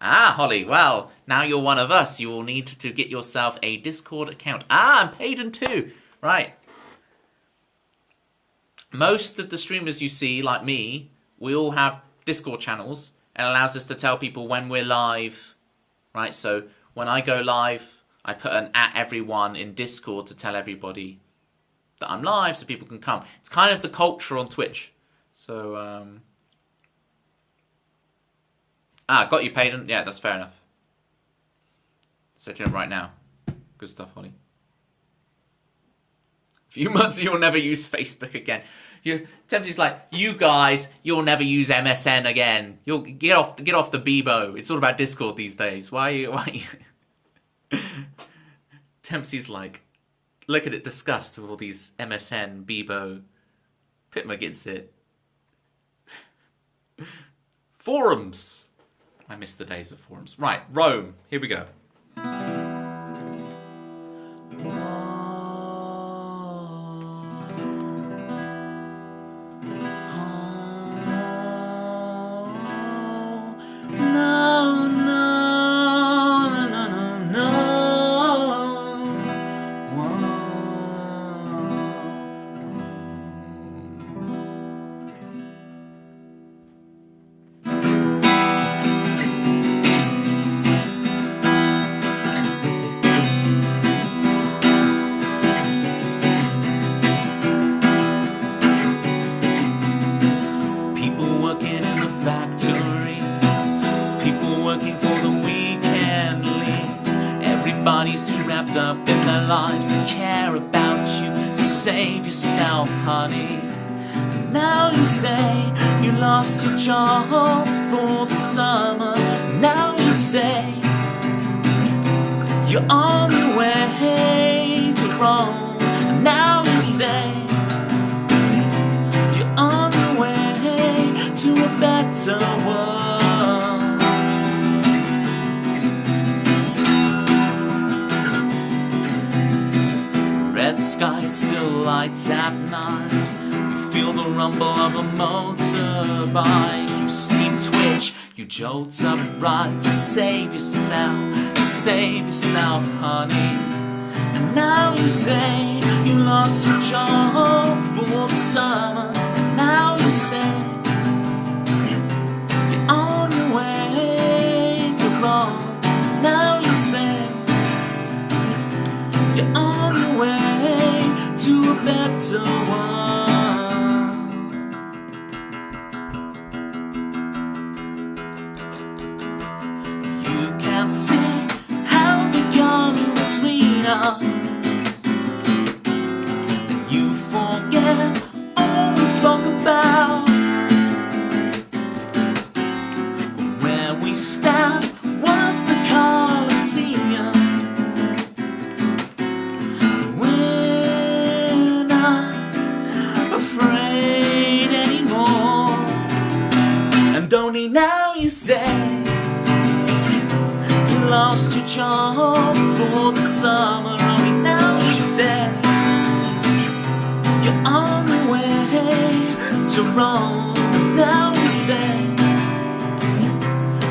Holly, well, now you're one of us. You will need to get yourself a Discord account. And Payden too. Right. Most of the streamers you see, like me, we all have Discord channels, and it allows us to tell people when we're live, right? So when I go live, I put an @everyone in Discord to tell everybody that I'm live so people can come. It's kind of the culture on Twitch. So, got you, Payden. Yeah, that's fair enough. Setting up right now. Good stuff, Holly. A few months you'll never use Facebook again. Tempty's like, you guys, you'll never use MSN again. You'll get off the Bebo. It's all about Discord these days. Why are you? Tempty's like, look at it, disgust with all these MSN, Bebo. Pitma gets it. Forums. I miss the days of forums. Right, Rome. Here we go. Everybody's too wrapped up in their lives to care about you. So save yourself, honey. Now you say you lost your job for the summer. Now you say you're on your way to Rome. Now you say you're on your way to a better world. Red sky, it still lights at night. You feel the rumble of a motorbike. You sleep twitch, you jolt upright to save yourself, honey. And now you say you lost your job for the summer. Now you say you're on your way to Rome. Now you say you're on your way to a a better one. You can't see how they come between us, and you forget all we spoke about. Where we stand was the Colosseum. We're not afraid anymore. And only now you say you lost your job for the summer. Only now you say you're on the way to Rome. And now you say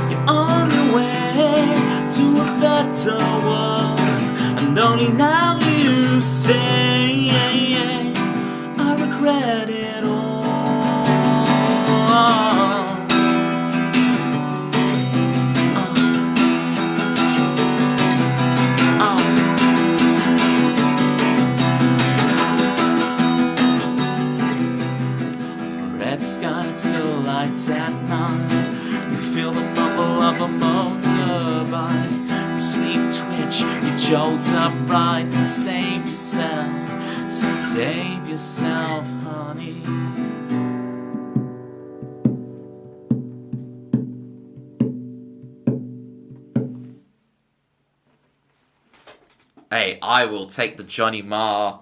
you're on the way to a better world. And only now you say I regret it all. Red sky, it's still lights at night. You feel the bubble of a motorbike. You sleep twitch, you jolt upright to save yourself. So save yourself, honey. Hey, I will take the Johnny Marr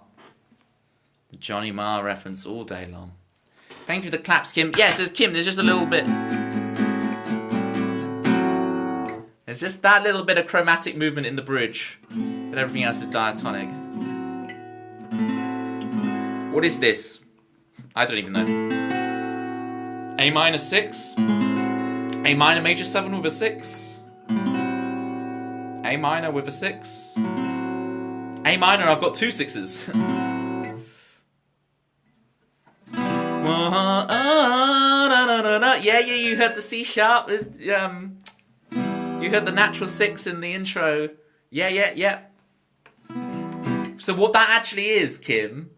reference all day long. Thank you for the claps, Kim. Yes, Kim, there's just a little bit. There's just that little bit of chromatic movement in the bridge, but everything else is diatonic. What is this? I don't even know. A minor 6. A minor major 7 with a 6. A minor with a 6. A minor, I've got 2 6s. Yeah, you heard the C sharp. You heard the natural 6 in the intro. Yeah. So what that actually is, Kim,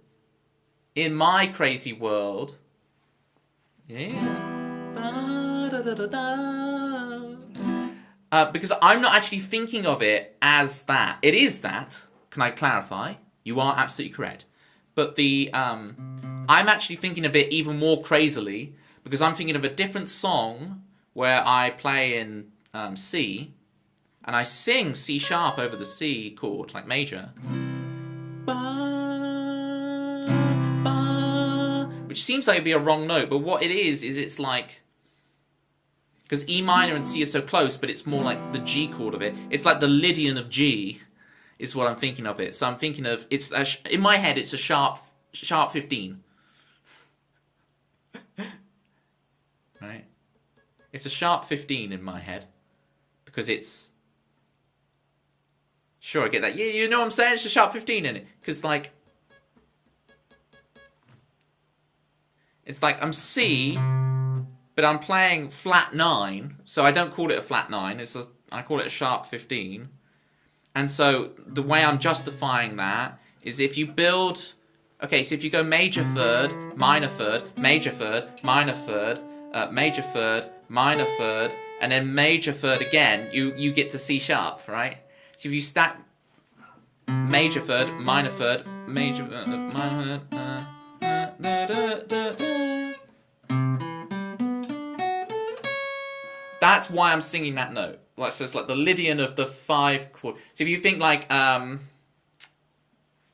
in my crazy world, because I'm not actually thinking of it as that. It is that. Can I clarify? You are absolutely correct. But I'm actually thinking of it even more crazily, because I'm thinking of a different song where I play in C, and I sing C sharp over the C chord, like major, which seems like it'd be a wrong note, but what it is it's like, because E minor and C are so close, but it's more like the G chord of it. It's like the Lydian of G, is what I'm thinking of it. So I'm thinking of, in my head, it's a sharp 15. Right? It's a sharp 15 in my head. Because it's... Sure, I get that. Yeah, you know what I'm saying? It's a sharp 15 in it. Because, like... It's like I'm C, but I'm playing flat 9. So I don't call it a flat 9. I call it a sharp 15. And so the way I'm justifying that is if you build... Okay, so if you go major third, minor third, major third, minor third, major third, minor third, and then major third again, you get to C sharp, right? So if you stack major third, minor third, major minor third, that's why I'm singing that note. Like, so it's like the Lydian of the 5 chord. So if you think like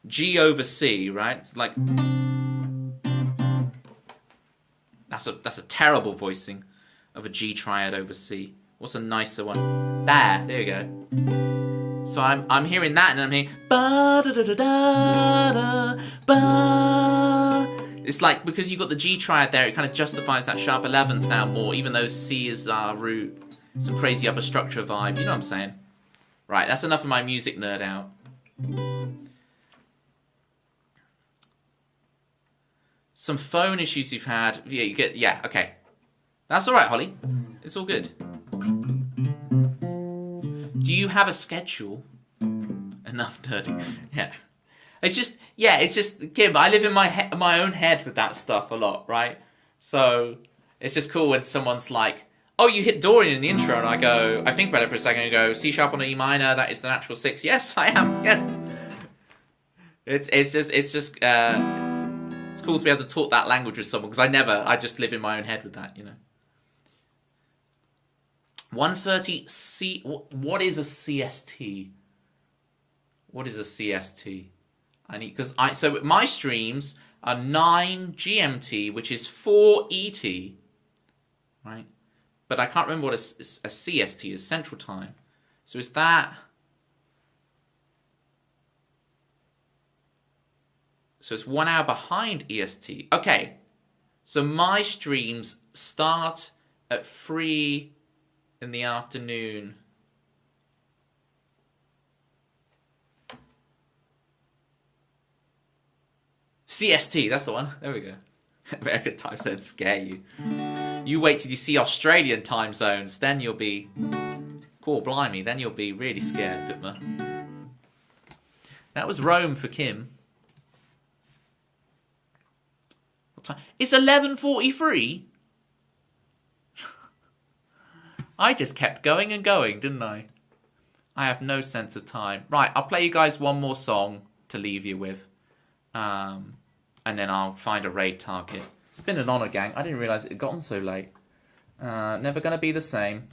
G over C, right? It's like that's a terrible voicing of a G triad over C. What's a nicer one? There you go. So I'm hearing that, and I'm hearing ba da da da da ba. It's like, because you've got the G triad there, it kind of justifies that sharp 11 sound more, even though C is our root. Some crazy upper structure vibe. You know what I'm saying? Right, that's enough of my music nerd out. Some phone issues you've had. Yeah, okay. That's alright, Holly. It's all good. Do you have a schedule? Enough nerding. Yeah. It's just, yeah, it's just, Kim, I live in my own head with that stuff a lot, right? So it's just cool when someone's like, oh, you hit Dorian in the intro, and I think about it for a second and go, C sharp on E minor, that is the natural 6. Yes, I am, yes. It's cool to be able to talk that language with someone, because I just live in my own head with that, you know. 130 C, what is a CST? What is a CST? So my streams are 9 GMT, which is 4 ET, right? But I can't remember what a CST is, Central Time. So is that... So it's 1 hour behind EST. Okay. So my streams start at 3 in the afternoon. CST, that's the one. There we go. American time zones scare you. You wait till you see Australian time zones, then you'll be... Cool, blimey, then you'll be really scared, Pitma. That was Rome for Kim. What time? It's 11:43? I just kept going and going, didn't I? I have no sense of time. Right, I'll play you guys one more song to leave you with. And then I'll find a raid target. It's been an honour, gang. I didn't realise it had gotten so late. Never gonna be the same.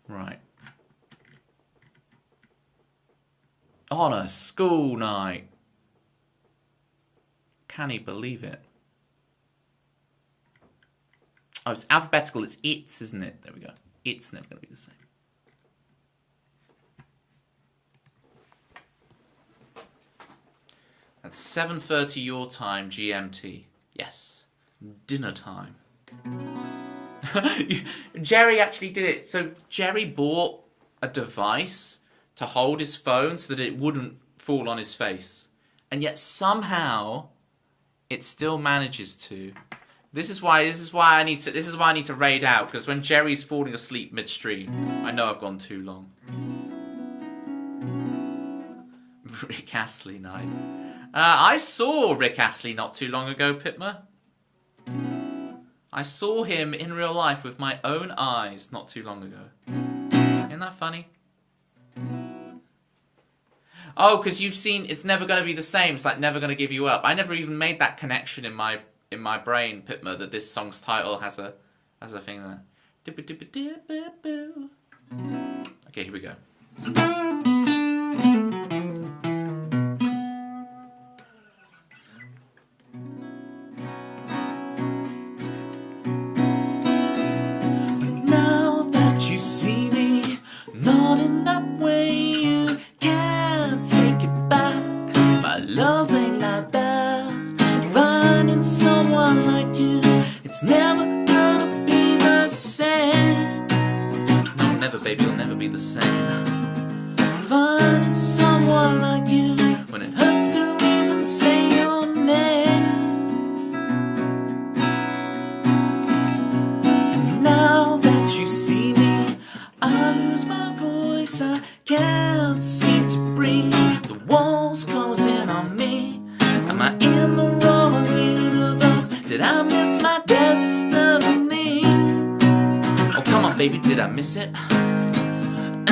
Right. On a school night. Can he believe it? Oh, it's alphabetical. It's its, isn't it? There we go. It's never gonna be the same. That's 7:30 your time, GMT. Yes. Dinner time. Jerry actually did it. So Jerry bought a device to hold his phone so that it wouldn't fall on his face. And yet somehow it still manages to. This is why I need to raid out, because when Jerry's falling asleep midstream, I know I've gone too long. Rick Astley night. I saw Rick Astley not too long ago, Pitma. I saw him in real life with my own eyes not too long ago. Isn't that funny? Oh, because you've seen It's Never Gonna Be the Same. It's like Never Gonna Give You Up. I never even made that connection in my brain, Pitma, that this song's title has a thing there. Okay, here we go. Baby, you'll never be the same. Finding someone like you when it hurts to even say your name. And now that you see me, I lose my voice. I can't seem to breathe. The walls closing on me. Am I in the wrong universe? Did I miss my destiny? Oh, come on, baby, did I miss it?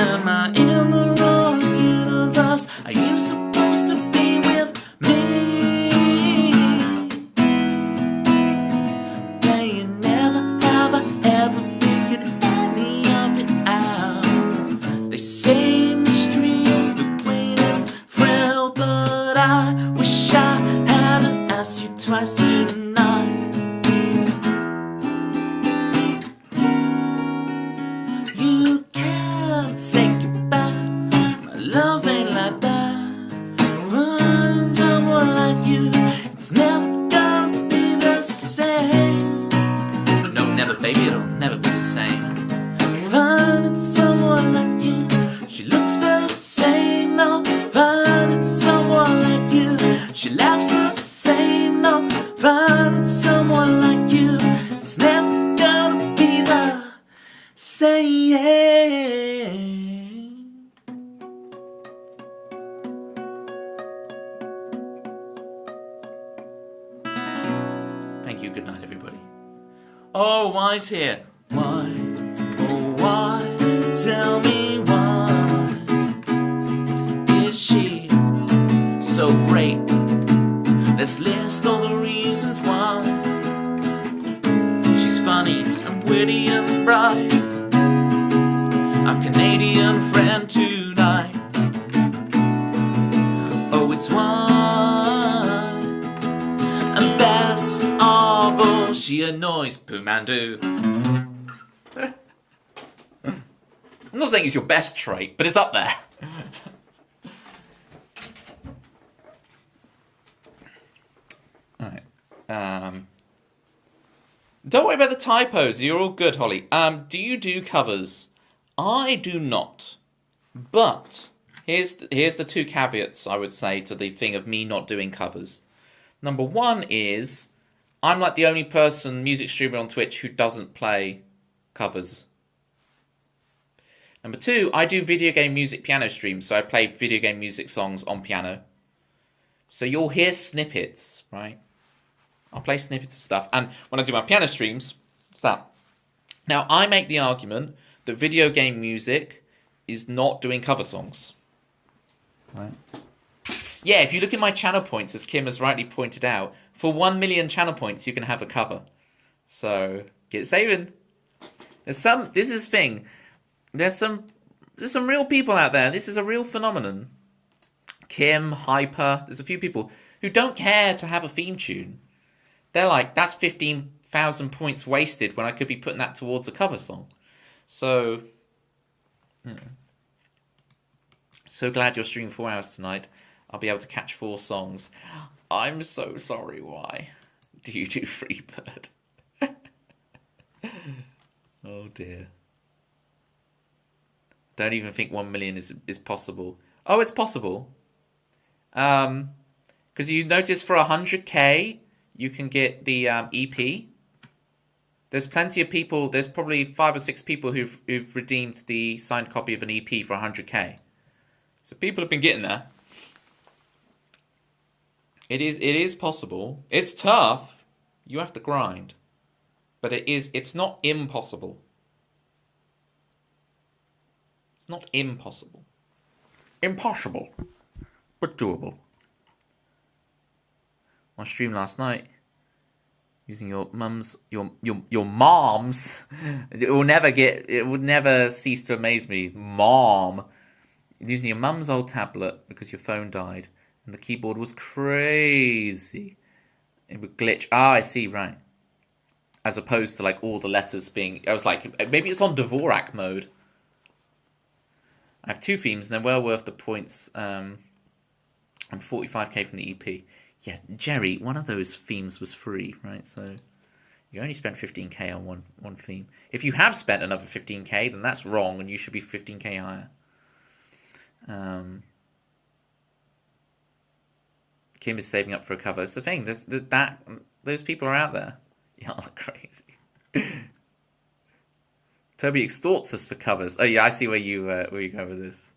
Am I in the wrong universe? Are you supposed to be with me? Yeah, you never have I ever figured any of it out. They say mystery is the greatest thrill, but I wish I hadn't asked you twice tonight. You can't take it back. My love ain't like that. Run someone like you, it's never gonna be the same. No, never, baby, it'll never be the same. Finding someone like you, she looks the same. No, finding someone like you, she laughs the same. No, you. Good night, everybody. Oh, why's here? Why? Oh, why? Tell me why is she so great? Let's list all the reasons why. She's funny and witty and bright. Our Canadian friend tonight. Oh, it's why. And best of all, she annoys Pooh-Mandu. I'm not saying it's your best trait, but it's up there. Alright. Don't worry about the typos. You're all good, Holly. Do you do covers? I do not. But here's the two caveats I would say to the thing of me not doing covers. Number one is I'm like the only music streamer on Twitch who doesn't play covers. Number two, I do video game music piano streams, so I play video game music songs on piano. So you'll hear snippets, right? I'll play snippets of stuff. And when I do my piano streams, it's that. Now, I make the argument that video game music is not doing cover songs. Right? Yeah, if you look at my channel points, as Kim has rightly pointed out, for 1 million channel points, you can have a cover. So, get saving. This is the thing. There's some real people out there. This is a real phenomenon. Kim, Hyper, there's a few people who don't care to have a theme tune. They're like, that's 15,000 points wasted when I could be putting that towards a cover song. So, you know. So glad you're streaming 4 hours tonight. I'll be able to catch 4 songs. I'm so sorry, why do you do Freebird? Oh dear. Don't even think 1 million is possible. Oh, it's possible. Because you notice for 100k, you can get the EP. There's plenty of people. There's probably 5 or 6 people who've redeemed the signed copy of an EP for 100k. So people have been getting there. It is possible. It's tough. You have to grind, but it's not impossible. It's not impossible. Impossible, but doable. On stream last night, using your mom's. It would never cease to amaze me, Mom. Using your mum's old tablet because your phone died and the keyboard was crazy. It would glitch. Ah, I see, right. As opposed to like all the letters being. I was like, maybe it's on Dvorak mode. I have 2 themes and they're well worth the points. And 45k from the EP. Yeah, Jerry, one of those themes was free, right? So you only spent 15k on one theme. If you have spent another 15k, then that's wrong and you should be 15k higher. Kim is saving up for a cover. That's the thing. Those people are out there. Y'all are crazy. Toby extorts us for covers. Oh yeah, I see where you go with this.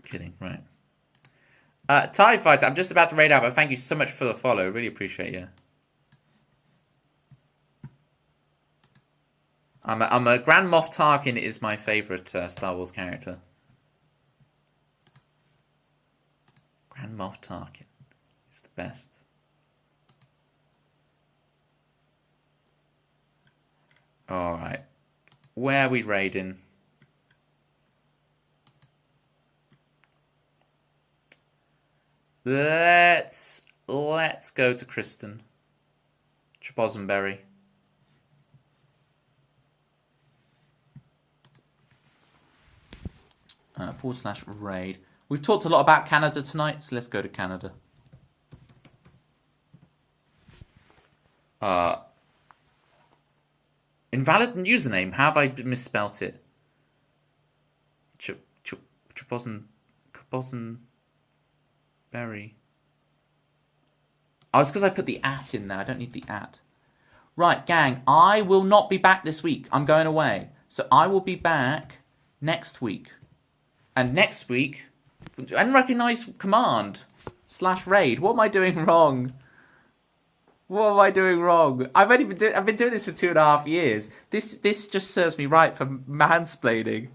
Kidding, right? TIE Fighter, I'm just about to raid out, but thank you so much for the follow. Really appreciate you. I'm a Grand Moff Tarkin is my favorite Star Wars character. Grand Moff Tarkin is the best. All right, where are we raiding? Let's go to Kristen. Chabozenberry. /raid. We've talked a lot about Canada tonight, so let's go to Canada. Invalid username. How have I misspelt it? Chabozenberry. Oh, it's because I put the @ in there. I don't need the @ Right, gang. I will not be back this week. I'm going away. So I will be back next week. And next week, unrecognized command / raid. What am I doing wrong? What am I doing wrong? I've been doing this for 2.5 years. This just serves me right for mansplaining.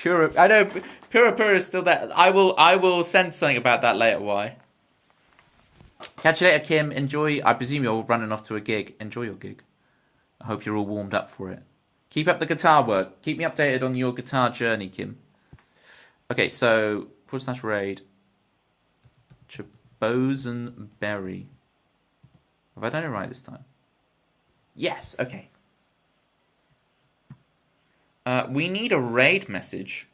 I know Pura is still there. I will send something about that later. Why? Catch you later, Kim. Enjoy. I presume you're running off to a gig. Enjoy your gig. I hope you're all warmed up for it. Keep up the guitar work. Keep me updated on your guitar journey, Kim. Okay, so / raid. Chabozenberry. Have I done it right this time? Yes. Okay. We need a raid message.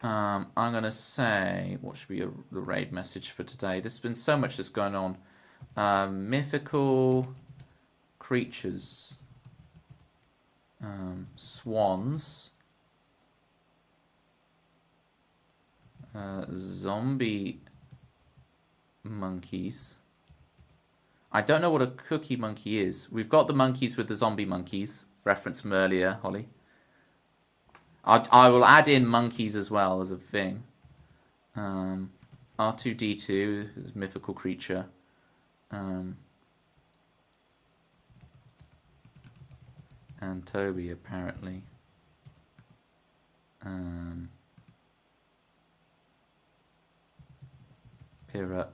I'm gonna say what should be the raid message for today. There's been so much that's going on. Mythical creatures. Swans. Zombie monkeys. I don't know what a cookie monkey is. We've got the monkeys with the zombie monkeys. Reference from earlier, Holly. I will add in monkeys as well as a thing. R2D2, mythical creature. And Toby, apparently. Pira.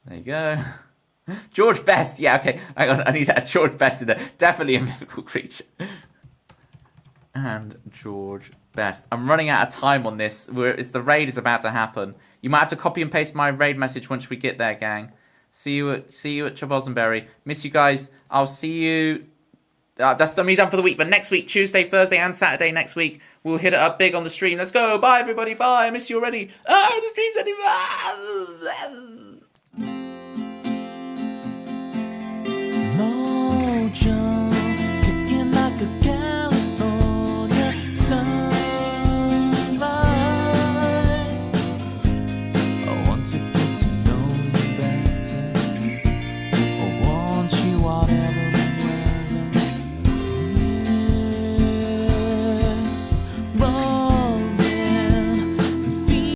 There you go. George Best. Yeah, okay. I need to add George Best in there. Definitely a mythical creature. And George Best. I'm running out of time on this. The raid is about to happen. You might have to copy and paste my raid message once we get there, gang. See you at Chabozenberry. Miss you guys. I'll see you. That's me done for the week. But next week, Tuesday, Thursday, and Saturday next week, we'll hit it up big on the stream. Let's go. Bye, everybody. Bye. I miss you already. The stream's ending. Mojo, kicking like a California sunrise. I want to